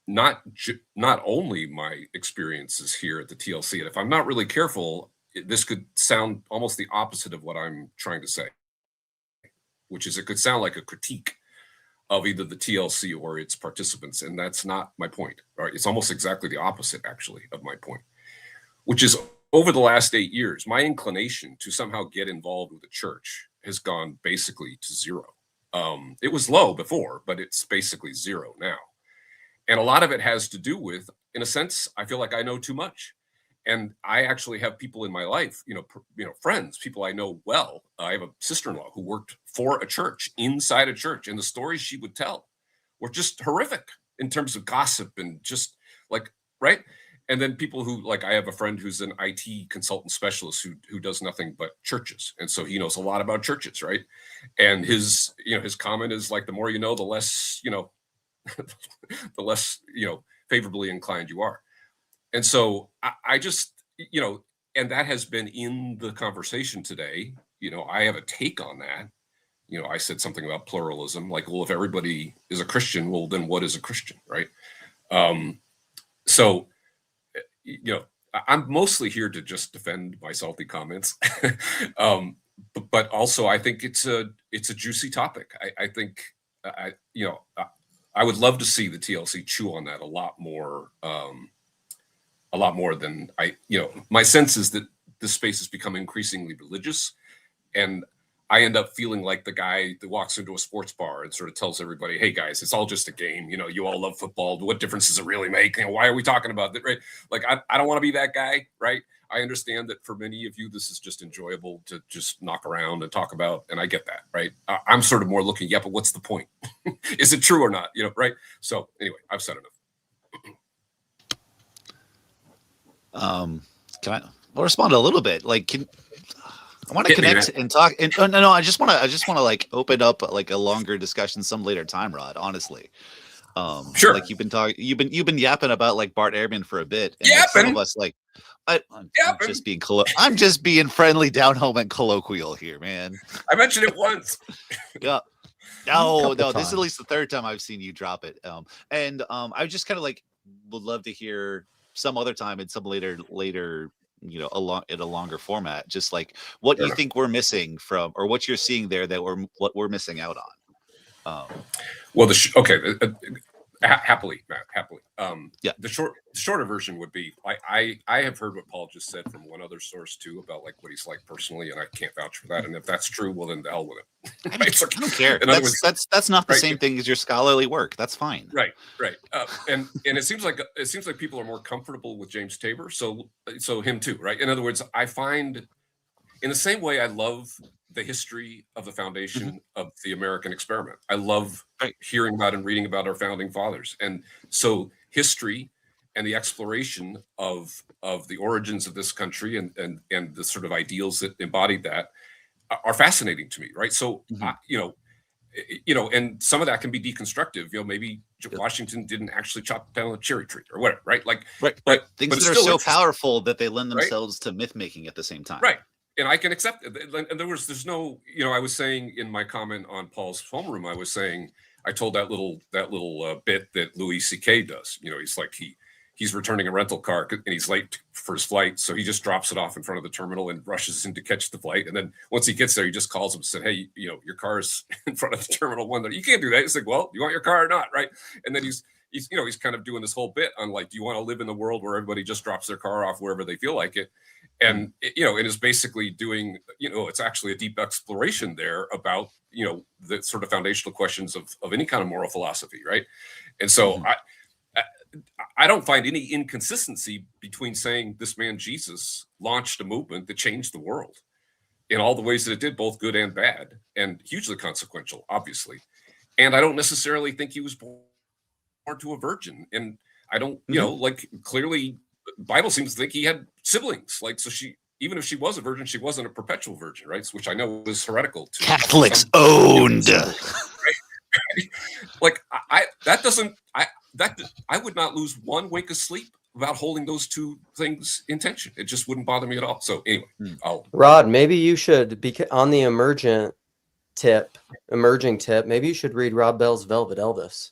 not only my experiences here at the TLC, and if I'm not really careful, this could sound almost the opposite of what I'm trying to say, which is it could sound like a critique of either the TLC or its participants, and that's not my point. Right? It's almost exactly the opposite, actually, of my point, which is over the last 8 years, my inclination to somehow get involved with the church has gone basically to zero. It was low before, but it's basically zero now. And a lot of it has to do with, in a sense, I feel like I know too much. And I actually have people in my life, friends, people I know well. I have a sister-in-law who worked for a church, inside a church, and the stories she would tell were just horrific in terms of gossip and just like, right? And then people who, like, I have a friend who's an IT consultant specialist who does nothing but churches. And so he knows a lot about churches, right? And his comment is like, the more you know, the less, the less, favorably inclined you are. And so I just, and that has been in the conversation today. I have a take on that. I said something about pluralism, like, well, if everybody is a Christian, well, then what is a Christian, right? So, I'm mostly here to just defend my salty comments. But also I think it's a juicy topic. I think, I would love to see the TLC chew on that a lot more than my sense is that this space has become increasingly religious, and I end up feeling like the guy that walks into a sports bar and sort of tells everybody, hey guys, it's all just a game. You all love football. What difference does it really make? Why are we talking about that? Right? Like, I don't want to be that guy, right? I understand that for many of you, this is just enjoyable to just knock around and talk about. And I get that, right? I'm sort of more looking, but what's the point? Is it true or not? Right? So anyway, I've said enough. I'll respond a little bit. Like, I want to connect and talk. And no, I just want to like open up like a longer discussion some later time, Rod. Honestly, sure. Like you've been yapping about like Bart Ehrman for a bit, and like, some of us like. I'm just being friendly, down home, and colloquial here, man. I mentioned it once. Yeah. No. This is at least the third time I've seen you drop it. And I was just kind of like would love to hear some other time in some later, you know, in a longer format, just like what Fair you enough. think we're missing from, or what you're seeing there that what we're missing out on. Well, happily, Matt, happily. Yeah. The shorter version would be I have heard what Paul just said from one other source too about like what he's like personally, and I can't vouch for that. And if that's true, well then the hell with it. I don't care. In other words, That's not the right, same thing as your scholarly work. That's fine. Right. And it seems like people are more comfortable with James Tabor, so him too, right? In other words, I find in the same way I love the history of the foundation of the American experiment. I love hearing about and reading about our founding fathers. And so history and the exploration of the origins of this country and the sort of ideals that embodied that are fascinating to me, right? So, and some of that can be deconstructive. You know, maybe Washington didn't actually chop down a cherry tree or whatever, right? Like, but things that are so powerful that they lend themselves to myth making at the same time, right? And I can accept it. And there's no, you know, I was saying in my comment on Paul's homeroom, I was saying I told that little bit that Louis C.K. does. You know, he's like he's returning a rental car and he's late for his flight, so he just drops it off in front of the terminal and rushes in to catch the flight. And then once he gets there, he just calls him and said, "Hey, you know, your car's in front of the terminal one. You can't do that." He's like, "Well, you want your car or not?" Right? And then he's kind of doing this whole bit on like, do you want to live in the world where everybody just drops their car off wherever they feel like it? And it is basically doing, it's actually a deep exploration there about, the sort of foundational questions of any kind of moral philosophy, right? And so I don't find any inconsistency between saying this man Jesus launched a movement that changed the world in all the ways that it did, both good and bad, and hugely consequential, obviously. And I don't necessarily think he was born to a virgin, and I don't, clearly the Bible seems to think he had siblings. Like, so even if she was a virgin, she wasn't a perpetual virgin, right? Which I know is heretical to Catholics owned. Like I would not lose one wink of sleep about holding those two things in tension. It just wouldn't bother me at all. So anyway, Rod, maybe you should be on the emerging tip. Maybe you should read Rob Bell's Velvet Elvis.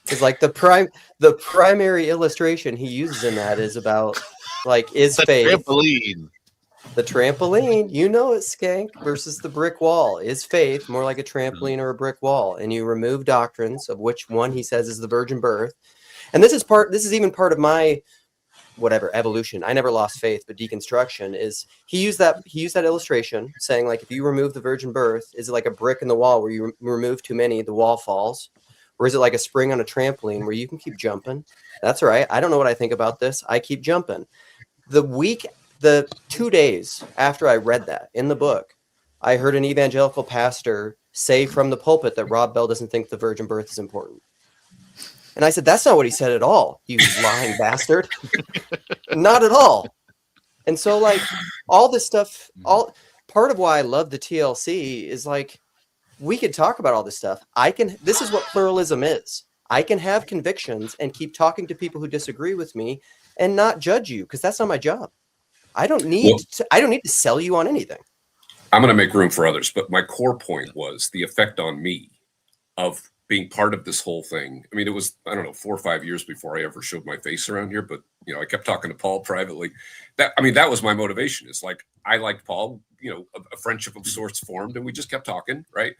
It's like the primary illustration he uses in that is about like is faith. Trampoline. The trampoline, it's Skank versus the brick wall. Is faith more like a trampoline or a brick wall? And you remove doctrines, of which one he says is the virgin birth. And this is even part of my evolution. I never lost faith, but deconstruction is he used that illustration saying like if you remove the virgin birth, is it like a brick in the wall where you remove too many, the wall falls? Or is it like a spring on a trampoline where you can keep jumping? That's right. I don't know what I think about this. I keep jumping. The 2 days after I read that in the book, I heard an evangelical pastor say from the pulpit that Rob Bell doesn't think the virgin birth is important. And I said, that's not what he said at all, you lying bastard. Not at all. And so like all this stuff, part of why I love the TLC is like, we could talk about all this stuff. This is what pluralism is. I can have convictions and keep talking to people who disagree with me and not judge you, because that's not my job. I don't need to sell you on anything. I'm going to make room for others, but my core point was the effect on me of being part of this whole thing. I mean, it was, 4 or 5 years before I ever showed my face around here, but I kept talking to Paul privately. That was my motivation. It's like, I liked Paul, a friendship of sorts formed, and we just kept talking. Right.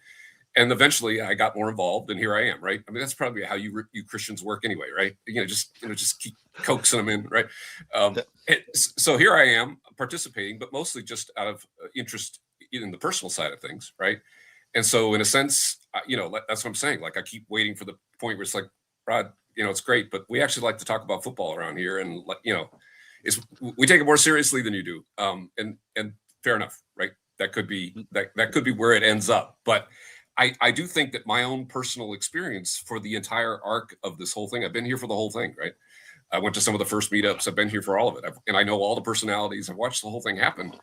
And eventually I got more involved, and here I am. Right. I mean, that's probably how you Christians work anyway. Right. Just keep coaxing them in. Right. So here I am participating, but mostly just out of interest in the personal side of things. Right. And so in a sense, that's what I'm saying. Like, I keep waiting for the point where it's like, Rod, it's great, but we actually like to talk about football around here. And, we take it more seriously than you do. And fair enough. Right. That could be where it ends up. But I do think that my own personal experience for the entire arc of this whole thing, I've been here for the whole thing. Right. I went to some of the first meetups. I've been here for all of it. And I know all the personalities. I've watched the whole thing happen.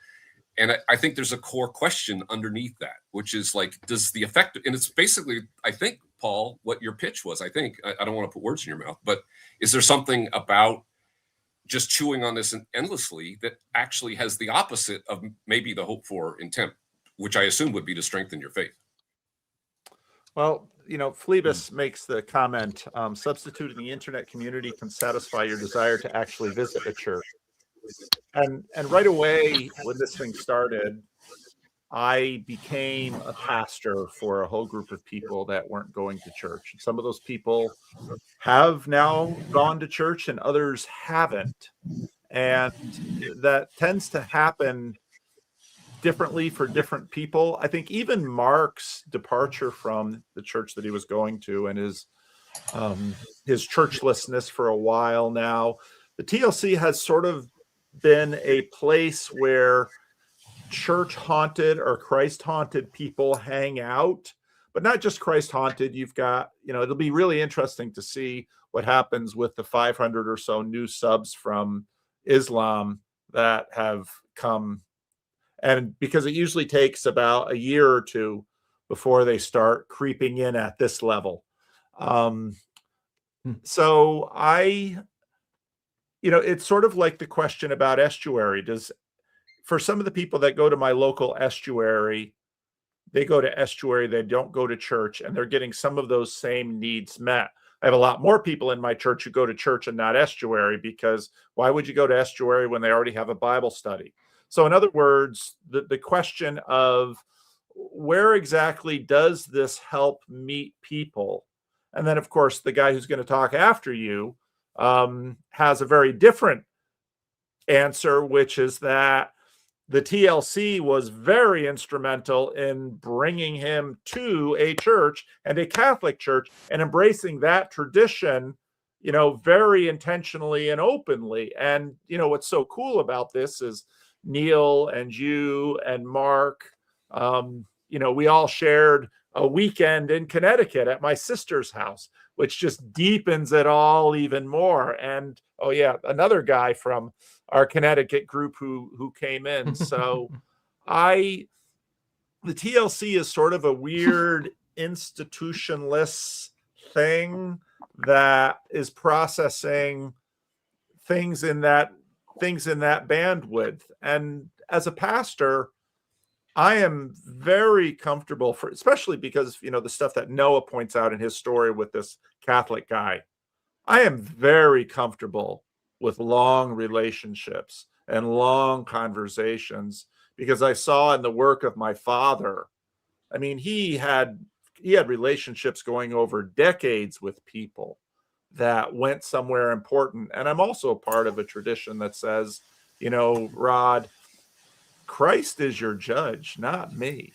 And I think there's a core question underneath that, which is like, does the effect, and it's basically, I think, Paul, what your pitch was, I don't want to put words in your mouth, but is there something about just chewing on this endlessly that actually has the opposite of maybe the hope for intent, which I assume would be to strengthen your faith? Well, Phlebas makes the comment, substituting the internet community can satisfy your desire to actually visit a church. And right away, when this thing started, I became a pastor for a whole group of people that weren't going to church. Some of those people have now gone to church and others haven't. And that tends to happen differently for different people. I think even Mark's departure from the church that he was going to and his churchlessness for a while now, the TLC has sort of been a place where church haunted or Christ haunted people hang out, but not just Christ haunted. You've got, it'll be really interesting to see what happens with the 500 or so new subs from Islam that have come. And because it usually takes about a year or two before they start creeping in at this level. So it's sort of like the question about Estuary. For some of the people that go to my local Estuary, they go to Estuary, they don't go to church, and they're getting some of those same needs met. I have a lot more people in my church who go to church and not Estuary, because why would you go to Estuary when they already have a Bible study? So in other words, the question of where exactly does this help meet people? And then, of course, the guy who's going to talk after you has a very different answer, which is that the TLC was very instrumental in bringing him to a church, and a Catholic church, and embracing that tradition, very intentionally and openly. And, what's so cool about this is Neil and you and Mark, we all shared a weekend in Connecticut at my sister's house, which just deepens it all even more. And, oh yeah, another guy from our Connecticut group who came in. So the TLC is sort of a weird institutionless thing that is processing things in that bandwidth. And as a pastor, I am very comfortable especially because, the stuff that Noah points out in his story with this Catholic guy, I am very comfortable with long relationships and long conversations, because I saw in the work of my father, he had relationships going over decades with people that went somewhere important. And I'm also part of a tradition that says, Rod, Christ is your judge, not me.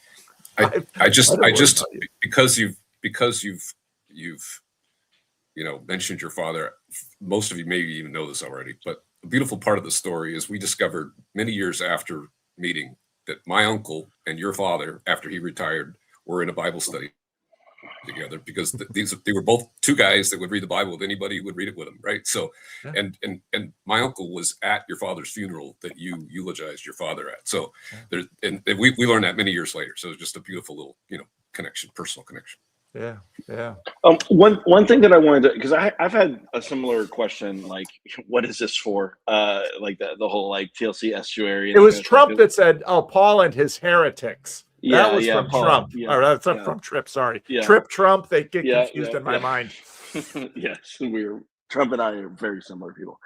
Because you've mentioned your father, most of you maybe even know this already, but a beautiful part of the story is we discovered many years after meeting that my uncle and your father, after he retired, were in a Bible study together, because they were both two guys that would read the Bible with anybody who would read it with them, right? So, yeah. and my uncle was at your father's funeral that you eulogized your father at. So, yeah. We learned that many years later. So it's just a beautiful little connection, personal connection. Yeah. One thing that I wanted to, because I've had a similar question, like, what is this for? Like the whole TLC Estuary. It was Trump that said, "Oh, Paul and his heretics." That was from Paul, Trump. Yeah, or that's from Tripp. Sorry, yeah. Tripp, Trump. They get confused in my mind. Yes, Trump and I are very similar people.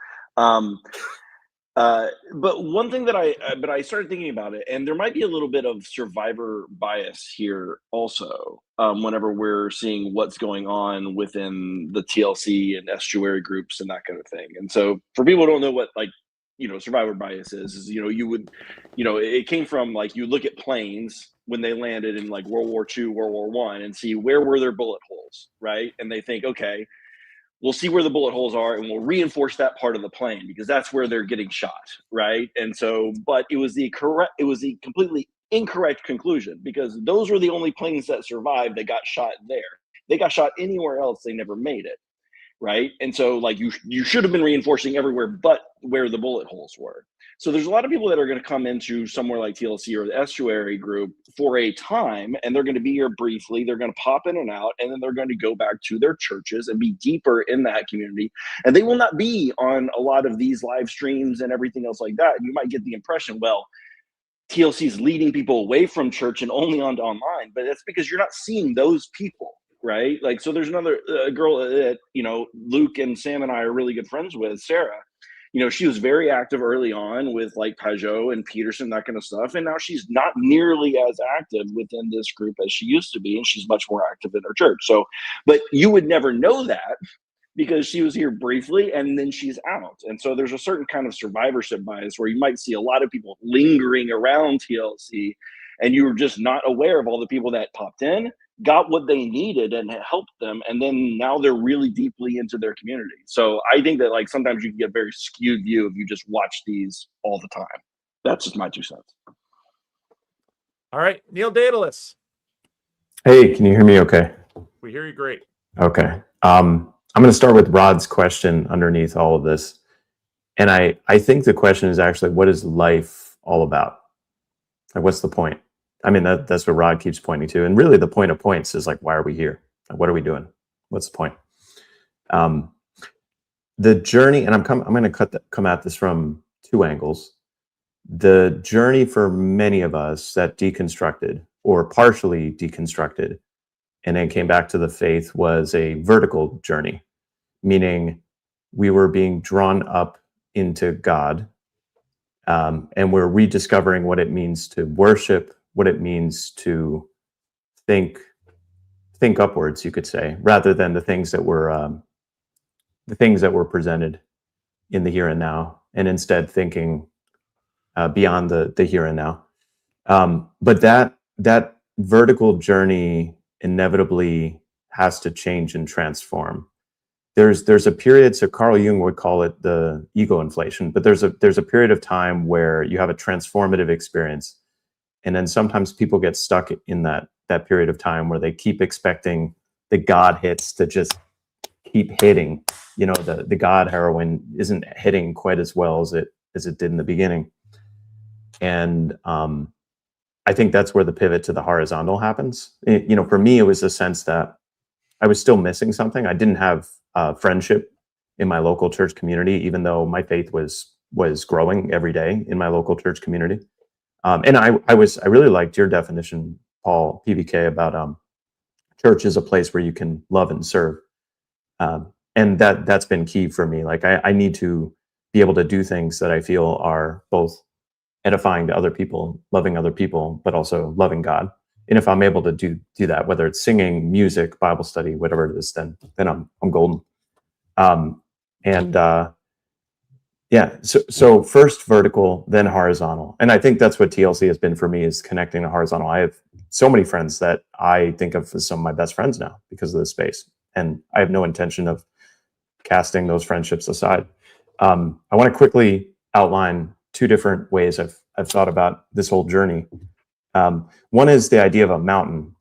But one thing that I started thinking about it, and there might be a little bit of survivor bias here also, whenever we're seeing what's going on within the TLC and Estuary groups and that kind of thing. And so for people who don't know what survivor bias is you would, it came from you look at planes when they landed in World War II, World War I, and see where were their bullet holes, right? And they think, okay, we'll see where the bullet holes are and we'll reinforce that part of the plane because that's where they're getting shot, right? And so, but it was the completely incorrect conclusion, because those were the only planes that survived that got shot there. They got shot anywhere else, they never made it, right? And so you should have been reinforcing everywhere but where the bullet holes were. So there's a lot of people that are going to come into somewhere like TLC or the Estuary group for a time, and they're going to be here briefly. They're going to pop in and out, and then they're going to go back to their churches and be deeper in that community. And they will not be on a lot of these live streams and everything else like that. You might get the impression, well, TLC is leading people away from church and only onto online, but that's because you're not seeing those people, right? Like, so there's another girl that, you know, Luke and Sam and I are really good friends with, Sarah. You know, she was very active early on with like Pajot and Peterson, that kind of stuff. And now she's not nearly as active within this group as she used to be. And she's much more active in her church. So, but you would never know that because she was here briefly and then she's out. And so there's a certain kind of survivorship bias where you might see a lot of people lingering around TLC and you were just not aware of all the people that popped in, got what they needed and helped them, and then now they're really deeply into their community. So I think that like sometimes you can get a very skewed view if you just watch these all the time. That's just my 2 cents. All right, Neil Daedalus. Hey, can you hear me okay? We hear you great. Okay. I'm going to start with Rod's question underneath all of this. And I think the question is actually, what is life all about? Like, what's the point? I mean, that's what Rod keeps pointing to. And really the point of points is like, why are we here? Like, what are we doing? What's the point? The journey, and I'm going to come at this from 2 angles. The journey for many of us that deconstructed or partially deconstructed and then came back to the faith was a vertical journey, meaning we were being drawn up into God, and we're rediscovering what it means to worship, what it means to think upwards, you could say, rather than the things that were presented in the here and now, and instead thinking beyond the here and now. But that vertical journey inevitably has to change and transform. There's a period, so Carl Jung would call it the ego inflation, but there's a period of time where you have a transformative experience, and then sometimes people get stuck in that period of time where they keep expecting the God hits to just keep hitting. You know, the God heroin isn't hitting quite as well as it did in the beginning, and I think that's where the pivot to the horizontal happens. You know, for me, it was a sense that I was still missing something. I didn't have friendship in my local church community, even though my faith was growing every day in my local church community. And I really liked your definition, Paul, PVK, about church is a place where you can love and serve. And that's been key for me. Like I need to be able to do things that I feel are both edifying to other people, loving other people, but also loving God. And if I'm able to do that, whether it's singing, music, Bible study, whatever it is, then I'm golden. Yeah, so first vertical, then horizontal. And I think that's what TLC has been for me, is connecting to horizontal. I have so many friends that I think of as some of my best friends now because of this space. And I have no intention of casting those friendships aside. I want to quickly outline 2 different ways I've thought about this whole journey. One is the idea of a mountain.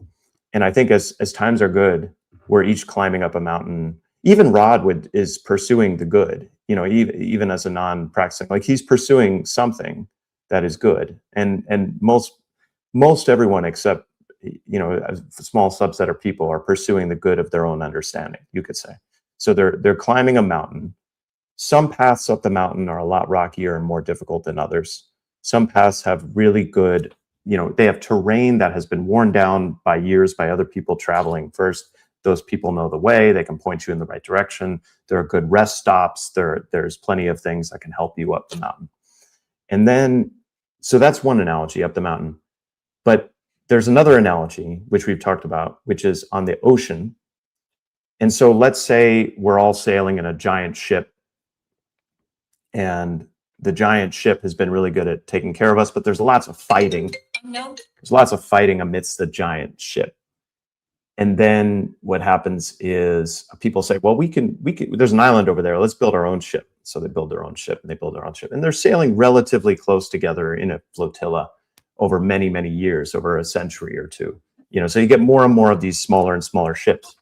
And I think as times are good, we're each climbing up a mountain. Even Rod is pursuing the good, you know, even as a non-practicing, like he's pursuing something that is good. And most everyone except, you know, a small subset of people are pursuing the good of their own understanding, you could say. So they're climbing a mountain. Some paths up the mountain are a lot rockier and more difficult than others. Some paths have really good, you know, they have terrain that has been worn down by years by other people traveling first. Those people know the way, they can point you in the right direction. There are good rest stops. There's plenty of things that can help you up the mountain. And then, so that's one analogy, up the mountain. But there's another analogy, which we've talked about, which is on the ocean. And so let's say we're all sailing in a giant ship, and the giant ship has been really good at taking care of us, but there's lots of fighting. There's lots of fighting amidst the giant ship. And then what happens is people say, well, we can, there's an island over there. Let's build our own ship. So they build their own ship, and they build their own ship. And they're sailing relatively close together in a flotilla over many, many years, over a century or 2. You know, so you get more and more of these smaller and smaller ships.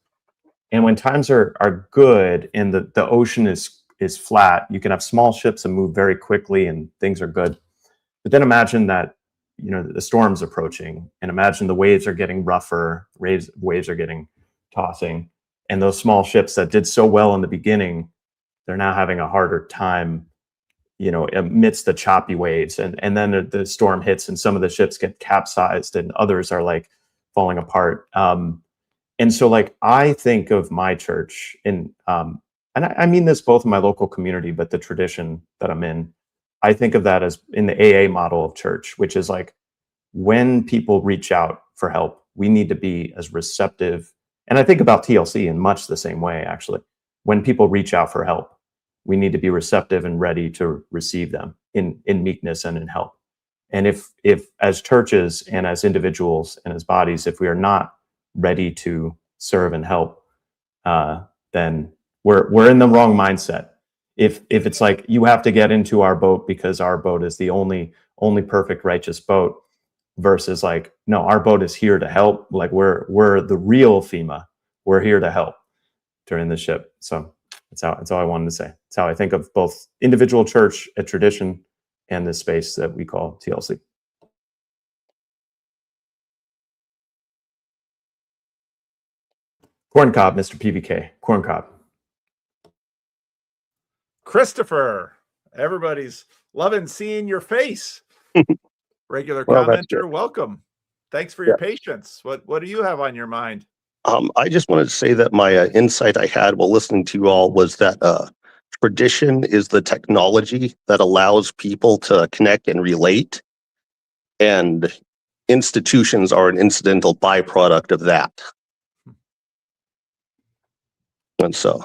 And when times are good and the ocean is flat, you can have small ships and move very quickly and things are good. But then imagine that, you know, the storm's approaching, and imagine the waves are getting rougher, waves are getting tossing, and those small ships that did so well in the beginning, they're now having a harder time, you know, amidst the choppy waves. And then the storm hits and some of the ships get capsized and others are like falling apart. And so like I think of my church and I mean this both in my local community, but the tradition that I'm in, I think of that as in the AA model of church, which is like when people reach out for help, we need to be as receptive. And I think about TLC in much the same way, actually. When people reach out for help, we need to be receptive and ready to receive them in meekness and in help. And if as churches and as individuals and as bodies, if we are not ready to serve and help, then we're in the wrong mindset. If it's like you have to get into our boat because our boat is the only perfect righteous boat, versus like, no, our boat is here to help. Like we're the real FEMA. We're here to help during the ship. So that's all I wanted to say. It's how I think of both individual church, a tradition, and this space that we call TLC. Corn cob, Mr. PVK. Corn cob. Christopher, everybody's loving seeing your face. Regular Well, commenter, welcome. Thanks for your patience. What do you have on your mind? I just wanted to say that my insight I had while listening to you all was that tradition is the technology that allows people to connect and relate, and institutions are an incidental byproduct of that. And so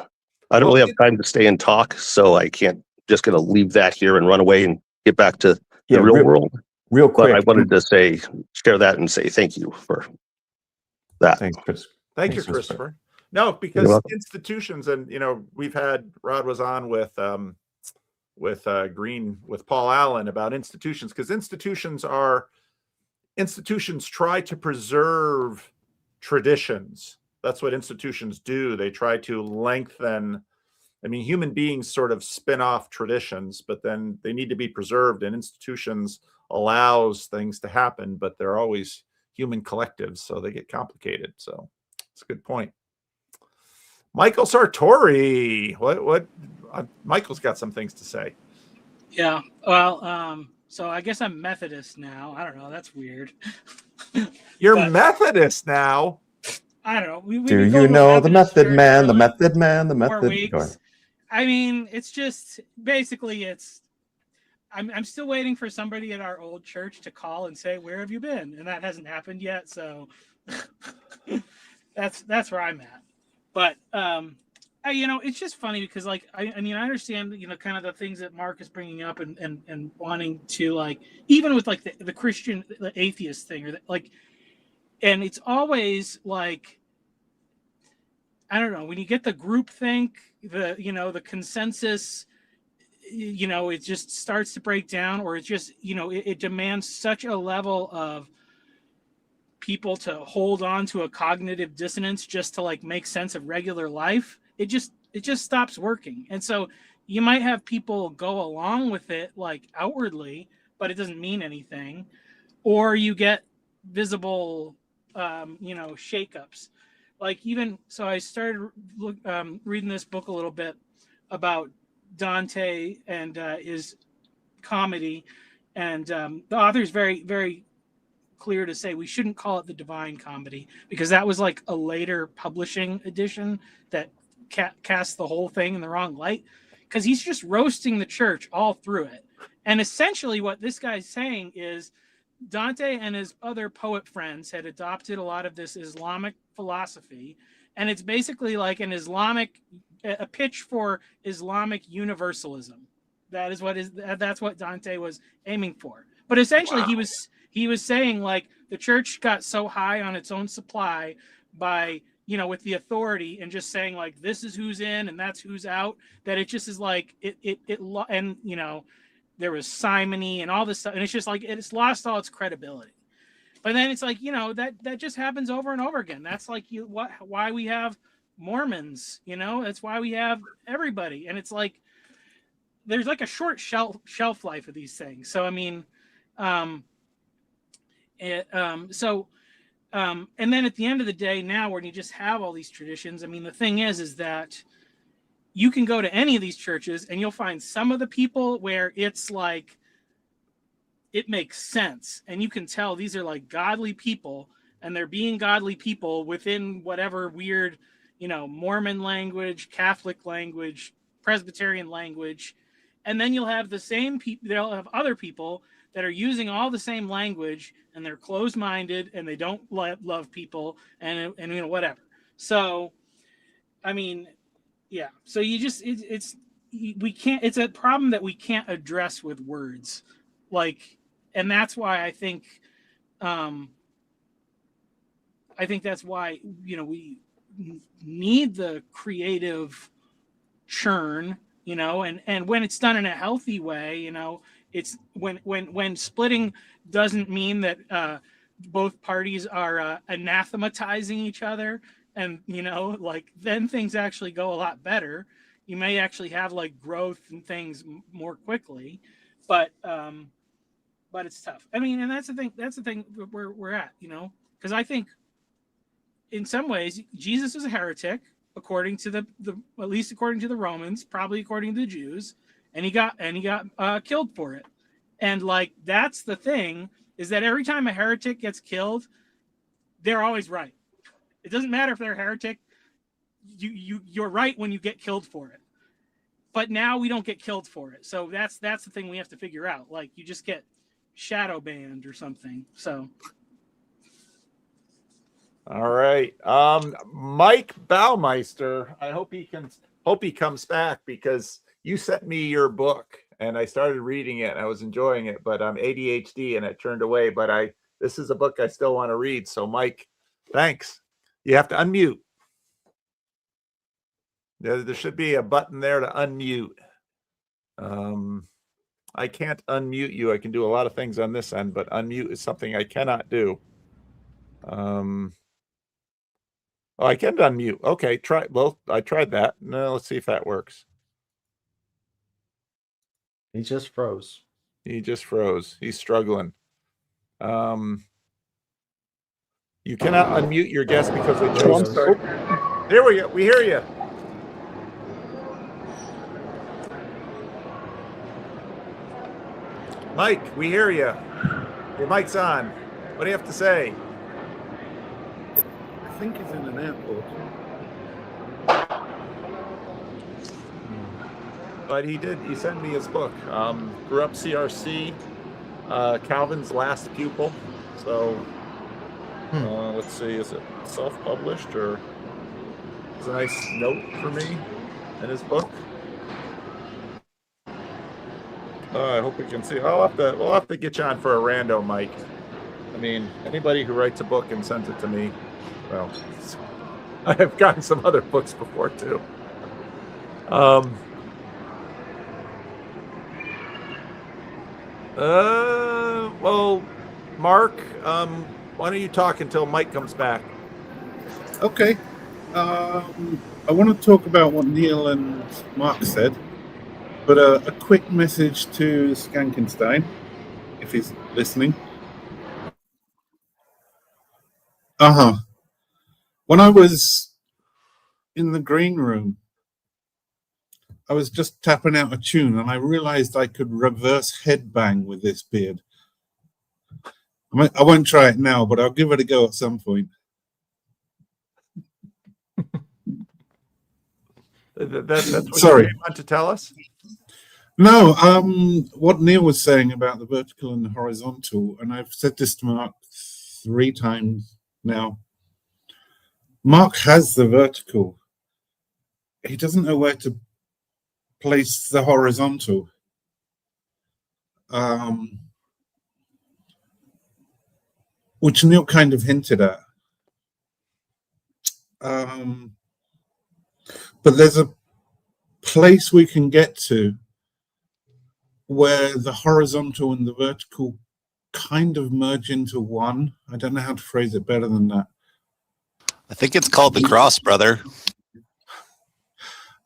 I don't really have time to stay and talk, so I can't just going to leave that here and run away and get back to the real world. Real quick. But I wanted to share that and say thank you for that. Thanks, Chris. Thank you, Christopher. No, because institutions, and we've had Rod was on with Green with Paul Allen about institutions, because institutions try to preserve traditions. That's what institutions do. They try to lengthen. I mean, human beings sort of spin off traditions, but then they need to be preserved, and institutions allows things to happen, but they're always human collectives, so they get complicated. So it's a good point. Michael Sartori, what Michael's got some things to say. Yeah, well, so I guess I'm Methodist now. I don't know, that's weird. You're Methodist now? I don't know. Do you know the method man, the method man, the method? I mean, it's just basically I'm still waiting for somebody at our old church to call and say, "Where have you been?" And that hasn't happened yet. So that's where I'm at. But it's just funny because I understand kind of the things that Mark is bringing up and wanting to even with the Christian, the atheist thing, or and it's always I don't know, when you get the group think, the consensus, it just starts to break down, or it's just, it demands such a level of people to hold on to a cognitive dissonance just to make sense of regular life. It just stops working. And so you might have people go along with it outwardly, but it doesn't mean anything. Or you get visible, shakeups. So I started reading this book a little bit about Dante and his comedy, and the author is very, very clear to say we shouldn't call it the Divine Comedy, because that was a later publishing edition that cast the whole thing in the wrong light, because he's just roasting the church all through it. And essentially what this guy's saying is Dante and his other poet friends had adopted a lot of this Islamic philosophy, and it's basically a pitch for Islamic universalism. That's what Dante was aiming for. But essentially, he was saying the church got so high on its own supply by with the authority, and just saying this is who's in and that's who's out, that it just is and there was simony and all this stuff, and it's just it's lost all its credibility. But then it's that just happens over and over again. That's why we have Mormons, that's why we have everybody. And it's there's a short shelf life of these things. So I mean, and then at the end of the day, now when you just have all these traditions, I mean, the thing is that you can go to any of these churches and you'll find some of the people where it's it makes sense, and you can tell these are godly people, and they're being godly people within whatever weird, Mormon language, Catholic language, Presbyterian language. And then you'll have the same people, they'll have other people that are using all the same language, and they're closed-minded, and they don't love people, and whatever. So, I mean, yeah. So you just, we can't, it's a problem that we can't address with words. And that's why I think that's why, we need the creative churn, and when it's done in a healthy way, it's when splitting doesn't mean that both parties are anathematizing each other, and then things actually go a lot better. You may actually have growth and things more quickly, but it's tough. I mean, and that's the thing where we're at, because I think in some ways Jesus is a heretic, according to the at least according to the Romans, probably according to the Jews, and he got killed for it. And that's the thing, is that every time a heretic gets killed, they're always right. It doesn't matter if they're a heretic, you're right when you get killed for it. But now we don't get killed for it. So that's the thing we have to figure out. You just get shadow banned or something. So all right. Mike Baumeister, I hope he comes back, because you sent me your book and I started reading it and I was enjoying it, but I'm ADHD and it turned away. But this is a book I still want to read. So Mike, thanks. You have to unmute. There should be a button there to unmute. I can't unmute you. I can do a lot of things on this end, but unmute is something I cannot do. Oh, I can unmute. Okay, I tried that. No, let's see if that works. He just froze. He's struggling. You cannot unmute your guest because they chose. Oh, there we go. We hear you. Mike, we hear you. Your mic's on. What do you have to say? I think he's in an airport. But he sent me his book. Grew up CRC, Calvin's last pupil. So let's see, is it self-published, or is a nice note for me in his book? I hope we can see. We'll have to get you on for a rando, Mike. I mean, anybody who writes a book and sends it to me, well, I have gotten some other books before too. Well, Mark, why don't you talk until Mike comes back? Okay. I want to talk about what Neil and Mark said, but a quick message to Skankenstein, if he's listening. When I was in the green room, I was just tapping out a tune, and I realized I could reverse headbang with this beard. I won't try it now, but I'll give it a go at some point. That's what Sorry. you want to tell us? No, what Neil was saying about the vertical and the horizontal, and I've said this to Mark 3 times now. Mark has the vertical. He doesn't know where to place the horizontal. Which Neil kind of hinted at. But there's a place we can get to where the horizontal and the vertical kind of merge into one. I don't know how to phrase it better than that. I think it's called the cross, brother.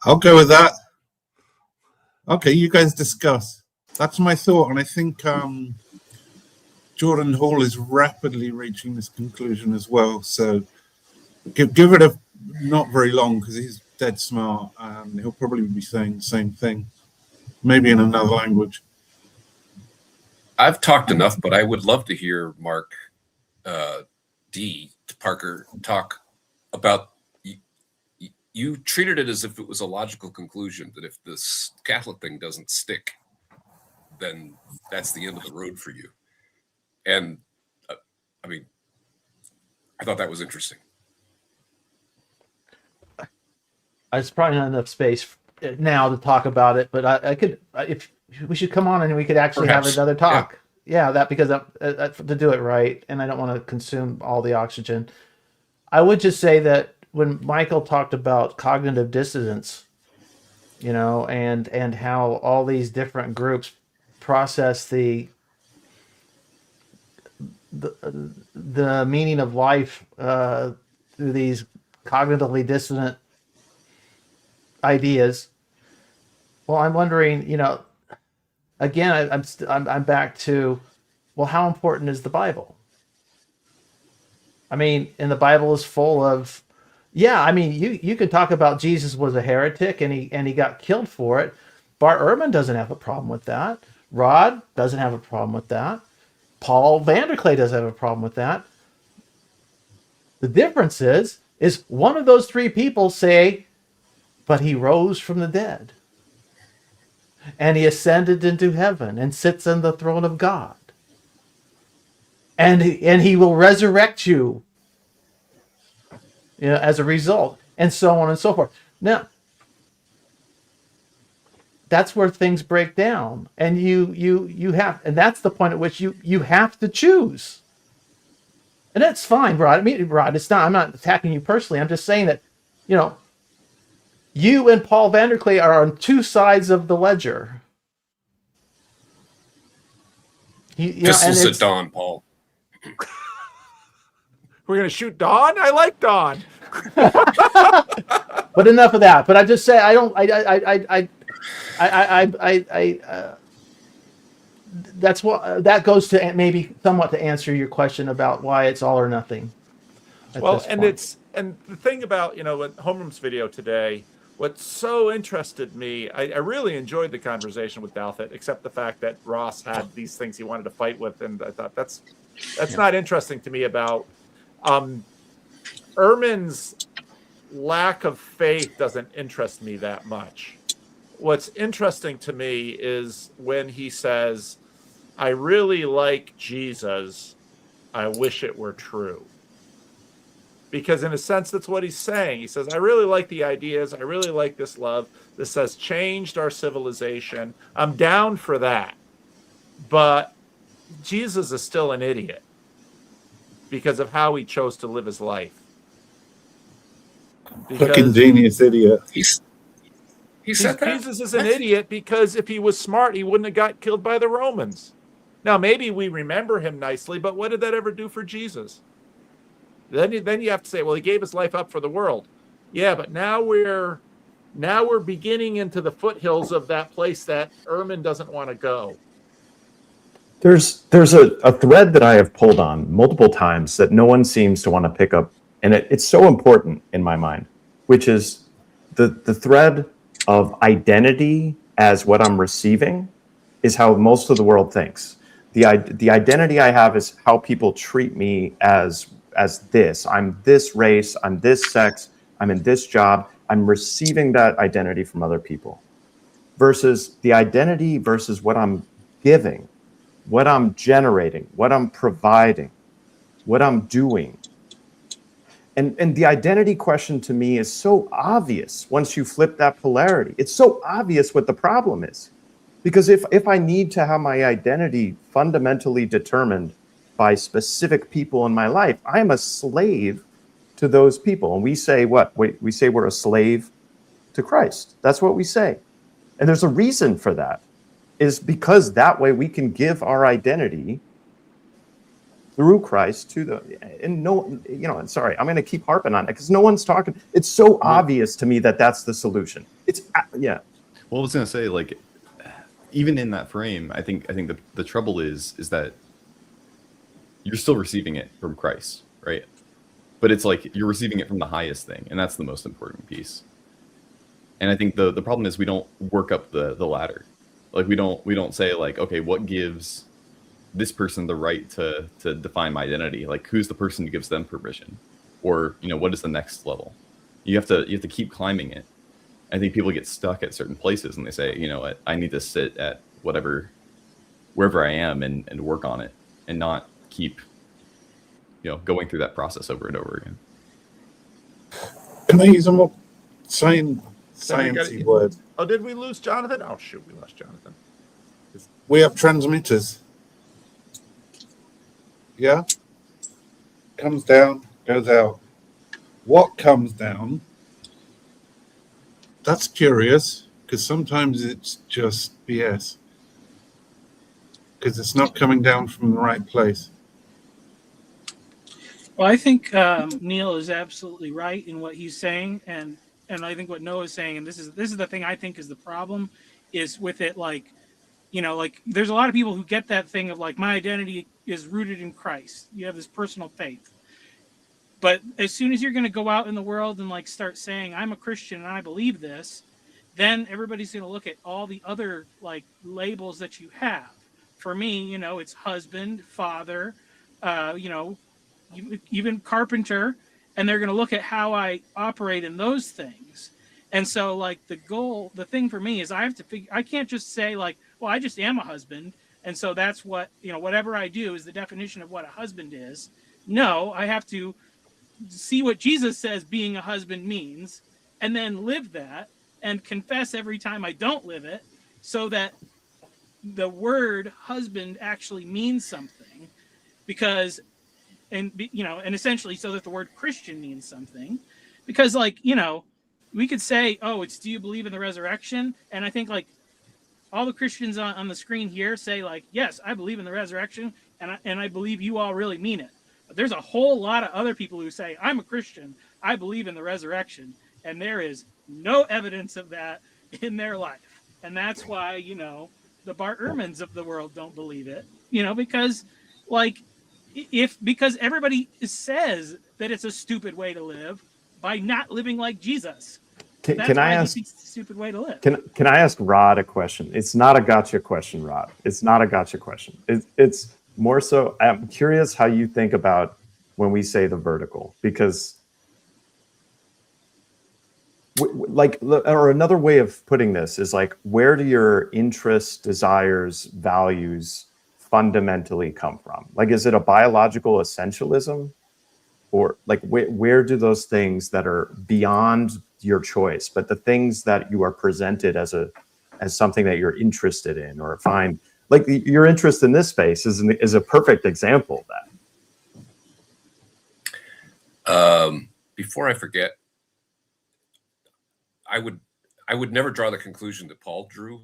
I'll go with that. Okay, you guys discuss. That's my thought, and I think Jordan Hall is rapidly reaching this conclusion as well. So give it a not very long, because he's dead smart, and he'll probably be saying the same thing, maybe in another language. I've talked enough, but I would love to hear Mark D to Parker talk about you treated it as if it was a logical conclusion that if this Catholic thing doesn't stick, then that's the end of the road for you. And I mean, I thought that was interesting. There's probably not enough space now to talk about it, but I could, if we should come on and we could actually Perhaps, have another talk. Yeah, that because to do it right, and I don't want to consume all the oxygen. I would just say that when Michael talked about cognitive dissonance, you know, and how all these different groups process the meaning of life through these cognitively dissonant ideas. Well, I'm wondering, you know, again, I'm back to, well, how important is the Bible? I mean, and the Bible is full of, yeah, I mean, you could talk about Jesus was a heretic and he got killed for it. Bart Ehrman doesn't have a problem with that. Rod doesn't have a problem with that. Paul Vanderklay doesn't have a problem with that. The difference is one of those three people say, but he rose from the dead. And he ascended into heaven and sits on the throne of God. And he will resurrect you, you know, as a result, and so on and so forth. Now, that's where things break down, and you have, and that's the point at which you have to choose. And that's fine, Rod. I mean, Rod, it's not. I'm not attacking you personally. I'm just saying that, you know, you and Paul Vanderklay are on two sides of the ledger. Pistols at dawn, Paul. We're gonna shoot Dawn. I like Dawn. But enough of that. But I just say I don't. That's what that goes to, maybe somewhat to answer your question about why it's all or nothing. Well, and the thing about, you know, with Homerum's video today, what so interested me, I really enjoyed the conversation with Dalthit, except the fact that Ross had these things he wanted to fight with, and I thought that's not interesting to me about Ehrman's lack of faith doesn't interest me that much. What's interesting to me is when he says, I really like Jesus, I wish it were true. Because in a sense, that's what he's saying. He says, I really like the ideas. I really like this love. This has changed our civilization. I'm down for that. But Jesus is still an idiot because of how he chose to live his life. Fucking genius idiot. He said that? Jesus is an idiot because if he was smart, he wouldn't have got killed by the Romans. Now, maybe we remember him nicely, but what did that ever do for Jesus? Then you have to say, well, he gave his life up for the world. Yeah, but now we're beginning into the foothills of that place that Ehrman doesn't want to go. There's a thread that I have pulled on multiple times that no one seems to want to pick up, and it's so important in my mind, which is the thread of identity as what I'm receiving is how most of the world thinks. The identity I have is how people treat me as this. I'm this race, I'm this sex, I'm in this job. I'm receiving that identity from other people. Versus the identity versus what I'm giving, what I'm generating, what I'm providing, what I'm doing. And the identity question to me is so obvious once you flip that polarity. It's so obvious what the problem is. Because if I need to have my identity fundamentally determined by specific people in my life, I am a slave to those people. And we say what? We say we're a slave to Christ. That's what we say. And there's a reason for that, is because that way we can give our identity through Christ to the, and no, you know, sorry, I'm going to keep harping on it because no one's talking. It's so obvious to me that that's the solution. It's, yeah. Well, I was going to say, like, even in that frame, I think the trouble is that you're still receiving it from Christ, right? But it's like you're receiving it from the highest thing, and that's the most important piece. And I think the problem is we don't work up the ladder. Like we don't say like, okay, what gives this person the right to define my identity? Like, who's the person who gives them permission? Or, you know, what is the next level? You have to keep climbing it. I think people get stuck at certain places and they say, you know, I need to sit at wherever I am and work on it, and not keep, you know, going through that process over and over again. Can I use a more sciencey word? Oh, did we lose Jonathan? Oh shoot, we lost Jonathan. We have transmitters. Yeah? Comes down, goes out. What comes down? That's curious, because sometimes it's just BS. Because it's not coming down from the right place. Well, I think Neil is absolutely right in what he's saying, and I think what Noah's saying, and this is the thing I think is the problem, is with it, like, you know, like there's a lot of people who get that thing of like, my identity is rooted in Christ. You have this personal faith. But as soon as you're going to go out in the world and like start saying, I'm a Christian and I believe this, then everybody's going to look at all the other like labels that you have. For me, you know, it's husband, father, you know, even carpenter, and they're going to look at how I operate in those things. And so like the thing for me is I have to figure, I can't just say like, well, I just am a husband. And so that's what, you know, whatever I do is the definition of what a husband is. No, I have to see what Jesus says being a husband means, and then live that and confess every time I don't live it, so that the word husband actually means something, because, and you know, and essentially so that the word Christian means something, because like, you know, we could say, oh, it's, do you believe in the resurrection? And I think like all the Christians on the screen here say like, yes, I believe in the resurrection, and I believe you all really mean it. But there's a whole lot of other people who say, I'm a Christian, I believe in the resurrection, and there is no evidence of that in their life. And that's why, you know, the Bart Ehrmans of the world don't believe it, you know, because like, because everybody says that it's a stupid way to live by not living like Jesus. Can I ask? It's a stupid way to live. Can I ask Rod a question? It's not a gotcha question, Rod. It's not a gotcha question. It's more so, I'm curious how you think about when we say the vertical, because like, or another way of putting this is like, where do your interests, desires, values fundamentally come from? Like, is it a biological essentialism, or like where do those things that are beyond your choice, but the things that you are presented as something that you're interested in or find, like your interest in this space is a perfect example of that. Before I forget, I would never draw the conclusion that Paul drew,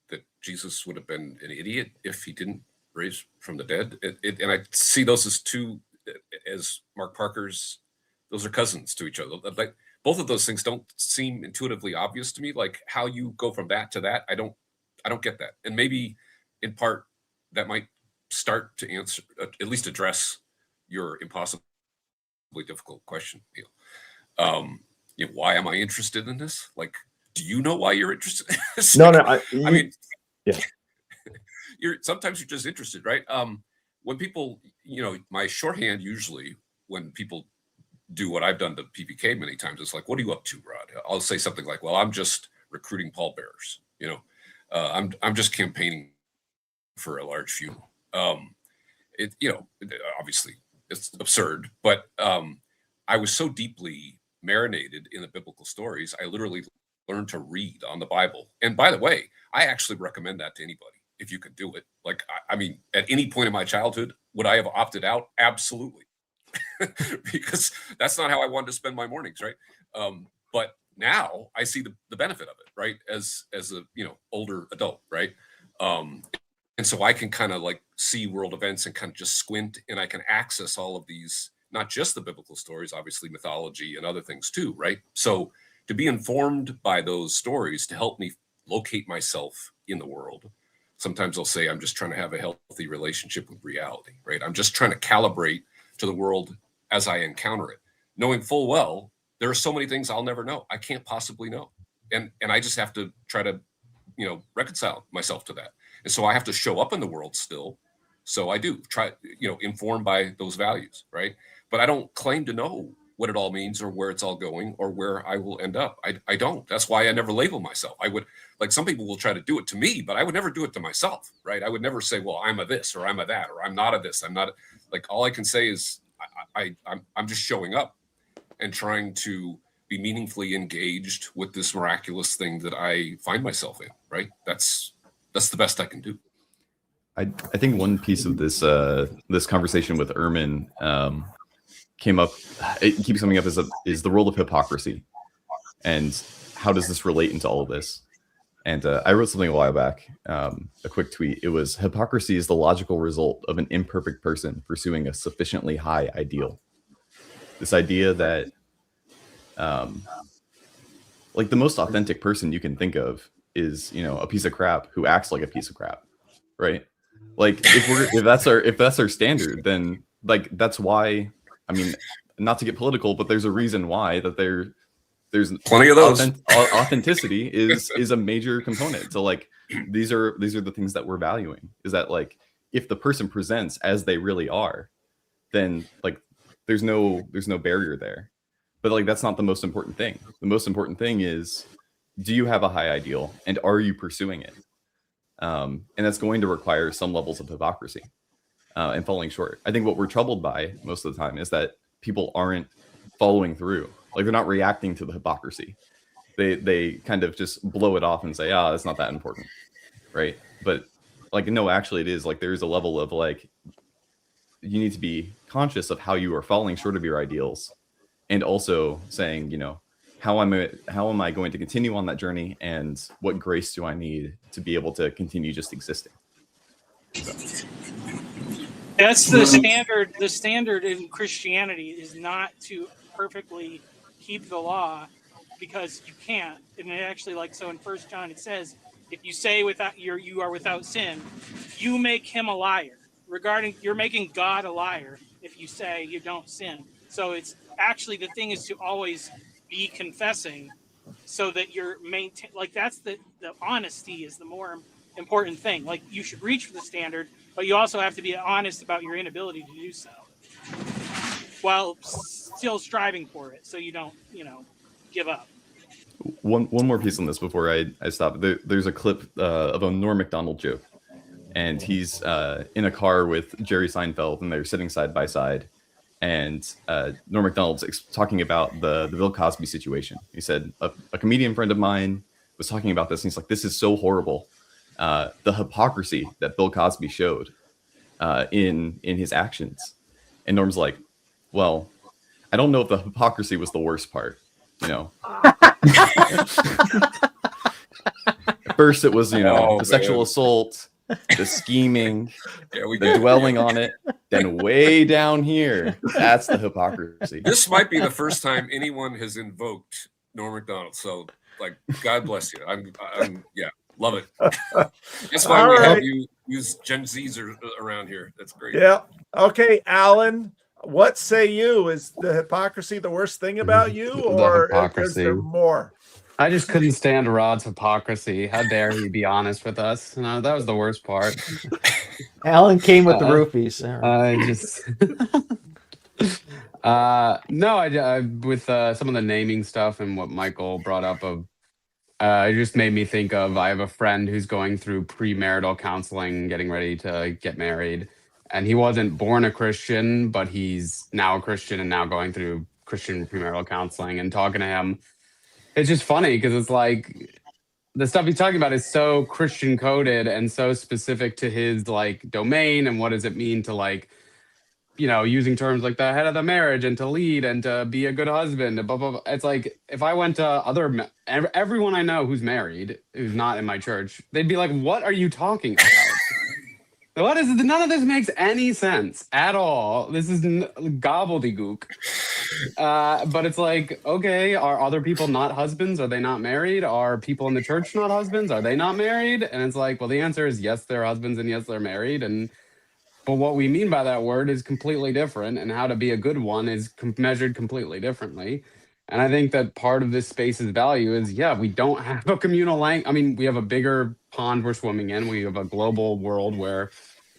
that Jesus would have been an idiot if he didn't raise from the dead. And I see those as two, as Mark Parker's, those are cousins to each other. Like, both of those things don't seem intuitively obvious to me. Like, how you go from that to that, I don't get that. And maybe in part that might start to answer, at least address your impossibly difficult question, Neil. You know, why am I interested in this? Like, do you know why you're interested in this? No, I mean, yeah. Sometimes you're just interested, right? When people, you know, my shorthand usually when people do what I've done to PVK many times, it's like, what are you up to, Rod? I'll say something like, well, I'm just recruiting pallbearers. You know, I'm just campaigning for a large few. You know, obviously it's absurd, but I was so deeply marinated in the biblical stories, I literally learned to read on the Bible. And by the way, I actually recommend that to anybody if you can do it. Like, I mean, at any point in my childhood, would I have opted out? Absolutely. Because that's not how I wanted to spend my mornings, right? But now I see the benefit of it, right? As a, you know, older adult, right? And so I can kind of like see world events and kind of just squint, and I can access all of these, not just the biblical stories, obviously mythology and other things too, right? So to be informed by those stories to help me locate myself in the world. Sometimes I'll say I'm just trying to have a healthy relationship with reality, right? I'm just trying to calibrate to the world as I encounter it, knowing full well there are so many things I'll never know. I can't possibly know. And I just have to try to, you know, reconcile myself to that. And so I have to show up in the world still. So I do try, informed by those values, right? But I don't claim to know what it all means or where it's all going or where I will end up. I don't. That's why I never label myself. I would, like, some people will try to do it to me, but I would never do it to myself, right? I would never say, well, I'm a this or I'm a that or I'm not a this. I'm not like, all I can say is I'm just showing up and trying to be meaningfully engaged with this miraculous thing that I find myself in, right? That's the best I can do. I think one piece of this this conversation with Ehrman came up. It keeps coming up is the role of hypocrisy, and how does this relate into all of this? And I wrote something a while back, a quick tweet. It was, hypocrisy is the logical result of an imperfect person pursuing a sufficiently high ideal. This idea that, like, the most authentic person you can think of is, a piece of crap who acts like a piece of crap, right? Like, if that's our standard, then, like, that's why. I mean, not to get political, but there's a reason why that there's plenty of those. Authenticity is a major component. So, like, these are the things that we're valuing. Is that, like, if the person presents as they really are, then, like, there's no barrier there. But, like, that's not the most important thing. The most important thing is, do you have a high ideal, and are you pursuing it? And that's going to require some levels of hypocrisy and falling short. I think what we're troubled by most of the time is that people aren't following through. Like, they're not reacting to the hypocrisy. They kind of just blow it off and say, it's not that important, right? But, like, no, actually it is. Like, there's a level of, like, you need to be conscious of how you are falling short of your ideals, and also saying, how am I going to continue on that journey, and what grace do I need to be able to continue just existing? That's the standard. The standard in Christianity is not to perfectly keep the law, because you can't. And it actually, like, so in 1 John it says, if you say you are without sin, you make him a liar. You're making God a liar if you say you don't sin. So it's actually, the thing is to always be confessing, so that you're like, that's the honesty is the more important thing. Like, you should reach for the standard, but you also have to be honest about your inability to do so, while still striving for it, so you don't, give up. One more piece on this before I stop. There's a clip of a Norm Macdonald joke, and he's in a car with Jerry Seinfeld, and they're sitting side by side. And Norm Macdonald's talking about the Bill Cosby situation. He said, a comedian friend of mine was talking about this, and he's like, this is so horrible. The hypocrisy that Bill Cosby showed in his actions. And Norm's like, well, I don't know if the hypocrisy was the worst part. At first it was, the sexual assault, the scheming, the dwelling on it. Then way down here, that's the hypocrisy. This might be the first time anyone has invoked Norm Macdonald. So, like, God bless you. I'm yeah, love it. That's why we have you use Gen Zs around here. That's great. Yeah. Okay, Alan, what say you? Is the hypocrisy the worst thing about you, or is there more? I just couldn't stand Rod's hypocrisy. How dare he be honest with us? No, that was the worst part. Alan came with the roofies. I with some of the naming stuff and what Michael brought up it just made me think of, I have a friend who's going through premarital counseling, getting ready to get married. And he wasn't born a Christian, but he's now a Christian and now going through Christian premarital counseling. And talking to him, it's just funny because it's like the stuff he's talking about is so Christian coded and so specific to his, like, domain, and what does it mean to, like, using terms like the head of the marriage and to lead and to be a good husband, blah, blah, blah. It's like, if I went to everyone I know who's married, who's not in my church, they'd be like, what are you talking about? What is it? None of this makes any sense at all. This is gobbledygook. But it's like, okay, are other people not husbands? Are they not married? Are people in the church not husbands? Are they not married? And it's like, well, the answer is yes, they're husbands, and yes, they're married. But what we mean by that word is completely different, and how to be a good one is measured completely differently. And I think that part of this space's value is, yeah, we don't have a communal language. I mean, we have a bigger pond we're swimming in. We have a global world where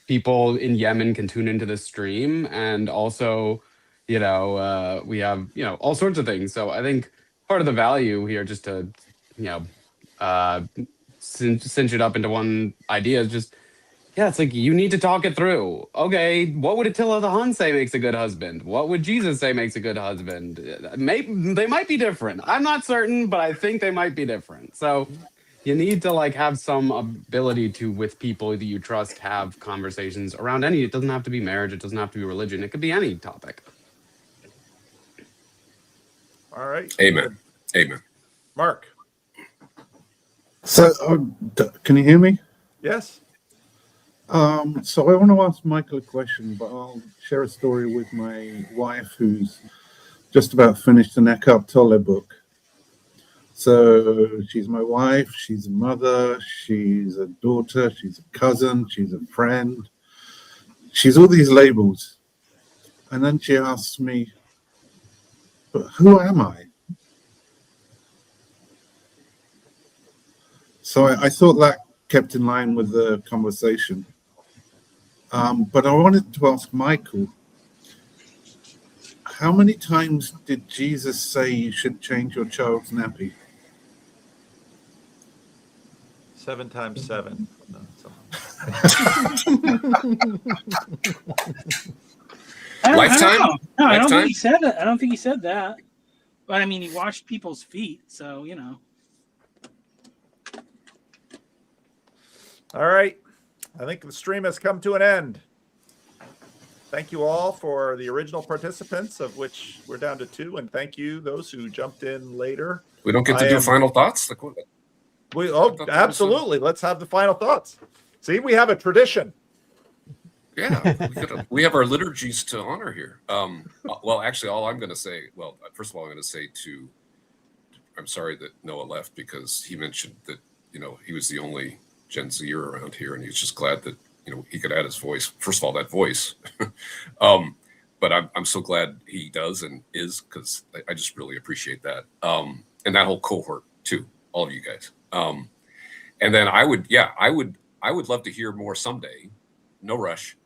people in Yemen can tune into the stream, and also, we have, all sorts of things. So I think part of the value here, just to, cinch it up into one idea, is just, yeah, it's like you need to talk it through. Okay, what would Attila the Hun say makes a good husband? What would Jesus say makes a good husband? They might be different. I'm not certain, but I think they might be different. So you need to have some ability to, with people that you trust, have conversations around any. It doesn't have to be marriage. It doesn't have to be religion. It could be any topic. All right. Amen. Amen. Mark. So, can you hear me? Yes. So I want to ask Michael a question, but I'll share a story with my wife who's just about finished an Eckhart Tolle book. So she's my wife, she's a mother, she's a daughter, she's a cousin, she's a friend. She's all these labels. And then she asks me, but who am I? So I thought that kept in line with the conversation. But I wanted to ask Michael, how many times did Jesus say you should change your child's nappy? 7 times 7. I don't know. No, I don't Lifetime? think he said that. I don't think he said that. But I mean, he washed people's feet, so All right. I think the stream has come to an end. Thank you all for the original participants, of which we're down to 2, and thank you those who jumped in later. We don't get to do final thoughts? Absolutely. Let's have the final thoughts. See, we have a tradition. Yeah, we have our liturgies to honor here. Well, actually, all I'm going to say, first of all, I'm going to say I'm sorry that Noah left, because he mentioned that, he was the only Gen Zer around here, and he's just glad that, he could add his voice. First of all, that voice. But I'm so glad he does and is, because I just really appreciate that. And that whole cohort too, all of you guys. And then I would love to hear more someday, no rush,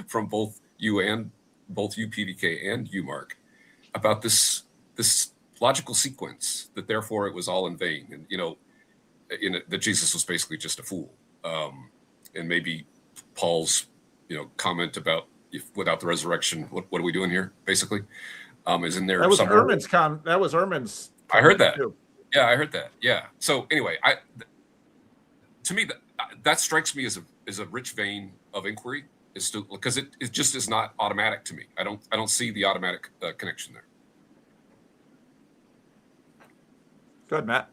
from both you PVK and you, Mark, about this logical sequence, that therefore it was all in vain, and that Jesus was basically just a fool. And maybe Paul's comment about, if without the resurrection, what are we doing here, basically, is in there. That was somewhere. Ermin's I heard that too. Yeah, I heard that. Yeah. So anyway, to me that strikes me as a rich vein of inquiry, because it just is not automatic to me. I don't see the automatic connection there. Go ahead, Matt.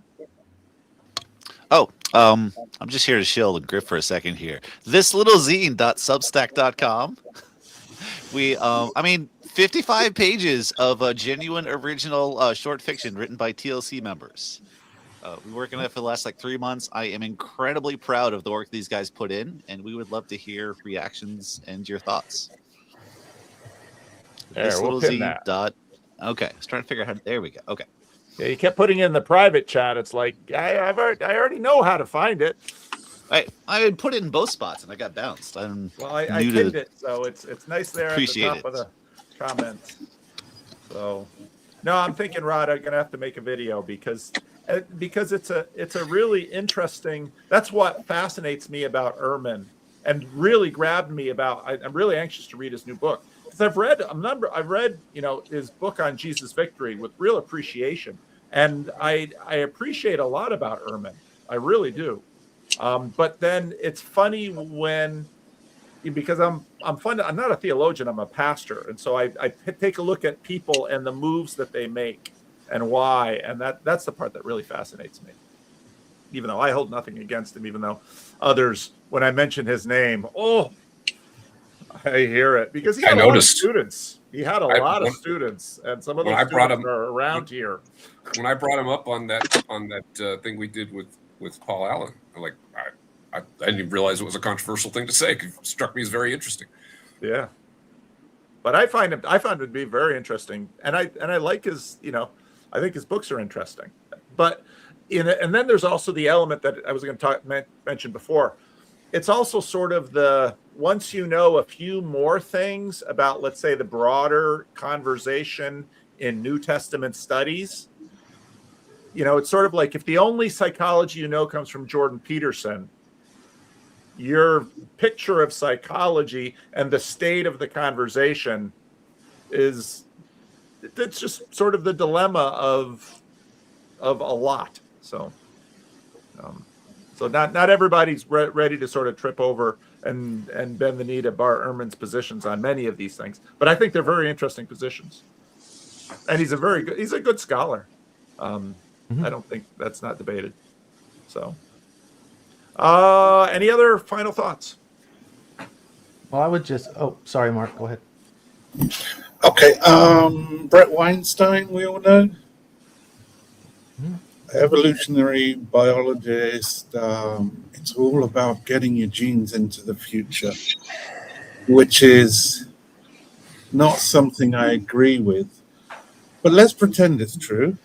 Oh, I'm just here to shill and grip for a second here. This little zine.substack.com. We, 55 pages of a genuine original short fiction written by TLC members. We've been working on it for the last 3 months. I am incredibly proud of the work these guys put in, and we would love to hear reactions and your thoughts. There, we'll pin that. Okay, I was trying to figure out how. There we go. Okay. Yeah, you kept putting in the private chat. It's like I already know how to find it. I had put it in both spots and I got bounced. I pinned it, so it's nice there Appreciate at the top of the comments. So, no, I'm thinking, Rod, I'm gonna have to make a video because it's a really interesting. That's what fascinates me about Ehrman, and really grabbed me about. I'm really anxious to read his new book, because I've read his book on Jesus Victory with real appreciation, and I appreciate a lot about Ehrman. I really do. But then it's funny because I'm not a theologian, I'm a pastor, and so I take a look at people and the moves that they make and why, and that's the part that really fascinates me. Even though I hold nothing against him, even though others, when I mention his name, I hear it, because he had a lot of students. He had a lot of students, and some of those students are around here. When I brought him up on that thing we did with Paul Allen, I'm like, I didn't even realize it was a controversial thing to say. It struck me as very interesting. Yeah, but I found it to be very interesting, and I like his I think his books are interesting. But and then there's also the element that I was going to mention before. It's also sort of once you know a few more things about, let's say, the broader conversation in New Testament studies, it's sort of like if the only psychology comes from Jordan Peterson, your picture of psychology and the state of the conversation it's just sort of the dilemma of a lot. So not everybody's ready to sort of trip over and bend the knee to Bart Ehrman's positions on many of these things, but I think they're very interesting positions, and he's a good scholar. I don't think that's not debated. So, any other final thoughts? Well, I would just. Oh, sorry, Mark. Go ahead. Okay. Brett Weinstein, we all know. Evolutionary biologist. It's all about getting your genes into the future, which is not something I agree with. But let's pretend it's true.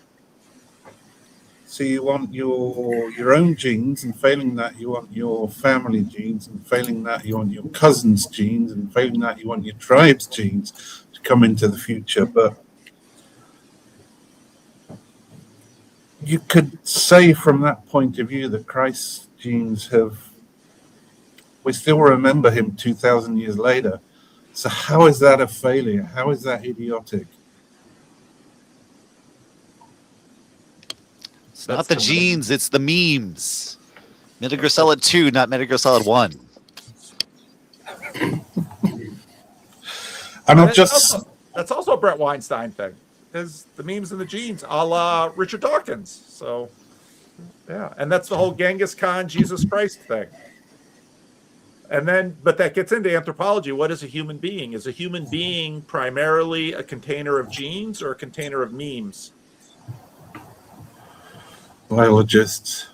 So you want your own genes, and failing that, you want your family genes, and failing that, you want your cousin's genes, and failing that, you want your tribe's genes to come into the future. But you could say from that point of view that Christ's genes we still remember him 2,000 years later. So how is that a failure? How is that idiotic? It's not the genes, it's the memes. Metal Gear Solid 2, not Metal Gear Solid 1. And that's also a Brett Weinstein thing. Is the memes and the genes, a la Richard Dawkins. So, yeah, and that's the whole Genghis Khan, Jesus Christ thing. And then, but that gets into anthropology. What is a human being? Is a human being primarily a container of genes or a container of memes? Biologists.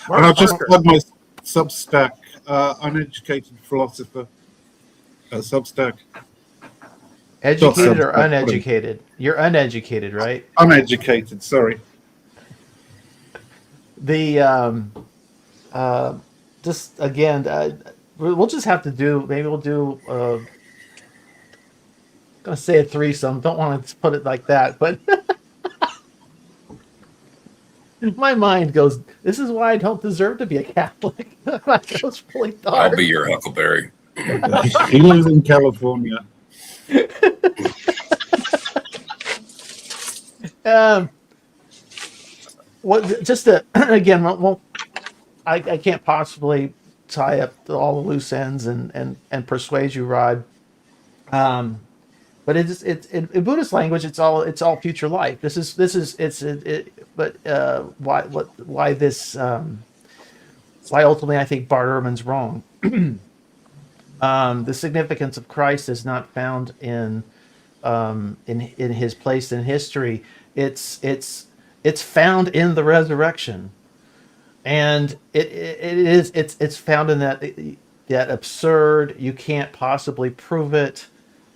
And I'll just plug my Substack, uneducated philosopher. Substack. Educated or uneducated? You're uneducated, right? Uneducated, sorry. Just again, we'll just have to do. Maybe we'll do. I'm gonna say a threesome. Don't want to put it like that, but my mind goes. This is why I don't deserve to be a Catholic. My goes fully dark. I'll be your Huckleberry. He lives in California. What? Just to again, well, I can't possibly tie up all the loose ends and persuade you, Rod. But it's in Buddhist language. It's all future life. But why this? Why ultimately I think Bart Ehrman's wrong. The significance of Christ is not found in his place in history. It's found in the resurrection, and it's found in that absurd. You can't possibly prove it.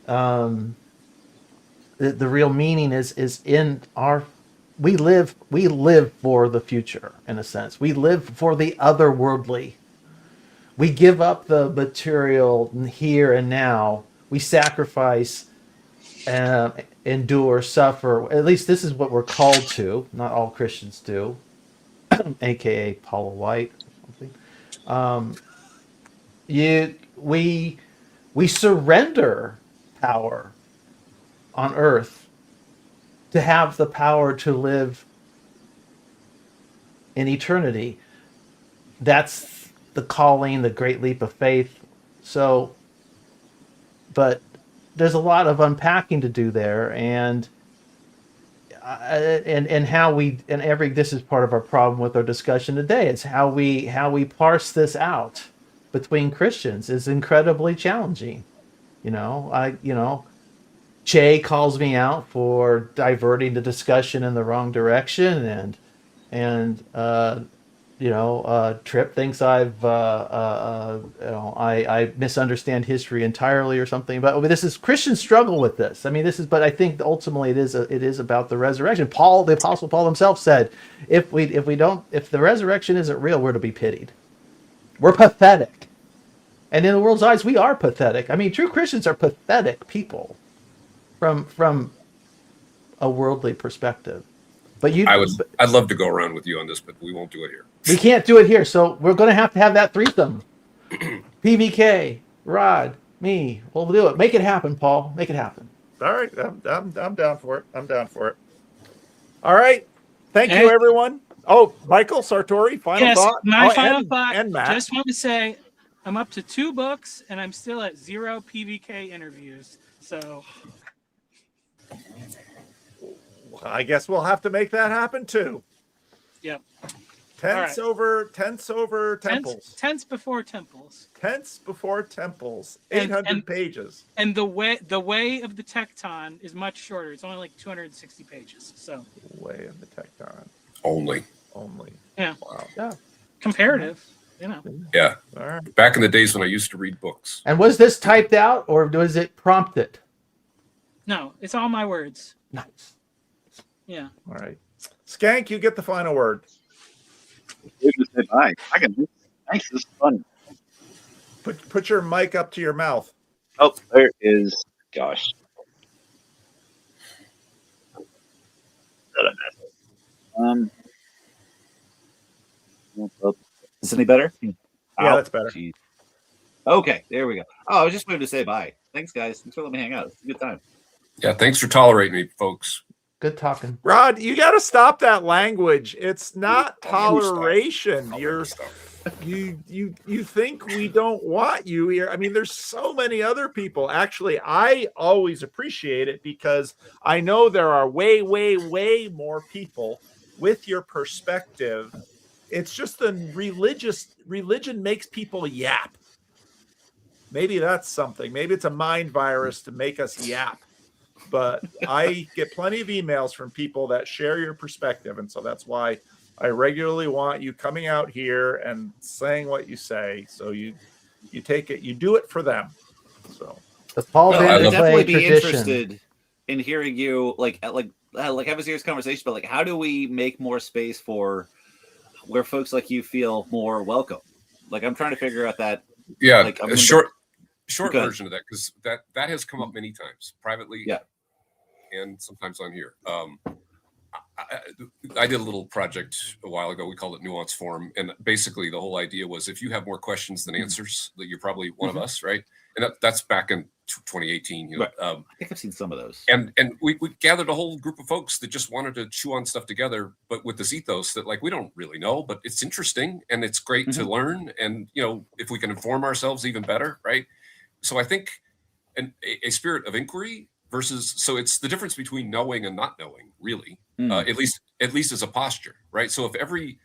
The real meaning is in our. We live for the future, in a sense. We live for the otherworldly. We give up the material here and now. We sacrifice, endure, suffer. At least this is what we're called to. Not all Christians do, aka Paula White or something. We surrender power on earth to have the power to live in eternity. That's the calling, the great leap of faith. So, but there's a lot of unpacking to do there, and how we this is part of our problem with our discussion today. It's how we parse this out between Christians is incredibly challenging. Che calls me out for diverting the discussion in the wrong direction, and Trip thinks I misunderstand history entirely or something. But this is Christians struggle with this. I mean, but I think ultimately it is about the resurrection. Paul, the Apostle Paul himself said, if the resurrection isn't real, we're to be pitied. We're pathetic, and in the world's eyes, we are pathetic. I mean, true Christians are pathetic people from a worldly perspective. But I'd love to go around with you on this, but we won't do it here. We can't do it here, so we're going to have that threesome. PVK, Rod, me. We'll do it. Make it happen, Paul. Make it happen. All right, I'm down for it. I'm down for it. All right, thank you, everyone. Oh, Michael Sartori, final thought. My final thought. And Matt. Just want to say, I'm up to 2 books, and I'm still at 0 PVK interviews. So, I guess we'll have to make that happen too. Yep. Tents over temples. Tents before temples. Tents before temples. 800 pages. And the way of the Tecton is much shorter. It's only like 260 pages. So. Way of the Tecton. Only. Yeah. Wow. Yeah. Comparative. Yeah. All right. Back in the days when I used to read books. And was this typed out or was it prompted? No, it's all my words. Nice. Yeah. All right. Skank, you get the final word. Bye. Thanks. This is fun. Put your mic up to your mouth. Oh, there is. Gosh. Is this any better? Yeah, that's better. Geez. Okay, there we go. Oh, I was just going to say bye. Thanks, guys. Thanks for letting me hang out. It's a good time. Yeah, thanks for tolerating me, folks. Good talking. Rod, you got to stop that language. It's not toleration. You think we don't want you here. I mean, there's so many other people. Actually, I always appreciate it because I know there are way, way, way more people with your perspective. It's just the religion makes people yap. Maybe that's something. Maybe it's a mind virus to make us yap. But I get plenty of emails from people that share your perspective. And so that's why I regularly want you coming out here and saying what you say. So you take it, you do it for them. So the Paul I'd definitely be tradition. interested in hearing you like have a serious conversation, but like how do we make more space for where folks like you feel more welcome? Like I'm trying to figure out that. Yeah, like, a short version of that, because that has come up many times privately. Yeah. And sometimes on here. I did a little project a while ago. We called it Nuance Forum. And basically the whole idea was if you have more questions than answers, that you're probably one of us, right? And that's back in 2018. You know, right. I think I've seen some of those. And we gathered a whole group of folks that just wanted to chew on stuff together, but with this ethos that like we don't really know, but it's interesting and it's great to learn. And you know, if we can inform ourselves even better, right? So I think a spirit of inquiry versus, so it's the difference between knowing and not knowing, really, at least as a posture, right? So if every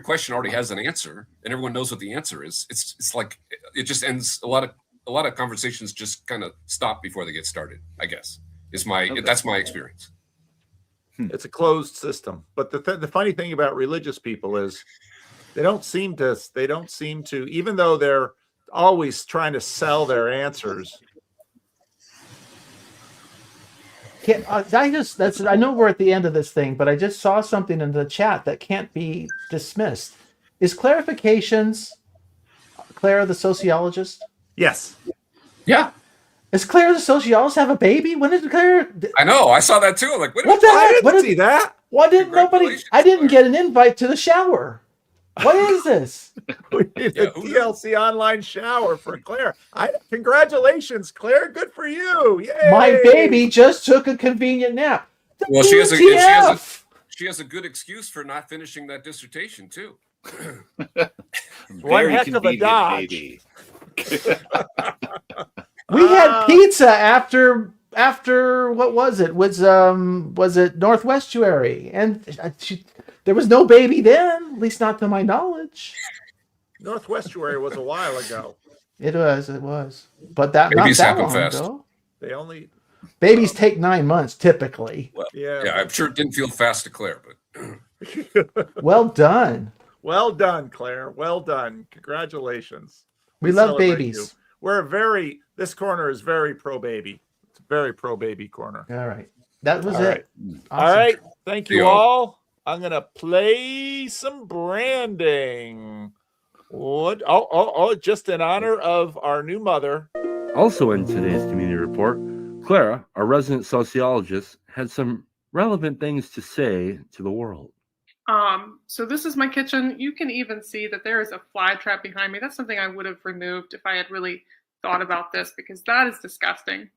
question already has an answer and everyone knows what the answer is, it's like it just ends. A lot of conversations just kind of stop before they get started, I guess. That's my experience. It's a closed system. But the funny thing about religious people is they don't seem to, even though they're always trying to sell their answers. I know we're at the end of this thing, but I just saw something in the chat that can't be dismissed. Is clarifications Claire the sociologist? Yes. Yeah. Is Claire the sociologist have a baby? When did Claire? I know. I saw that too. I'm like, what the heck? I didn't see that. Why didn't nobody? I didn't get an invite to the shower. What is this? We need a TLC online shower for Claire. Congratulations, Claire. Good for you. Yay. My baby just took a convenient nap. Well, she has a good excuse for not finishing that dissertation too. One heck of a dodge. We had pizza after what was it? Was it Northwest Estuary? And there was no baby then, at least not to my knowledge. Northwest Estuary was a while ago. It was. But that babies not that happen long fast. Ago. Babies take 9 months typically. Well, yeah, I'm sure it didn't feel fast to Claire, but well done. Well done, Claire. Well done. Congratulations. We love celebrate babies. you. This corner is very pro baby. It's a very pro baby corner. All right. That was All it. right. Awesome. All right. Thank you Yeah. all. I'm going to play some branding. What? Oh, just in honor of our new mother. Also in today's community report, Clara, our resident sociologist, had some relevant things to say to the world. So this is my kitchen. You can even see that there is a fly trap behind me. That's something I would have removed if I had really thought about this, because that is disgusting.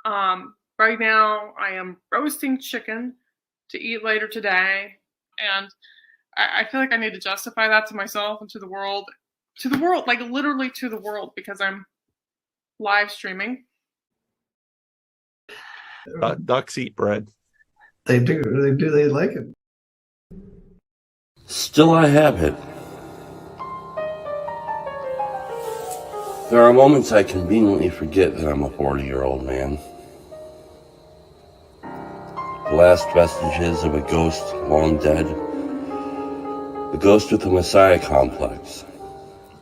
Right now I am roasting chicken to eat later today, and I feel like I need to justify that to myself and to the world, like literally to the world, because I'm live streaming. Ducks eat bread. They do. They like it. Still I have it. There are moments I conveniently forget that I'm a 40-year-old man. The last vestiges of a ghost long dead. The ghost with a messiah complex.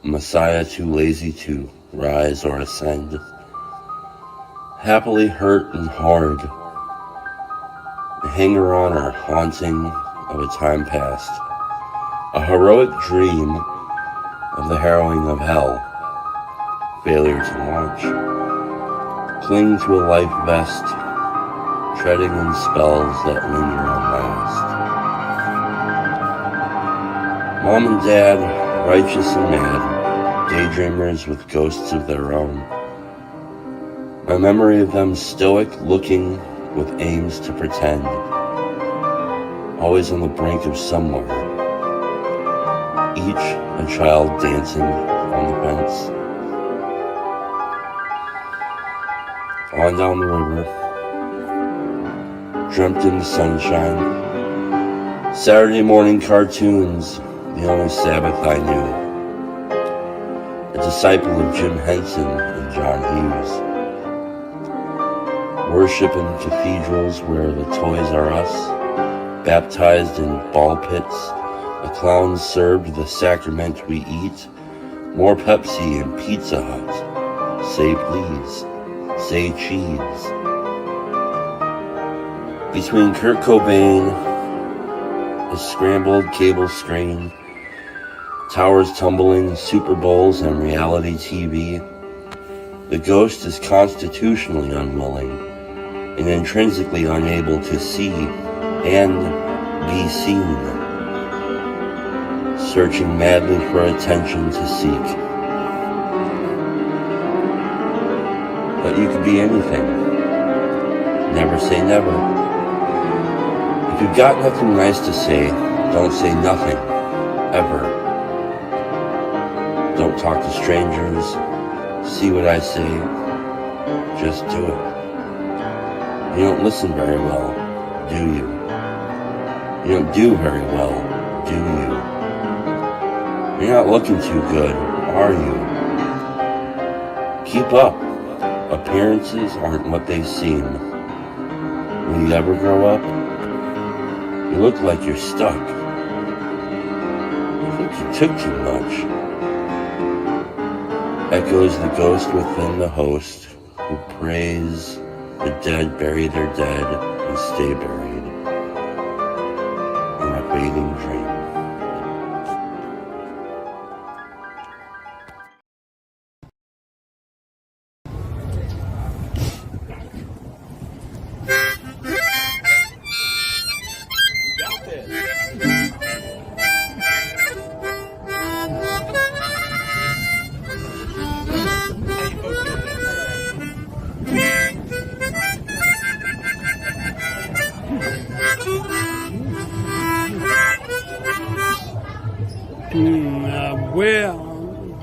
A messiah too lazy to rise or ascend. Happily hurt and hard. The hanger-on or haunting of a time past. A heroic dream of the harrowing of hell. Failure to launch. Cling to a life vest. Treading in spells that linger and last. Mom and Dad, righteous and mad, daydreamers with ghosts of their own. My memory of them stoic, looking with aims to pretend. Always on the brink of somewhere. Each a child dancing on the fence. On down the river. Dreamt in the sunshine. Saturday morning cartoons, the only Sabbath I knew. A disciple of Jim Henson and John Hughes. Worship in cathedrals where the Toys R Us. Baptized in ball pits. A clown served the sacrament we eat. More Pepsi and Pizza Hut. Say please. Say cheese. Between Kurt Cobain, a scrambled cable screen, towers tumbling, Super Bowls, and reality TV, the ghost is constitutionally unwilling and intrinsically unable to see and be seen, searching madly for attention to seek. But you could be anything. Never say never. If you've got nothing nice to say, don't say nothing, ever. Don't talk to strangers, see what I say, just do it. You don't listen very well, do you? You don't do very well, do you? You're not looking too good, are you? Keep up. Appearances aren't what they seem. Will you ever grow up? You look like you're stuck. You think you took too much. Echoes the ghost within the host, who prays the dead bury their dead and stay buried in a fading dream.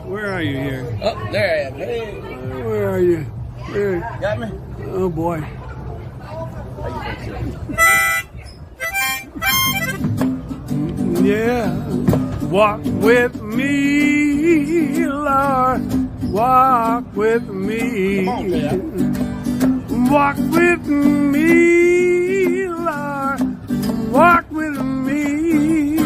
Where are you here? Oh, there I am. Hey. Where are you? Where? Got me? Oh boy. Yeah. Walk with me, Lord. Walk with me. Come on, man. Walk with me, Lord. Walk with me.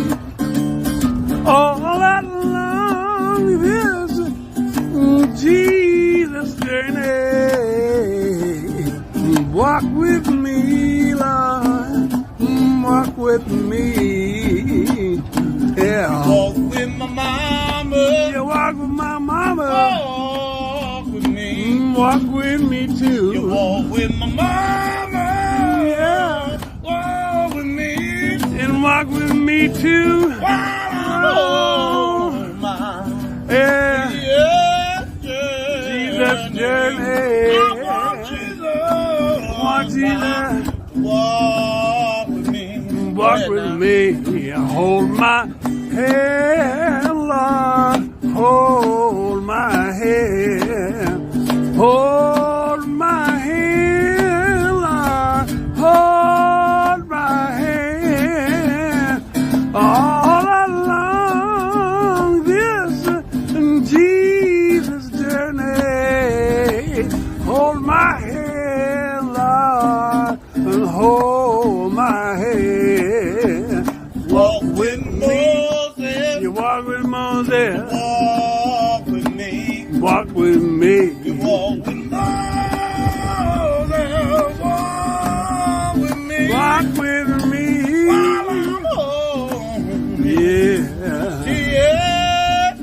with me too. You walk with my mama. Yeah. Walk with me. And walk with me too. Oh, my. Yeah. Yeah. Jesus journey. I want Jesus. Want Jesus. Walk with me. Walk with me. Hold my hand, Lord. Hold my hand. Hold my hand, Lord. Hold my hand. All along this Jesus journey. Hold my hand, Lord. And hold my hand. Walk with Moses. You walk with Moses. Walk with me. Walk with me. You walk with Moses. Walk with me. Walk with me. While I'm home. Yeah. Yeah.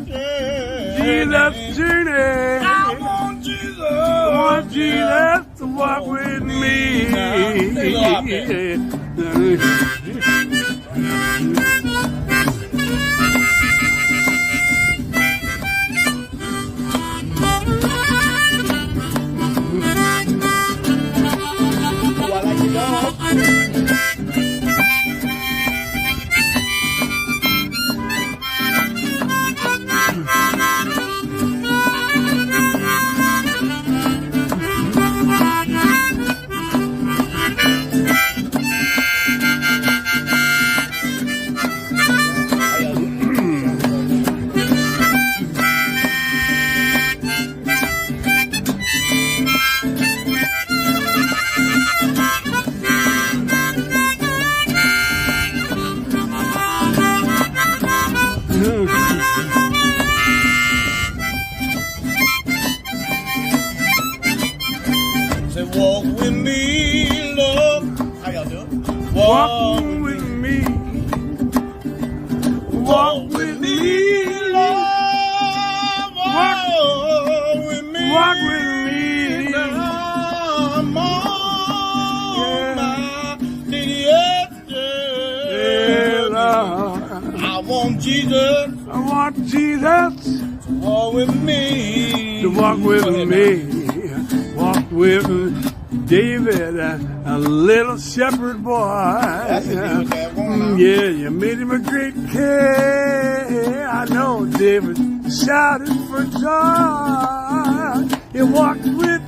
Jesus journey. I want Jesus. I want Jesus to walk with me. Say, walk with me, Lord. How y'all doing? Walk with me. Walk with me, Lord. Walk with me. Walk with me. I'm on my Yeah, Lord. I want Jesus. I want Jesus to walk with me. to walk with me. Walk with David, a little shepherd boy. Yeah, you made him a great king. I know David shouted for joy. He walked with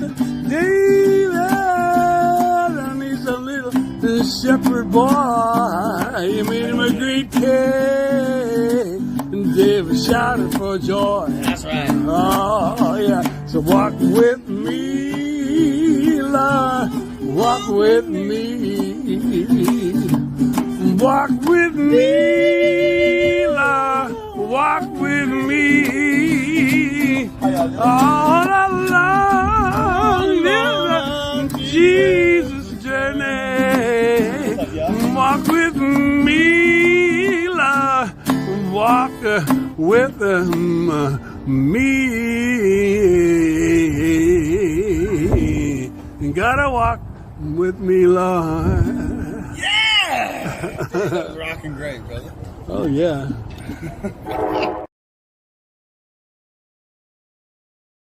David, and he's a little shepherd boy. You made him a great king. And David shouted for joy. That's right. Oh, yeah. So walk with me, Lord. Walk with me. Walk with me, Lord. Walk with me. All along this Jesus journey. Walk with me, Lord. Walk with me. You gotta walk with me, Lord. Yeah! That was rocking great, brother. Oh, yeah.